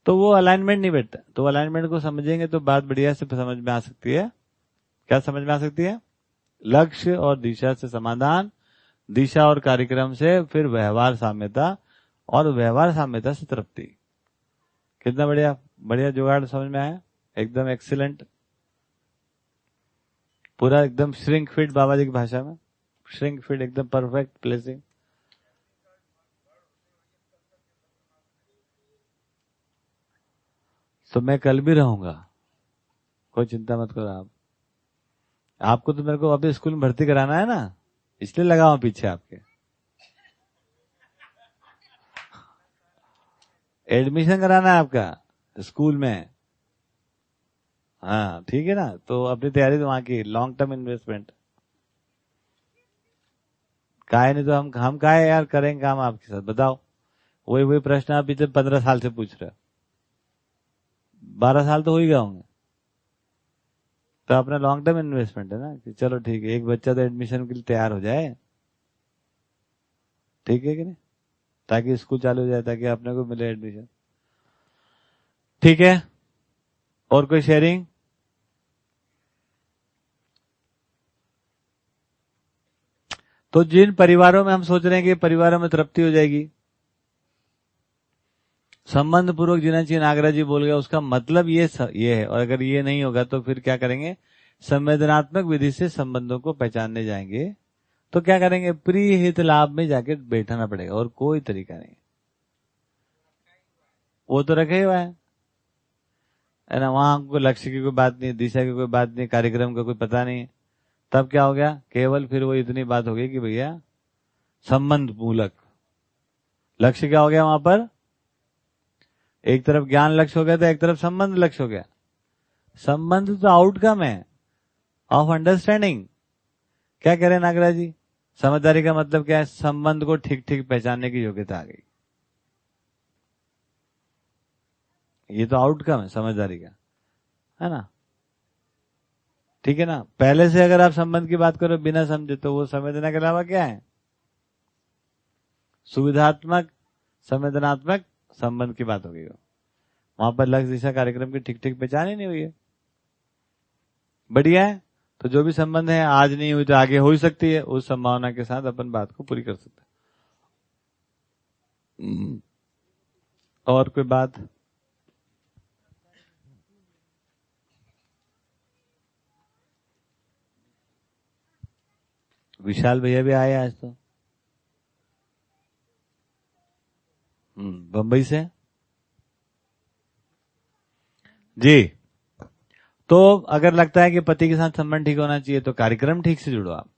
तो वो अलाइनमेंट नहीं बैठता। तो अलाइनमेंट को समझेंगे तो बात बढ़िया से समझ में आ सकती है। क्या समझ में आ सकती है, लक्ष्य और दिशा से समाधान, दिशा और कार्यक्रम से फिर व्यवहार साम्यता, और व्यवहार साम्यता से तृप्ति। कितना बढ़िया जुगाड़ समझ में आया, एकदम एक्सीलेंट, पूरा एकदम श्रिंक फिट, बाबा जी की भाषा में श्रिंक फिट, एकदम परफेक्ट प्लेसिंग। तो मैं कल भी रहूंगा, कोई चिंता मत करो आप। आपको तो मेरे को अभी स्कूल में भर्ती कराना है ना, इसलिए लगा हूं पीछे आपके, एडमिशन कराना है आपका स्कूल में, हाँ ठीक है ना। तो अपनी तैयारी तो वहां की, लॉन्ग टर्म इन्वेस्टमेंट काहे नहीं, तो हम काहे यार करेंगे काम आपके साथ, बताओ। वही प्रश्न आप पीछे 15 साल से पूछ रहे हो, 12 साल तो हो ही गए होंगे। तो अपना लॉन्ग टर्म इन्वेस्टमेंट है ना, कि चलो ठीक है, एक बच्चा तो एडमिशन के लिए तैयार हो जाए, ठीक है कि नहीं, ताकि स्कूल चालू हो जाए, ताकि अपने को मिले एडमिशन। ठीक है, और कोई शेयरिंग? तो जिन परिवारों में हम सोच रहे हैं कि परिवारों में तृप्ति हो जाएगी, संबंध पूर्वक जीना चाहिए, नागराज जी बोल गया, उसका मतलब ये है। और अगर ये नहीं होगा तो फिर क्या करेंगे, संवेदनात्मक विधि से संबंधों को पहचानने जाएंगे। तो क्या करेंगे, प्रिय हित लाभ में जाके बैठाना पड़ेगा, और कोई तरीका नहीं। वो तो रखे हुआ है ना, वहां हमको लक्ष्य की कोई बात नहीं, दिशा की कोई बात नहीं, कार्यक्रम का कोई पता नहीं है, तब क्या हो गया, केवल फिर वो इतनी बात हो गई कि भैया संबंध मूलक लक्ष्य क्या हो गया वहां पर, एक तरफ ज्ञान लक्ष्य हो गया था, एक तरफ संबंध लक्ष्य हो गया। संबंध तो आउटकम है ऑफ अंडरस्टैंडिंग। क्या कह रहे हैं नागराज जी, समझदारी का मतलब क्या है, संबंध को ठीक ठीक पहचानने की योग्यता आ गई। ये तो आउटकम है समझदारी का, है ना। ठीक है ना। पहले से अगर आप संबंध की बात करो बिना समझे तो वो संवेदना के अलावा क्या है, सुविधात्मक संवेदनात्मक संबंध की बात हो गई। वहां पर लक्ष्य दिशा कार्यक्रम की ठीक ठीक पहचान ही नहीं हुई है। बढ़िया है, तो जो भी संबंध है आज नहीं हुई तो आगे हो ही सकती है, उस संभावना के साथ अपन बात को पूरी कर सकते हैं। और कोई बात? विशाल भैया भी आए आज तो, बंबई से जी। तो अगर लगता है कि पति के साथ संबंध ठीक होना चाहिए तो कार्यक्रम ठीक से जुड़ो आप।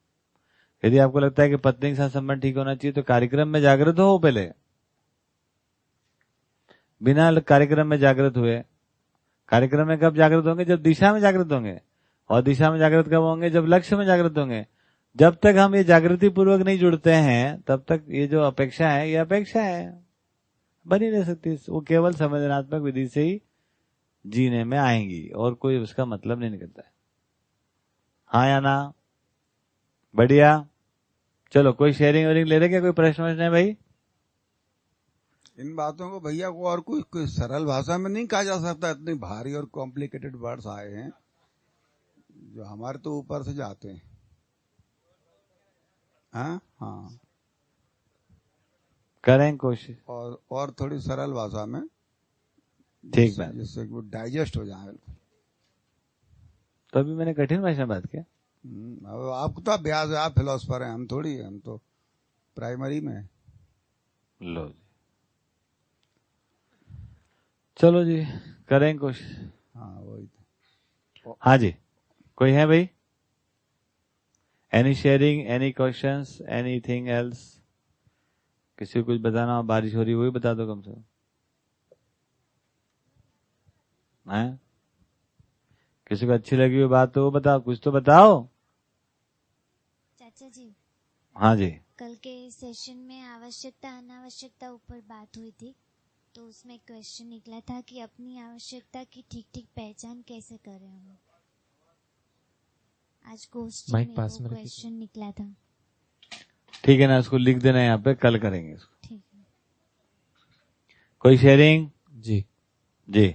यदि आपको लगता है कि पत्नी के साथ संबंध ठीक होना चाहिए तो कार्यक्रम में जागृत हो पहले। बिना कार्यक्रम में जागृत हुए, कार्यक्रम में कब जागृत होंगे, जब दिशा में जागृत होंगे, और दिशा में जागृत कब होंगे, जब लक्ष्य में जागृत होंगे। जब तक हम ये जागृति पूर्वक नहीं जुड़ते हैं तब तक ये जो अपेक्षा है ये अपेक्षा है, बनी रह सकती। वो केवल संवेदनात्मक विधि से ही जीने में आएंगी और कोई उसका मतलब नहीं निकलता है। हाँ या ना? बढ़िया। चलो कोई शेयरिंग वेयरिंग ले रहे क्या, कोई प्रश्न है भाई? इन बातों को भैया को और कोई सरल भाषा में नहीं कहा जा सकता। इतनी भारी और कॉम्प्लिकेटेड वर्ड्स आए हैं जो हमारे तो ऊपर से जाते हैं। हाँ, करें कोशिश और थोड़ी सरल भाषा में, ठीक बात, जिससे वो डाइजेस्ट हो जाए। तो अभी मैंने कठिन भाषा में बात किया। अब आपको तो अभ्यास है, आप फिलोसफर हैं, हम थोड़ी, हम तो प्राइमरी में। लो जी, चलो जी करें कोशिश। हाँ वही तो। हाँ जी, कोई है भाई? Any sharing, any questions, anything else? किसी को कुछ बताना हो, बारिश हो रही वही बता दो कम से कम। है किसी को अच्छी लगी हुई बात तो वो बताओ, कुछ तो बताओ। चाचा जी, हाँ जी, कल के सेशन में आवश्यकता अनावश्यकता ऊपर बात हुई थी, तो उसमें क्वेश्चन निकला था कि अपनी आवश्यकता की ठीक ठीक पहचान कैसे करें हम। आज गोष्ठी में वो क्वेश्चन निकला था। ठीक है ना, उसको लिख देना यहाँ पे, कल करेंगे इसको। ठीक है। कोई शेयरिंग? जी जी।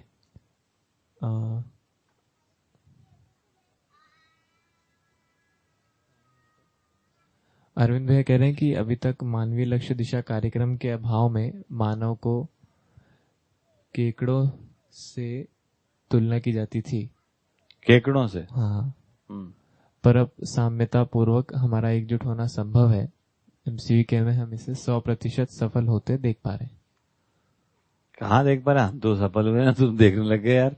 अरविंद भैया कह रहे हैं कि अभी तक मानवीय लक्ष्य दिशा कार्यक्रम के अभाव में मानव को केकड़ों से तुलना की जाती थी। केकड़ों से? हाँ। पर अब साम्यता पूर्वक हमारा एकजुट होना संभव है। MCVK में हम इसे 100% सफल होते देख पा रहे हैं। कहाँ देख पा रहे? हम तो सफल हुए ना, तुम देखने लगे यार।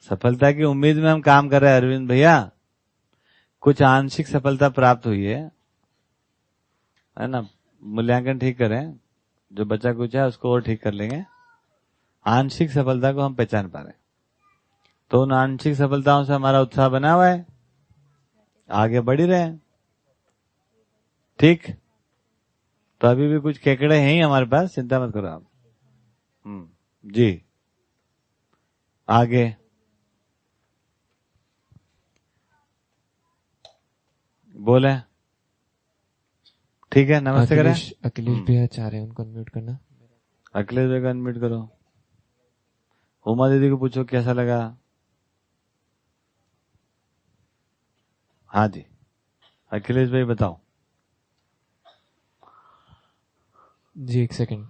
सफलता की उम्मीद में हम काम कर रहे हैं अरविंद भैया। कुछ आंशिक सफलता प्राप्त हुई है ना। मूल्यांकन ठीक करें, जो बचा कुछ है उसको और ठीक कर लेंगे। आंशिक सफलता को हम पहचान पा रहे हैं, तो उन आंशिक सफलताओं से हमारा उत्साह बना हुआ है, आगे बढ़ ही रहे हैं। ठीक, तो अभी भी कुछ केकड़े हैं ही हमारे पास, चिंता मत करो आप। जी आगे बोले। ठीक है, नमस्ते करें। अखिलेश भैया चाह रहे हैं, उनको अनम्यूट करना। अखिलेश भैया को अनम्यूट करो। उमा दीदी को पूछो कैसा लगा। हाँ जी, अखिलेश भाई बताओ। जी एक सेकंड।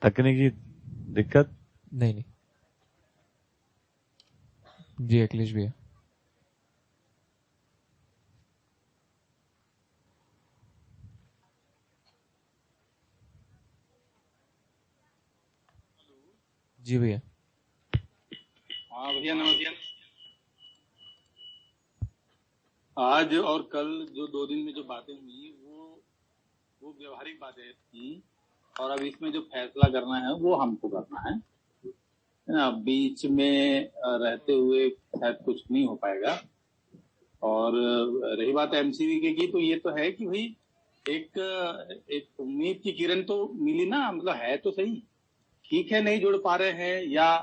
तकनीकी दिक्कत? नहीं जी, अखिलेश भैया। जी भैया। हाँ भैया, नमस्कार। आज और कल जो 2 दिन में जो बातें हुई वो व्यवहारिक बातें थी, और अब इसमें जो फैसला करना है वो हमको करना है ना। बीच में रहते हुए शायद कुछ नहीं हो पाएगा। और रही बात एमसीवी की, तो ये तो है कि भाई एक उम्मीद की किरण तो मिली ना, मतलब है तो सही। ठीक है, नहीं जुड़ पा रहे हैं या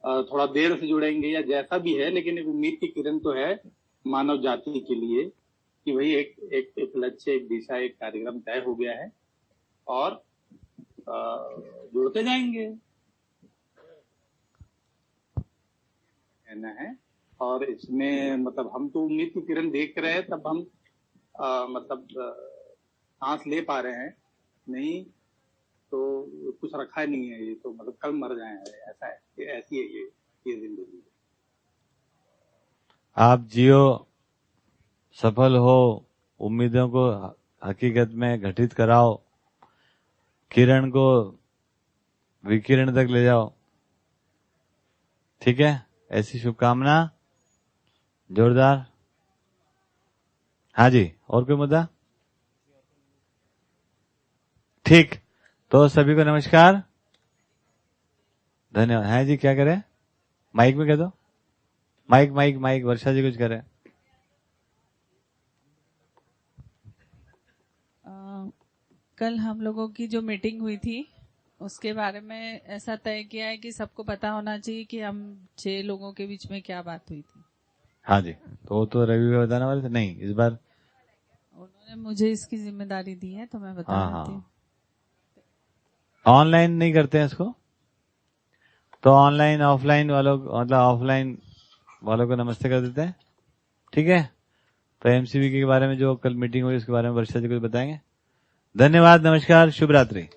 थोड़ा देर से जुड़ेंगे या जैसा भी है, लेकिन एक उम्मीद की किरण तो है मानव जाति के लिए कि भाई एक लक्ष्य, एक दिशा, एक कार्यक्रम तय हो गया है और जुड़ते जाएंगे, कहना है। और इसमें मतलब हम तो उम्मीद की किरण देख रहे हैं, तब हम मतलब सांस ले पा रहे हैं, नहीं तो कुछ रखा नहीं है। ये तो मतलब कल मर जाए, ऐसा है, ऐसी है ये जिंदगी। आप जियो, सफल हो, उम्मीदों को हकीकत में घटित कराओ, किरण को विकिरण तक ले जाओ। ठीक है, ऐसी शुभकामना। जोरदार। हाँ जी, और कोई मुद्दा? ठीक, तो सभी को नमस्कार, धन्यवाद। है जी, क्या करें? माइक में कह दो। माइक वर्षा जी कुछ करें। कल हम लोगों की जो मीटिंग हुई थी उसके बारे में ऐसा तय किया है कि सबको पता होना चाहिए कि हम 6 लोगों के बीच में क्या बात हुई थी। हाँ जी, तो रवि को बताने वाले थे। नहीं, इस बार उन्होंने मुझे इसकी जिम्मेदारी दी है, तो मैं बता देती हूँ। ऑनलाइन नहीं करते हैं इसको, तो ऑनलाइन ऑफलाइन वालों, मतलब ऑफलाइन वालों को नमस्ते कर देते हैं। ठीक है, तो एमसीवी के बारे में जो कल मीटिंग हुई उसके बारे में वर्षा जी कुछ बताएंगे। धन्यवाद, नमस्कार, शुभ रात्रि।